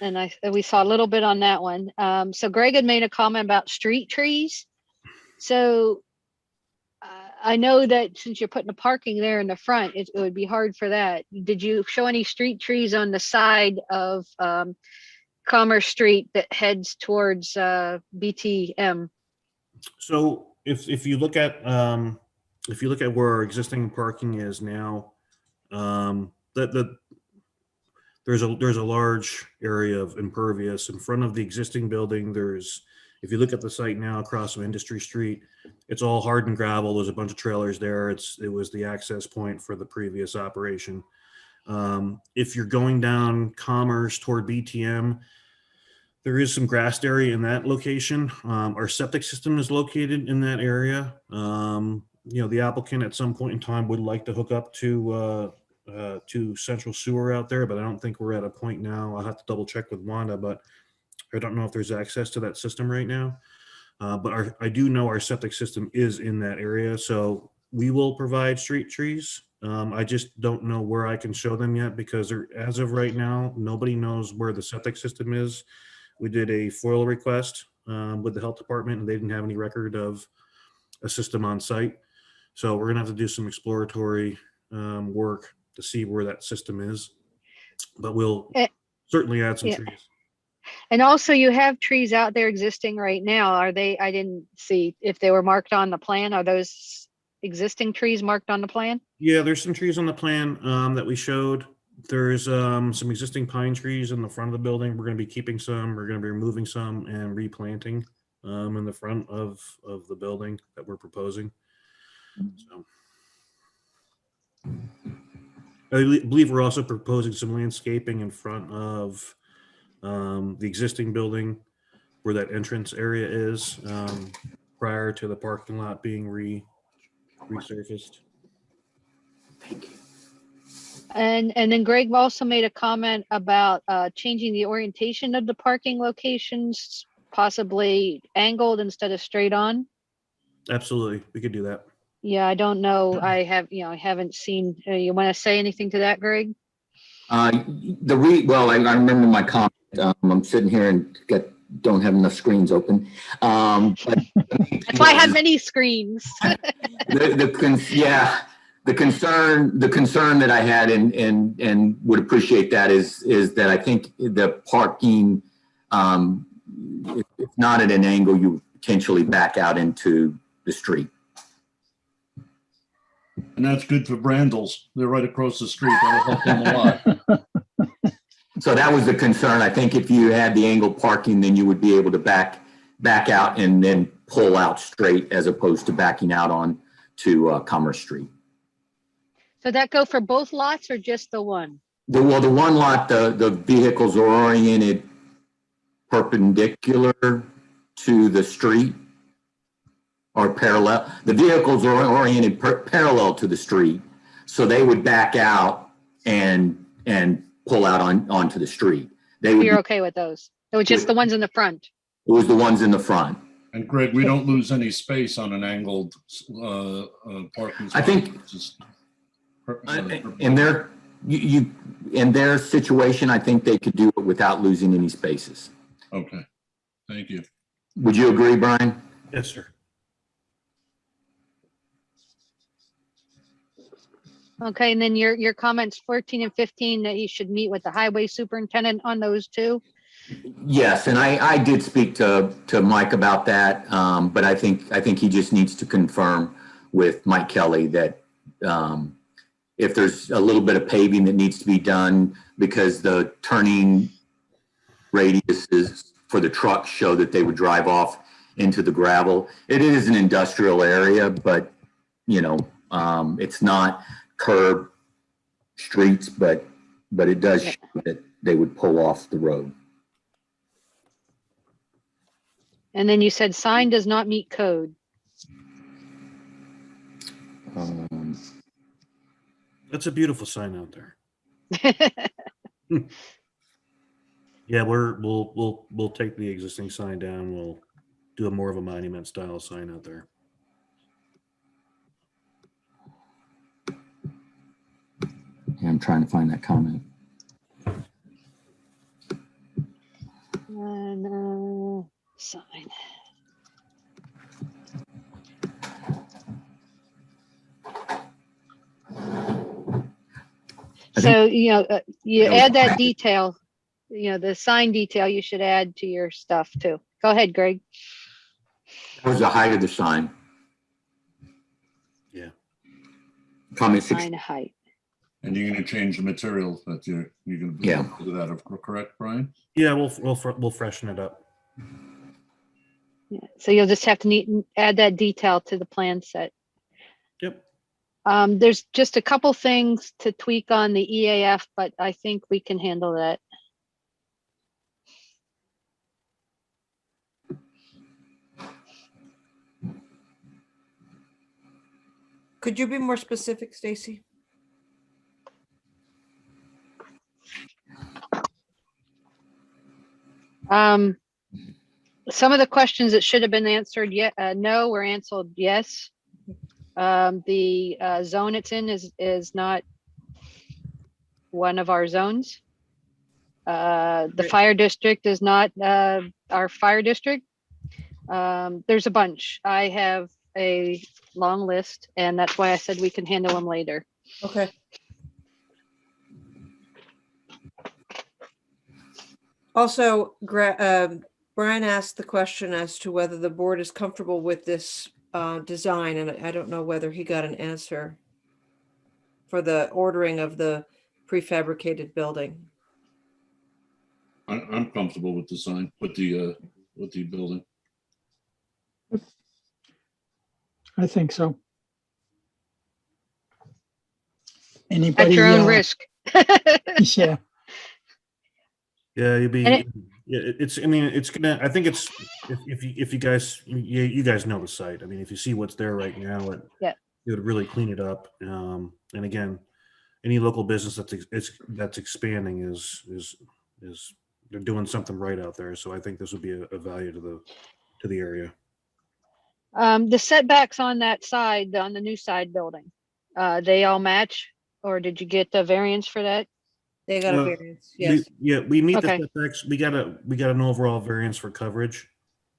S6: And we saw a little bit on that one. So Greg had made a comment about street trees. So I know that since you're putting the parking there in the front, it would be hard for that. Did you show any street trees on the side of Commerce Street that heads towards BTM?
S14: So if you look at where our existing parking is now, there's a large area of impervious in front of the existing building. If you look at the site now across from Industry Street, it's all hardened gravel. There's a bunch of trailers there. It was the access point for the previous operation. If you're going down Commerce toward BTM, there is some grassed area in that location. Our septic system is located in that area. The applicant at some point in time would like to hook up to central sewer out there, but I don't think we're at a point now. I'll have to double check with Wanda, but I don't know if there's access to that system right now. But I do know our septic system is in that area, so we will provide street trees. I just don't know where I can show them yet because as of right now, nobody knows where the septic system is. We did a FOIL request with the health department, and they didn't have any record of a system on site. So we're gonna have to do some exploratory work to see where that system is. But we'll
S6: Eh,
S14: certainly add some
S6: yeah.
S14: trees.
S6: And also you have trees out there existing right now. Are they, I didn't see if they were marked on the plan. Are those existing trees marked on the plan?
S14: Yeah, there's some trees on the plan that we showed. There's some existing pine trees in the front of the building. We're going to be keeping some. We're going to be removing some and replanting in the front of the building that we're proposing. So I believe we're also proposing some landscaping in front of the existing building where that entrance area is prior to the parking lot being resurfaced.
S6: And then Greg also made a comment about changing the orientation of the parking locations, possibly angled instead of straight on.
S14: Absolutely, we could do that.
S6: Yeah, I don't know. I haven't seen. You want to say anything to that, Greg?
S10: Well, I remember my comment. I'm sitting here and don't have enough screens open. But
S6: That's why I have many screens.
S10: The concern that I had and would appreciate that is that I think the parking, if not at an angle, you potentially back out into the street.
S3: And that's good for Brandles. They're right across the street. That'll help them a lot.
S10: So that was the concern. I think if you had the angled parking, then you would be able to back out and then pull out straight as opposed to backing out on to Commerce Street.
S6: So that go for both lots or just the one?
S10: The one lot, the vehicles are oriented perpendicular to the street or parallel. The vehicles are oriented parallel to the street. So they would back out and pull out onto the street.
S6: You're okay with those? It was just the ones in the front.
S10: It was the ones in the front.
S3: And Greg, we don't lose any space on an angled parking spot.
S10: I think in their situation, I think they could do it without losing any spaces.
S3: Okay, thank you.
S10: Would you agree, Brian?
S14: Yes, sir.
S6: Okay, and then your comments 14 and 15 that you should meet with the highway superintendent on those two.
S10: Yes, and I did speak to Mike about that, but I think he just needs to confirm with Mike Kelly that if there's a little bit of paving that needs to be done because the turning radiuses for the trucks show that they would drive off into the gravel. It is an industrial area, but it's not curb streets, but it does show that they would pull off the road.
S6: And then you said sign does not meet code.
S14: That's a beautiful sign out there. Yeah, we'll take the existing sign down. We'll do a more of a monument style sign out there.
S10: Yeah, I'm trying to find that comment.
S6: And sign. So, you add that detail, the sign detail you should add to your stuff too. Go ahead, Greg.
S10: What was the height of the sign?
S14: Yeah.
S10: Comment
S6: sign height.
S3: And you're going to change the material that you're going to do that, correct, Brian?
S14: Yeah, we'll freshen it up.
S6: Yeah. So you'll just have to add that detail to the plan set.
S14: Yep.
S6: There's just a couple things to tweak on the EAF, but I think we can handle that.
S12: Could you be more specific, Stacy?
S6: Some of the questions that should have been answered no were answered yes. The zone it's in is not one of our zones. The fire district is not our fire district. There's a bunch. I have a long list, and that's why I said we can handle them later.
S12: Okay. Also, Brian asked the question as to whether the board is comfortable with this design, and I don't know whether he got an answer for the ordering of the prefabricated building.
S3: I'm comfortable with the sign, with the building.
S1: I think so.
S6: At
S1: Anybody?
S6: your own risk.
S1: Yeah.
S14: Yeah, you'd be.
S6: And it-
S14: Yeah, it's. I mean, it's gonna. I think it's. If you guys, you guys know the site. I mean, if you see what's there right now, it would really clean it up. And again, any local business that's expanding is they're doing something right out there. So I think this would be a value to the area.
S6: The setbacks on that side, on the new side building, they all match, or did you get the variance for that?
S12: They got a variance, yes.
S14: We meet
S6: Okay.
S14: the setbacks. We got an overall variance for coverage.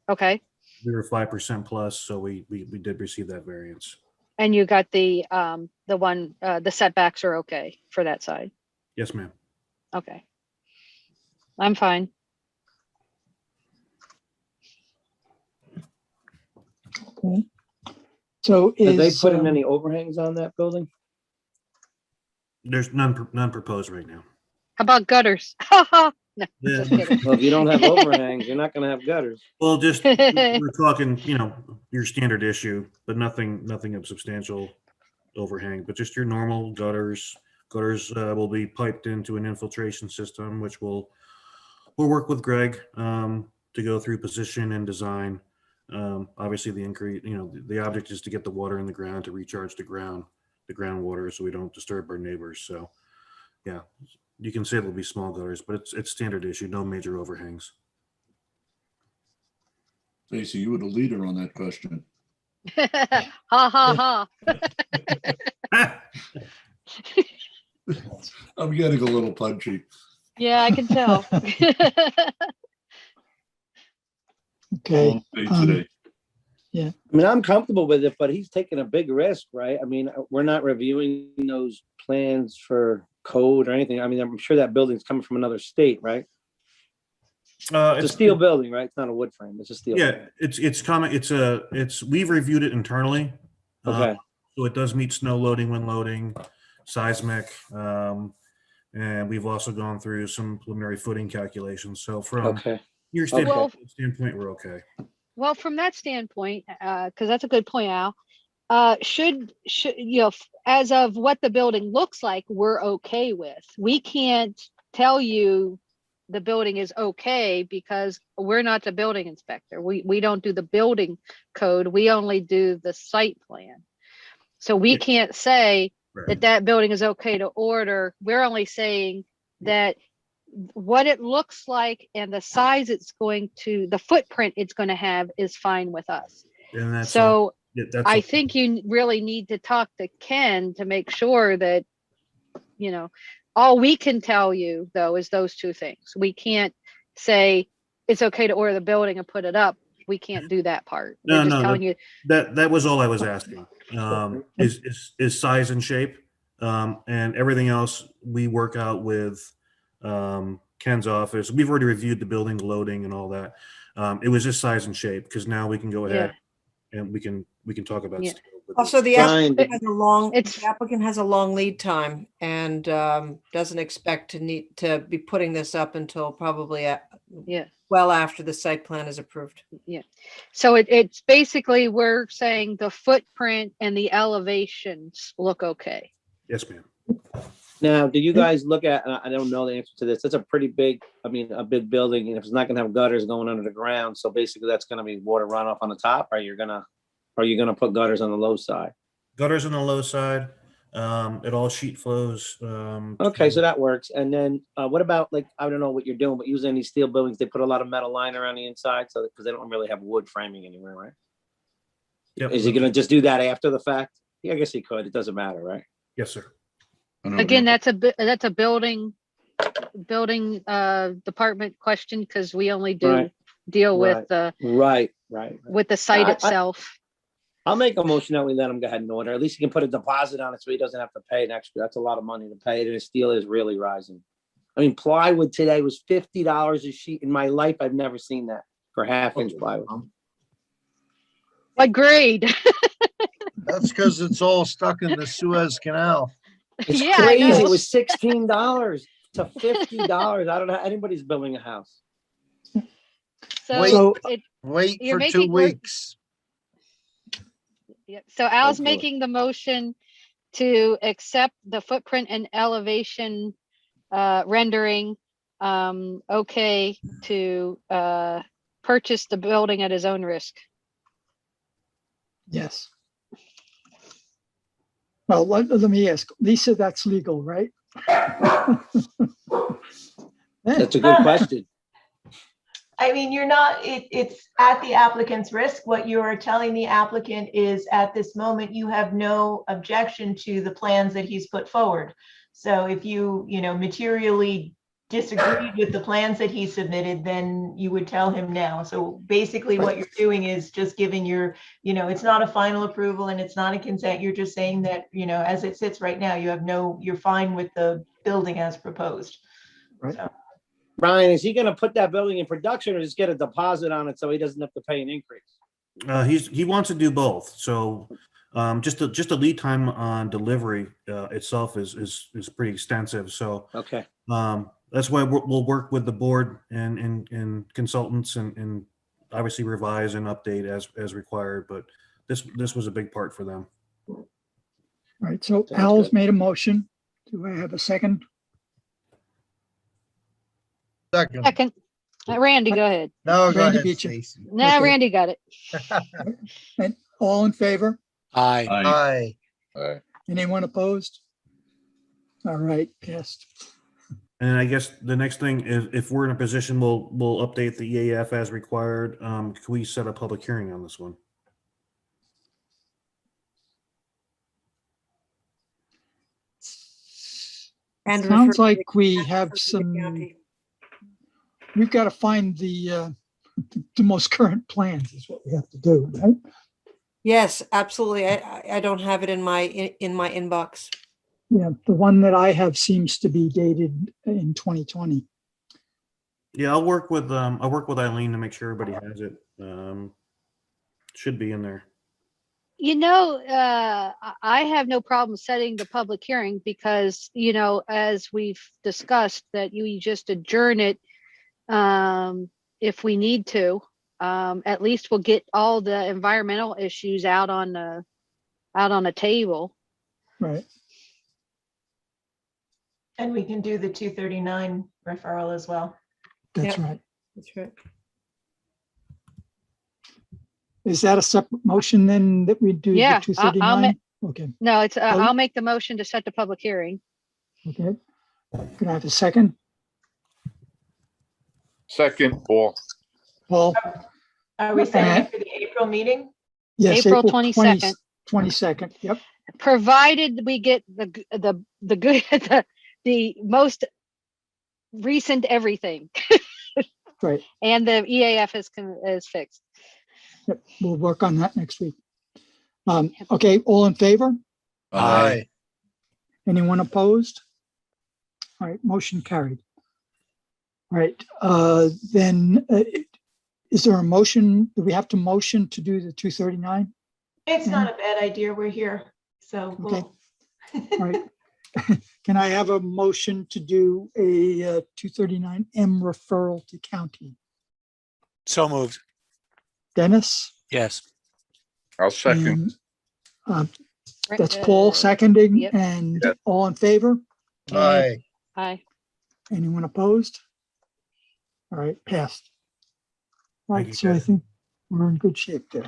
S6: Okay.
S14: We were 5% plus, so we did receive that variance.
S6: And you got the setbacks are okay for that side.
S14: Yes, ma'am.
S6: Okay. I'm fine.
S1: Okay. So
S11: Did they
S1: is
S11: put in any overhangs on that building?
S14: There's none proposed right now.
S6: How about gutters? No,
S14: Yeah.
S6: just kidding.
S11: Well, if you don't have overhangs, you're not gonna have gutters.
S14: Well, just we're talking, your standard issue, but nothing of substantial overhang, but just your normal gutters. Gutters will be piped into an infiltration system, which we'll work with Greg to go through position and design. Obviously, the object is to get the water in the ground to recharge the groundwater, so we don't disturb our neighbors. So, yeah, you can say it'll be small gutters, but it's standard issue, no major overhangs.
S3: Stacy, you were the leader on that question.
S6: Ha ha ha.
S3: I'm getting a little punchy.
S6: Yeah, I can tell.
S1: okay.
S3: Long day today.
S1: Yeah.
S11: I mean, I'm comfortable with it, but he's taking a big risk, right? I mean, we're not reviewing those plans for code or anything. I mean, I'm sure that building's coming from another state, right? It's a steel building, right? It's not a wood frame. It's a steel.
S14: Yeah,
S11: building.
S14: it's coming. We've reviewed it internally.
S11: Okay.
S14: So it does meet snow loading when loading, seismic, and we've also gone through some preliminary footing calculations. So from your standpoint, we're okay.
S6: Well, from that standpoint, because that's a good point, Al. Should as of what the building looks like, we're okay with. We can't tell you the building is okay because we're not the building inspector. We don't do the building code. We only do the site plan. So we can't say that building is okay to order. We're only saying that what it looks like and the size the footprint it's going to have is fine with us.
S14: And that's
S6: so
S14: that's
S6: I think you really need to talk to Ken to make sure that, all we can tell you though is those two things. We can't say it's okay to order the building and put it up. We can't do that part. We're just telling you
S14: that was all I was asking. Is size and shape, and everything else we work out with Ken's office. We've already reviewed the building loading and all that. It was just size and shape because now we can go ahead and we can talk about steel.
S12: Also, the applicant has a long lead time and doesn't expect to need to be putting this up until probably well after the site plan is approved.
S6: Yeah. So it's basically we're saying the footprint and the elevations look okay.
S14: Yes, ma'am.
S11: Now, do you guys look at, I don't know the answer to this. It's a pretty big, a big building, and if it's not gonna have gutters going under the ground, so basically that's gonna be water runoff on the top, or are you gonna put gutters on the low side?
S14: Gutters on the low side. It all sheet flows.
S11: Okay, so that works. And then what about, like, I don't know what you're doing, but usually in these steel buildings, they put a lot of metal liner on the inside, so because they don't really have wood framing anywhere, right?
S14: Yep.
S11: Is he gonna just do that after the fact? Yeah, I guess he could. It doesn't matter, right?
S14: Yes, sir.
S6: Again, that's a building department question because we only deal with with the site itself.
S11: I'll make a motion that we let him go ahead and order. At least he can put a deposit on it so he doesn't have to pay an extra. That's a lot of money to pay, and his steel is really rising. I mean, plywood today was $50 a sheet. In my life, I've never seen that for half-inch plywood.
S6: What grade?
S4: That's because it's all stuck in the Suez Canal.
S11: It's
S6: Yeah, I
S11: crazy.
S6: know.
S11: It was $16 to $50. I don't know how anybody's building a house.
S6: So it,
S4: Wait
S6: You're
S4: for 2
S6: making-
S4: weeks.
S6: yeah, so Al's
S11: Don't do it.
S6: making the motion to accept the footprint and elevation rendering, okay, to purchase the building at his own risk.
S1: Yes. Well, let me ask, Lisa, that's legal, right?
S11: That's a good question.
S7: I mean, you're not, it's at the applicant's risk. What you are telling the applicant is at this moment, you have no objection to the plans that he's put forward. So if you materially disagreed with the plans that he submitted, then you would tell him now. So basically what you're doing is just giving your, it's not a final approval and it's not a consent. You're just saying that, as it sits right now, you're fine with the building as proposed.
S1: Right.
S7: So.
S11: Brian, is he going to put that building in production or just get a deposit on it so he doesn't have to pay an increase?
S14: He wants to do both. So just a lead time on delivery itself is pretty extensive. So
S11: Okay.
S14: That's why we'll work with the board and consultants and obviously revise and update as required. But this was a big part for them.
S1: Right, so
S11: Sounds
S1: Al's
S11: good.
S1: made a motion. Do I have a second?
S6: Second, Randy, go ahead.
S4: No, go
S1: Randy
S4: ahead,
S1: beat you.
S4: Stacy.
S6: No,
S1: Okay.
S6: Randy got it.
S1: And all in favor?
S2: Aye.
S3: Aye.
S4: Aye.
S1: Anyone opposed? All right, passed.
S14: And I guess the next thing is if we're in a position, we'll update the EAF as required. Can we set a public hearing on this one?
S12: And refer
S1: Sounds
S12: to
S1: like we
S12: the
S1: have
S12: Jefferson
S1: some,
S12: County.
S1: we've got to find the most current plans is what we have to do, right?
S12: Yes, absolutely. I don't have it in my inbox.
S1: Yeah, the one that I have seems to be dated in 2020.
S14: Yeah, I'll work with Eileen to make sure everybody has it. Should be in there.
S6: I have no problem setting the public hearing because, as we've discussed, that you just adjourn it if we need to. At least we'll get all the environmental issues out on the table.
S1: Right.
S7: And we can do the 239 referral as well.
S1: That's
S12: Yep.
S1: right.
S12: That's right.
S1: Is that a separate motion then that we do the
S6: Yeah,
S1: 239? Okay,
S6: No, it's I'll make the motion to set the public hearing.
S1: okay. Can I have a second?
S13: Second, Paul.
S1: Paul?
S7: Are we setting it for the April meeting?
S1: Yes,
S6: April
S1: 20
S6: 22nd.
S1: 22nd, yep.
S6: Provided we get the good the most recent everything
S1: Right.
S6: and the EAF is fixed.
S1: Yep, we'll work on that next week. Okay, all in favor?
S3: Aye.
S1: Anyone opposed? All right, motion carried. All right, then is there a motion? Do we have to motion to do the 239?
S7: It's not a bad idea. We're here. So
S1: Okay.
S7: we'll.
S1: All right. Can I have a motion to do a 239M referral to county?
S2: So moved.
S1: Dennis?
S2: Yes.
S13: I'll second.
S1: And, that's Paul seconding,
S6: Yep.
S1: and
S13: Yep.
S1: all in favor?
S4: Aye.
S6: Aye.
S1: Anyone opposed? All right, passed. All
S14: Thank
S1: right,
S14: you,
S1: so I
S14: guys.
S1: think we're in good shape there.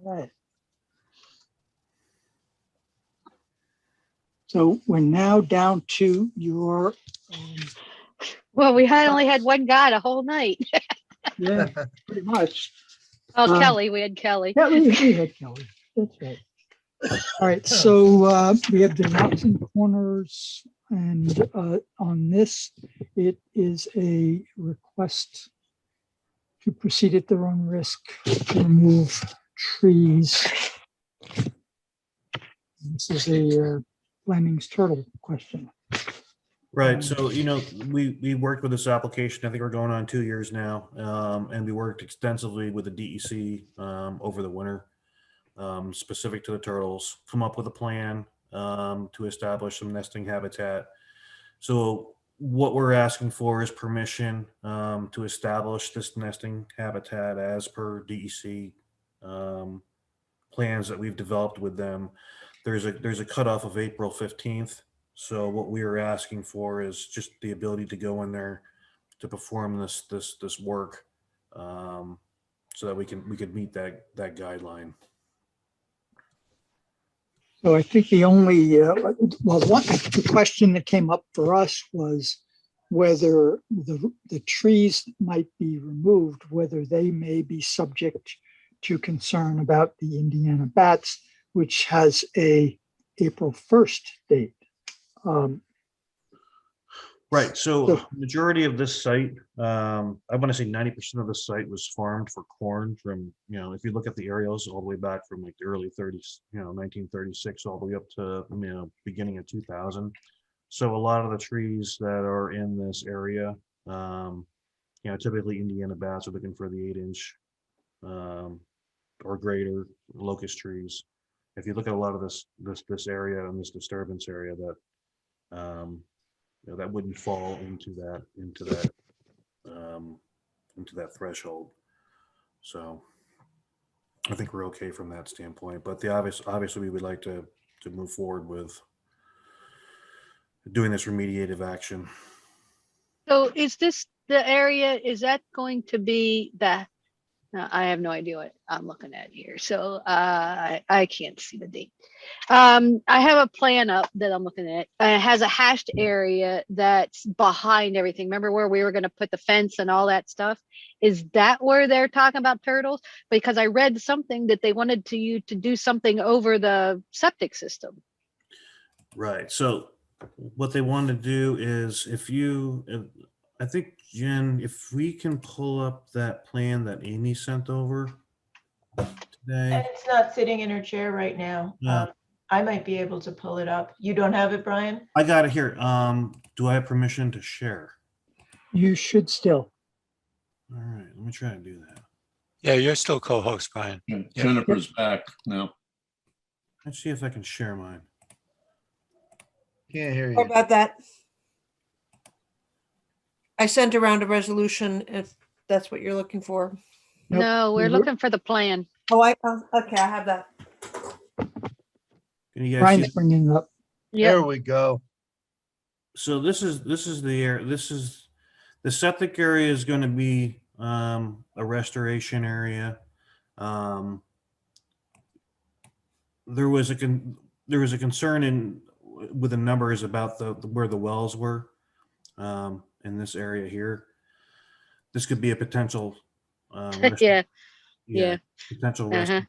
S1: All right. So we're now down to your,
S6: Well, we only had one guy the whole night.
S1: yeah, pretty much.
S6: Oh,
S1: Um,
S6: Kelly, we had Kelly.
S1: Yeah, we had Kelly. That's right. All right, so we have the lots and corners, and on this, it is a request to proceed at their own risk to remove trees. This is a Fleming's turtle question.
S14: Right. So, we worked with this application. I think we're going on 2 years now. And we worked extensively with the DEC over the winter, specific to the turtles, come up with a plan to establish some nesting habitat. So what we're asking for is permission to establish this nesting habitat as per DEC plans that we've developed with them. There's a cutoff of April 15th. So what we are asking for is just the ability to go in there to perform this work, so that we could meet that guideline.
S1: So I think the only, the question that came up for us was whether the trees might be removed, whether they may be subject to concern about the Indiana bats, which has a April 1st date.
S14: Right. So majority of this site, I want to say 90% of the site was farmed for corn from, if you look at the aerials all the way back from like the early 30s, 1936, all the way up to, beginning of 2000. So a lot of the trees that are in this area, typically Indiana bats are looking for the 8-inch or greater locust trees. If you look at a lot of this area and this disturbance area, that that wouldn't fall into that threshold. So I think we're okay from that standpoint. But obviously we would like to move forward with doing this remediative action.
S6: So is this the area, is that going to be I have no idea what I'm looking at here. So I can't see the date. I have a plan up that I'm looking at. It has a hashed area that's behind everything. Remember where we were going to put the fence and all that stuff? Is that where they're talking about turtles? Because I read something that they wanted you to do something over the septic system.
S14: Right. So what they want to do is I think, Jen, if we can pull up that plan that Amy sent over today.
S7: And it's not sitting in her chair right now.
S14: No.
S7: I might be able to pull it up. You don't have it, Brian?
S14: I got it here. Do I have permission to share?
S1: You should still.
S14: All right, let me try to do that.
S2: Yeah, you're still co-host, Brian.
S3: Yeah, Jennifer's back now.
S14: Let's see if I can share mine.
S4: Can't hear
S12: How
S4: you.
S12: about that? I sent around a resolution if that's what you're looking for.
S1: Nope.
S6: No, we're looking for the plan.
S12: Oh, okay, I have that.
S14: Can you guys
S1: Brian's
S14: see?
S1: bringing it up.
S6: Yeah.
S4: There we go.
S14: So this is the area. This is the septic area is going to be a restoration area. There was a concern with the numbers about where the wells were in this area here. This could be a potential
S6: Yeah.
S14: potential rest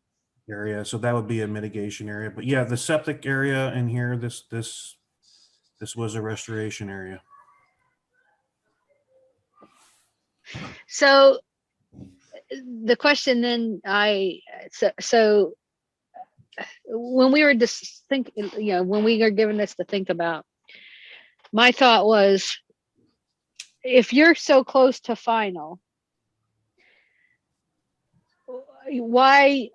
S14: area. So that would be a mitigation area. But yeah, the septic area in here, this was a restoration area.
S6: So the question then so when we were just thinking, when we are given this to think about, my thought was, if you're so close to final, why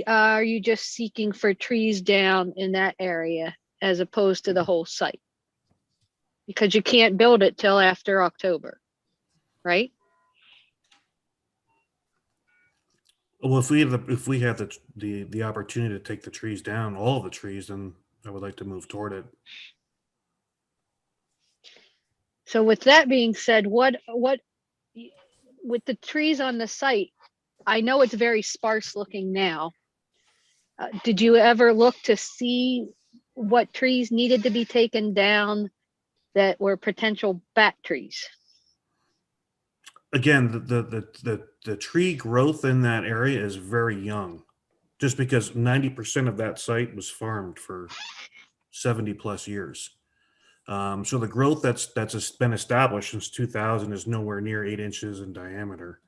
S6: are you just seeking for trees down in that area as opposed to the whole site? Because you can't build it till after October, right?
S14: Well, if we have the opportunity to take the trees down, all of the trees, then I would like to move toward it.
S6: So with that being said, what with the trees on the site, I know it's very sparse looking now. Did you ever look to see what trees needed to be taken down that were potential bat trees?
S14: Again, the tree growth in that area is very young, just because 90% of that site was farmed for 70 plus years. So the growth that's been established since 2000 is nowhere near 8 inches in diameter.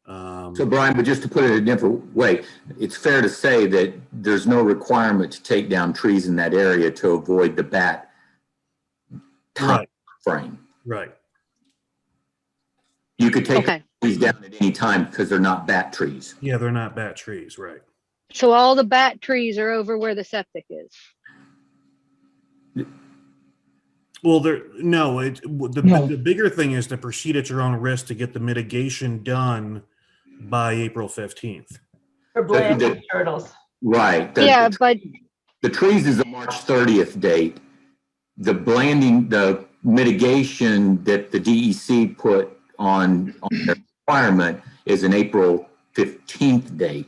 S10: So Brian, but just to put it a different way, it's fair to say that there's no requirement to take down trees in that area to avoid the bat time frame.
S14: Right.
S10: You could take
S6: Okay.
S10: these down at any time because they're not bat trees.
S14: Yeah, they're not bat trees, right?
S6: So all the bat trees are over where the septic is.
S14: Well, the bigger thing is to proceed at your own risk to get the mitigation done by April 15th.
S7: For blanket turtles.
S10: Right.
S6: Yeah, but
S10: the trees is a March 30th date. The mitigation that the DEC put on their requirement is an April 15th date.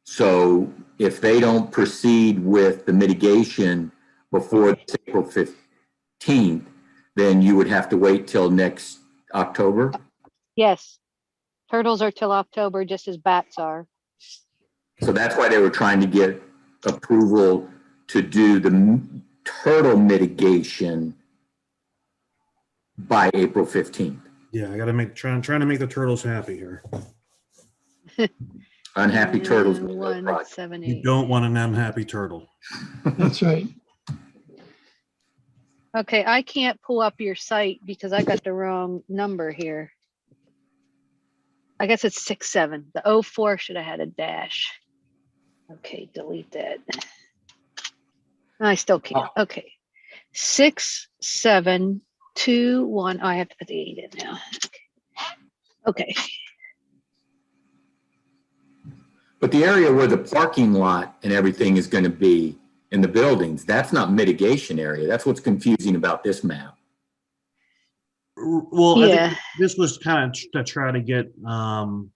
S10: So if they don't proceed with the mitigation before April 15th, then you would have to wait till next October.
S6: yes, turtles are till October, just as bats are.
S10: So that's why they were trying to get approval to do the turtle mitigation by April 15th.
S14: Yeah, I got to trying to make the turtles happy here.
S10: Unhappy turtles.
S6: 178.
S14: You don't want an unhappy turtle.
S1: That's right.
S6: Okay, I can't pull up your site because I got the wrong number here. I guess it's 67. The 04 should have had a dash. Okay, delete that. I still can't. Okay. 6721. Oh, I have to put the 8 in now. Okay.
S10: But the area where the parking lot and everything is going to be in the buildings, that's not mitigation area. That's what's confusing about this map.
S14: Well,
S6: Yeah.
S14: I think this was kind of to try to get to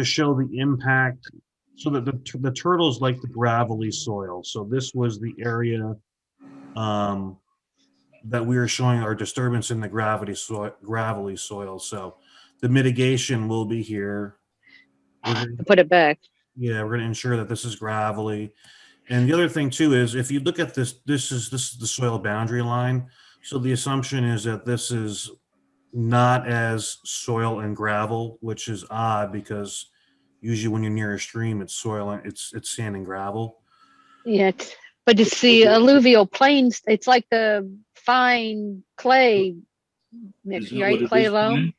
S14: show the impact, so that the turtles like the gravelly soil. So this was the area that we were showing our disturbance in the gravelly soil. So the mitigation will be here.
S6: Put it back.
S14: Yeah, we're going to ensure that this is gravelly. And the other thing too is, if you look at this, this is the soil boundary line. So the assumption is that this is not as soil and gravel, which is odd because usually when you're near a stream, it's soil and it's sand and gravel.
S6: Yeah, but it's the alluvial plains. It's like the fine clay mix, right? Clay loam.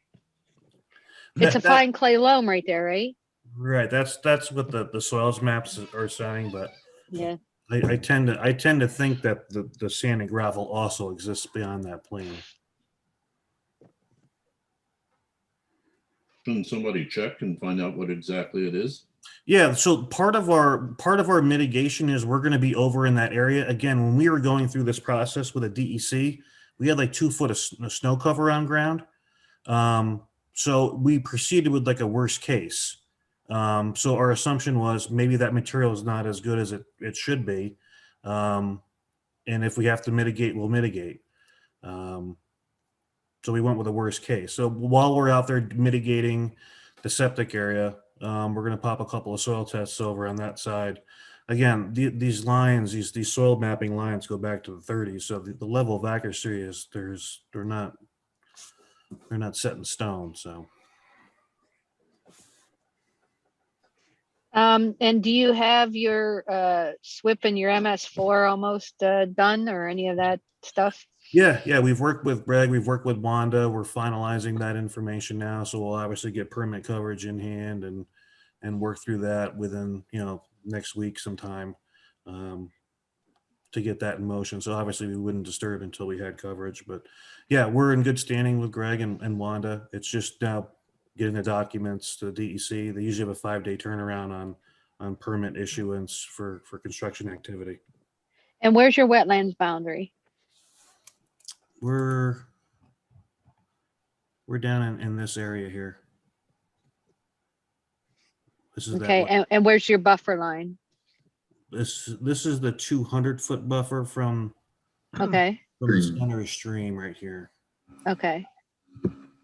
S6: It's a fine clay loam right there, right?
S14: Right. That's what the soils maps are saying, but
S6: yeah,
S14: I tend to think that the sand and gravel also exists beyond that plane.
S3: Shouldn't somebody check and find out what exactly it is?
S14: Yeah, so part of our mitigation is we're going to be over in that area. Again, when we were going through this process with a DEC, we had like 2 foot of snow cover on ground. So we proceeded with like a worst case. So our assumption was maybe that material is not as good as it should be. And if we have to mitigate, we'll mitigate. So we went with a worst case. So while we're out there mitigating the septic area, we're going to pop a couple of soil tests over on that side. Again, these lines, these soil mapping lines go back to the 30s. So the level of accuracy is they're not set in stone. So.
S6: And do you have your SWIP and your MS4 almost done, or any of that stuff?
S14: Yeah, we've worked with Greg, we've worked with Wanda, we're finalizing that information now, so we'll obviously get permit coverage in hand and work through that within, next week sometime to get that in motion. So obviously we wouldn't disturb until we had coverage, but yeah, we're in good standing with Greg and Wanda. It's just now getting the documents to the DEC. They usually have a 5-day turnaround on permit issuance for construction activity.
S6: And where's your wetlands boundary?
S14: We're down in this area here. This is
S6: okay. And where's your buffer line?
S14: This is the 200-foot buffer from
S6: okay
S14: from the center of stream right here.
S6: Okay.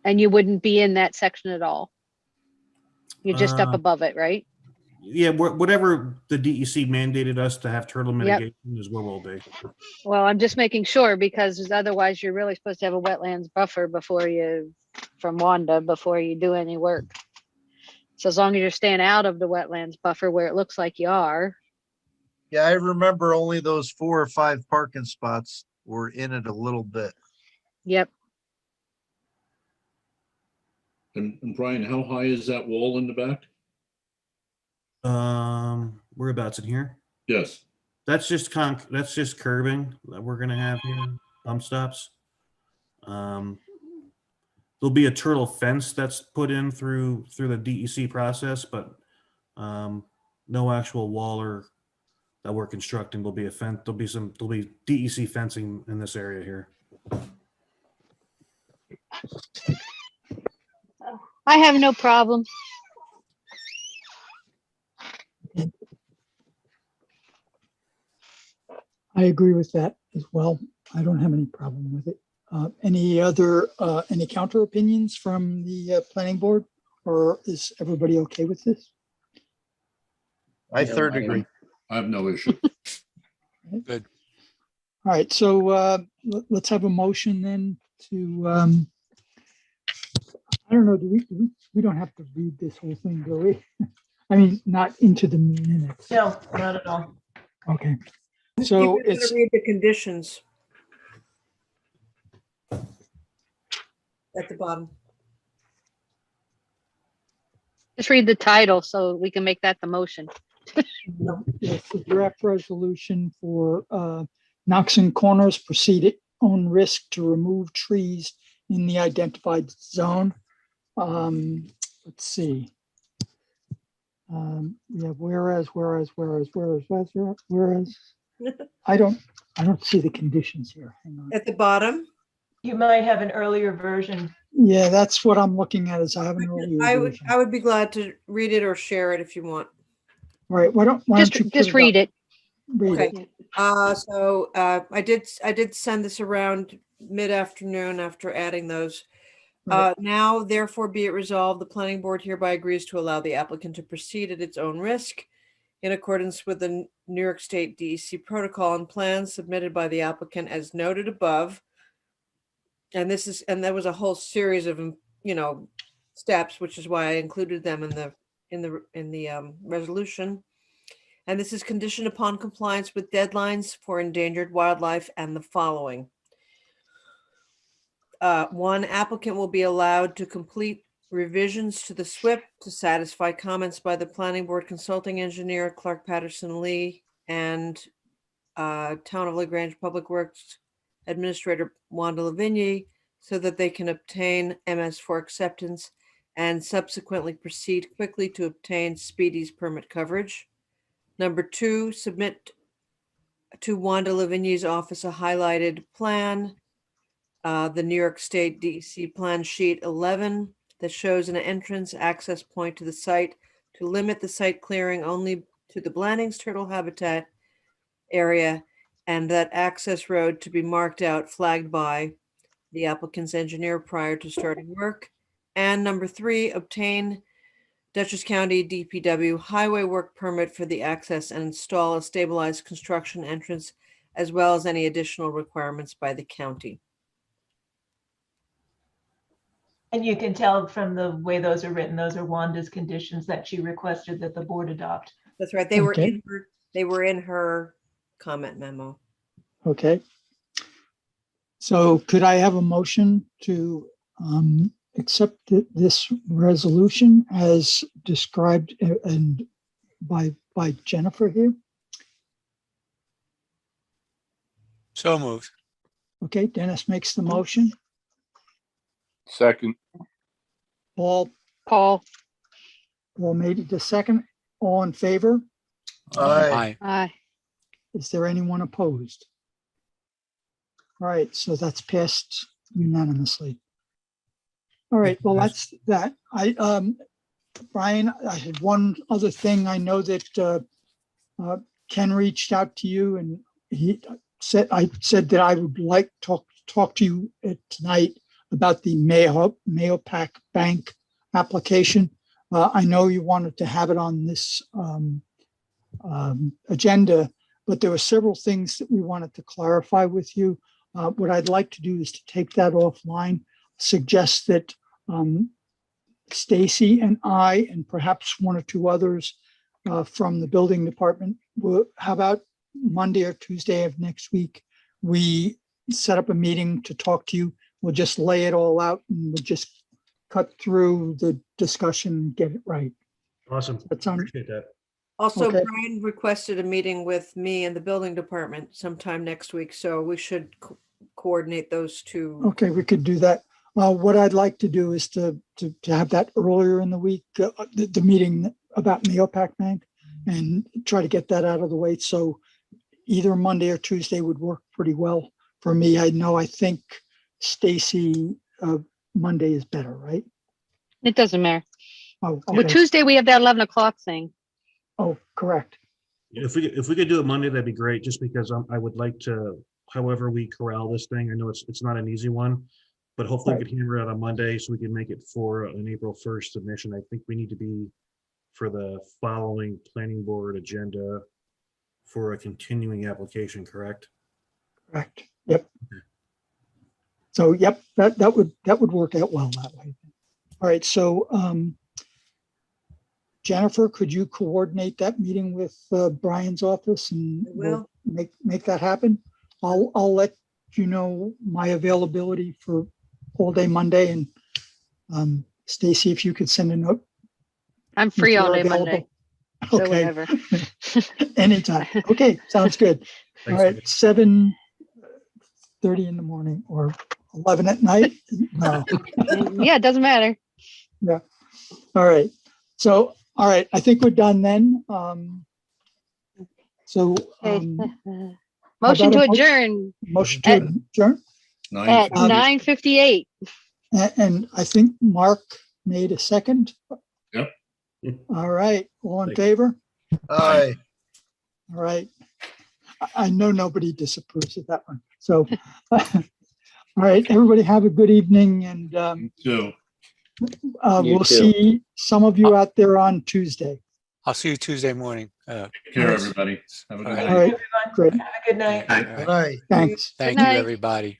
S6: And you wouldn't be in that section at all. You're just up above it, right?
S14: Yeah, whatever the DEC mandated us to have turtle mitigation is where we'll be.
S6: Well, I'm just making sure, because otherwise you're really supposed to have a wetlands buffer from Wanda before you do any work. So as long as you're staying out of the wetlands buffer where it looks like you are.
S4: Yeah, I remember only those 4 or 5 parking spots. we're in it a little bit.
S6: Yep.
S3: And Brian, how high is that wall in the back?
S14: Whereabouts in here?
S3: Yes.
S14: That's just that's just curbing that we're gonna have here, bump stops. There'll be a turtle fence that's put in through the DEC process, but no actual wall or that we're constructing. Will be a fence. There'll be DEC fencing in this area here.
S6: I have no problem.
S1: I agree with that as well. I don't have any problem with it. Any counter opinions from the planning board, or is everybody okay with this?
S4: I third agree.
S3: I have no issue.
S2: Good.
S1: All right, so let's have a motion then to, I don't know, we don't have to read this whole thing, do we? I mean, not into the minutes.
S7: No, not at all.
S1: Okay. So
S12: You're gonna read the conditions at the bottom.
S6: Just read the title so we can make that the motion.
S1: Yes, the draft resolution for Knox and Corners proceed at own risk to remove trees in the identified zone. Let's see. We have whereas. I don't see the conditions here. Hang on.
S12: At the bottom,
S7: You might have an earlier version.
S1: Yeah, that's what I'm looking at is I have an earlier version.
S12: I would be glad to read it or share it if you want.
S1: All right, why don't you
S6: Just read it.
S1: Read
S12: Okay.
S1: it.
S12: I did send this around mid-afternoon after adding those.
S1: Right.
S12: Now, therefore, be it resolved, the planning board hereby agrees to allow the applicant to proceed at its own risk in accordance with the New York State DEC protocol and plans submitted by the applicant as noted above. And there was a whole series of, steps, which is why I included them in the resolution. And this is conditioned upon compliance with deadlines for endangered wildlife and the following. One, applicant will be allowed to complete revisions to the SWIP to satisfy comments by the planning board consulting engineer, Clark Patterson Lee, and Town of LaGrange Public Works Administrator Wanda Lavigny, so that they can obtain MS4 acceptance and subsequently proceed quickly to obtain Speedy's permit coverage. Number two, submit to Wanda Lavigny's office a highlighted plan, the New York State DEC Plan Sheet 11, that shows an entrance access point to the site to limit the site clearing only to the Blandings turtle habitat area, and that access road to be marked out, flagged by the applicant's engineer prior to starting work. And number three, obtain Dutchess County DPW highway work permit for the access and install a stabilized construction entrance, as well as any additional requirements by the county.
S7: And you can tell from the way those are written, those are Wanda's conditions that she requested that the board adopt.
S12: That's right. They were
S1: Okay.
S12: in her comment memo.
S1: Okay. So could I have a motion to accept this resolution as described and by Jennifer here?
S2: So moved.
S1: Okay, Dennis makes the motion.
S13: Second.
S1: Paul made it the second. All in favor?
S4: Aye.
S6: Aye.
S1: Is there anyone opposed? All right, so that's passed unanimously. All right, well, that's that. Brian, I had one other thing. I know that Ken reached out to you and I said that I would like to talk to you tonight about the Mahopac Bank application. I know you wanted to have it on this agenda, but there were several things that we wanted to clarify with you. What I'd like to do is to take that offline, suggest that Stacy and I, and perhaps one or two others from the building department, how about Monday or Tuesday of next week, we set up a meeting to talk to you. We'll just lay it all out and we'll just cut through the discussion, and get it right.
S14: Awesome.
S1: That sounds
S14: Appreciate that.
S12: Also,
S1: Okay.
S12: Brian requested a meeting with me and the building department sometime next week, so we should coordinate those two.
S1: okay. We could do that. What I'd like to do is to have that earlier in the week, the meeting about Neopak Bank, and try to get that out of the way. So either Monday or Tuesday would work pretty well for me. I think Stacy, Monday is better, right?
S6: It doesn't matter.
S1: Oh,
S6: Well,
S1: okay.
S6: Tuesday, we have that 11 o'clock thing.
S1: Oh, correct.
S14: If we could do it Monday, that'd be great, just because I would like to, however we corral this thing, I know it's not an easy one, but hopefully we
S1: Right.
S14: could hammer it out on Monday so we can make it for an April 1st submission. I think we need to be for the following planning board agenda for a continuing application, correct?
S1: Correct. Yep. So, yep, that would work out well that way. All right. So, Jennifer, could you coordinate that meeting with Brian's office and
S12: I will.
S1: we'll make that happen? I'll let you know my availability for all day Monday, and Stacy, if you could send a note.
S6: I'm
S1: if
S6: free all
S1: you're
S6: day
S1: available.
S6: Monday. So
S1: Okay,
S6: whenever.
S1: anytime. Okay, sounds good. All
S14: Thanks,
S1: right,
S14: David.
S1: 7:30 in the morning or 11 at night? No.
S6: Yeah, it doesn't matter.
S1: Yeah. All right. So, all right, I think we're done then. So,
S6: Okay.
S1: how
S6: Motion
S1: about
S6: to
S1: a mo-
S6: adjourn
S1: motion to
S6: At-
S1: adjourn.
S6: at
S3: 9:50.
S6: 9:58.
S1: And I think Mark made a second.
S3: Yep.
S1: All right, all in
S14: Thank you.
S1: favor?
S4: Aye.
S1: All right. I know nobody disapproves of that one. So, all right, everybody have a good evening, and
S3: So,
S11: You
S1: we'll
S11: too.
S1: see some of you out there on Tuesday.
S2: I'll see you Tuesday morning.
S3: take care,
S1: Yes.
S3: everybody. Have a good
S2: All
S3: night.
S1: All right, great.
S7: Have a good night.
S12: Good night.
S1: Thanks.
S2: Thank
S6: Good
S2: you,
S6: night.
S2: everybody.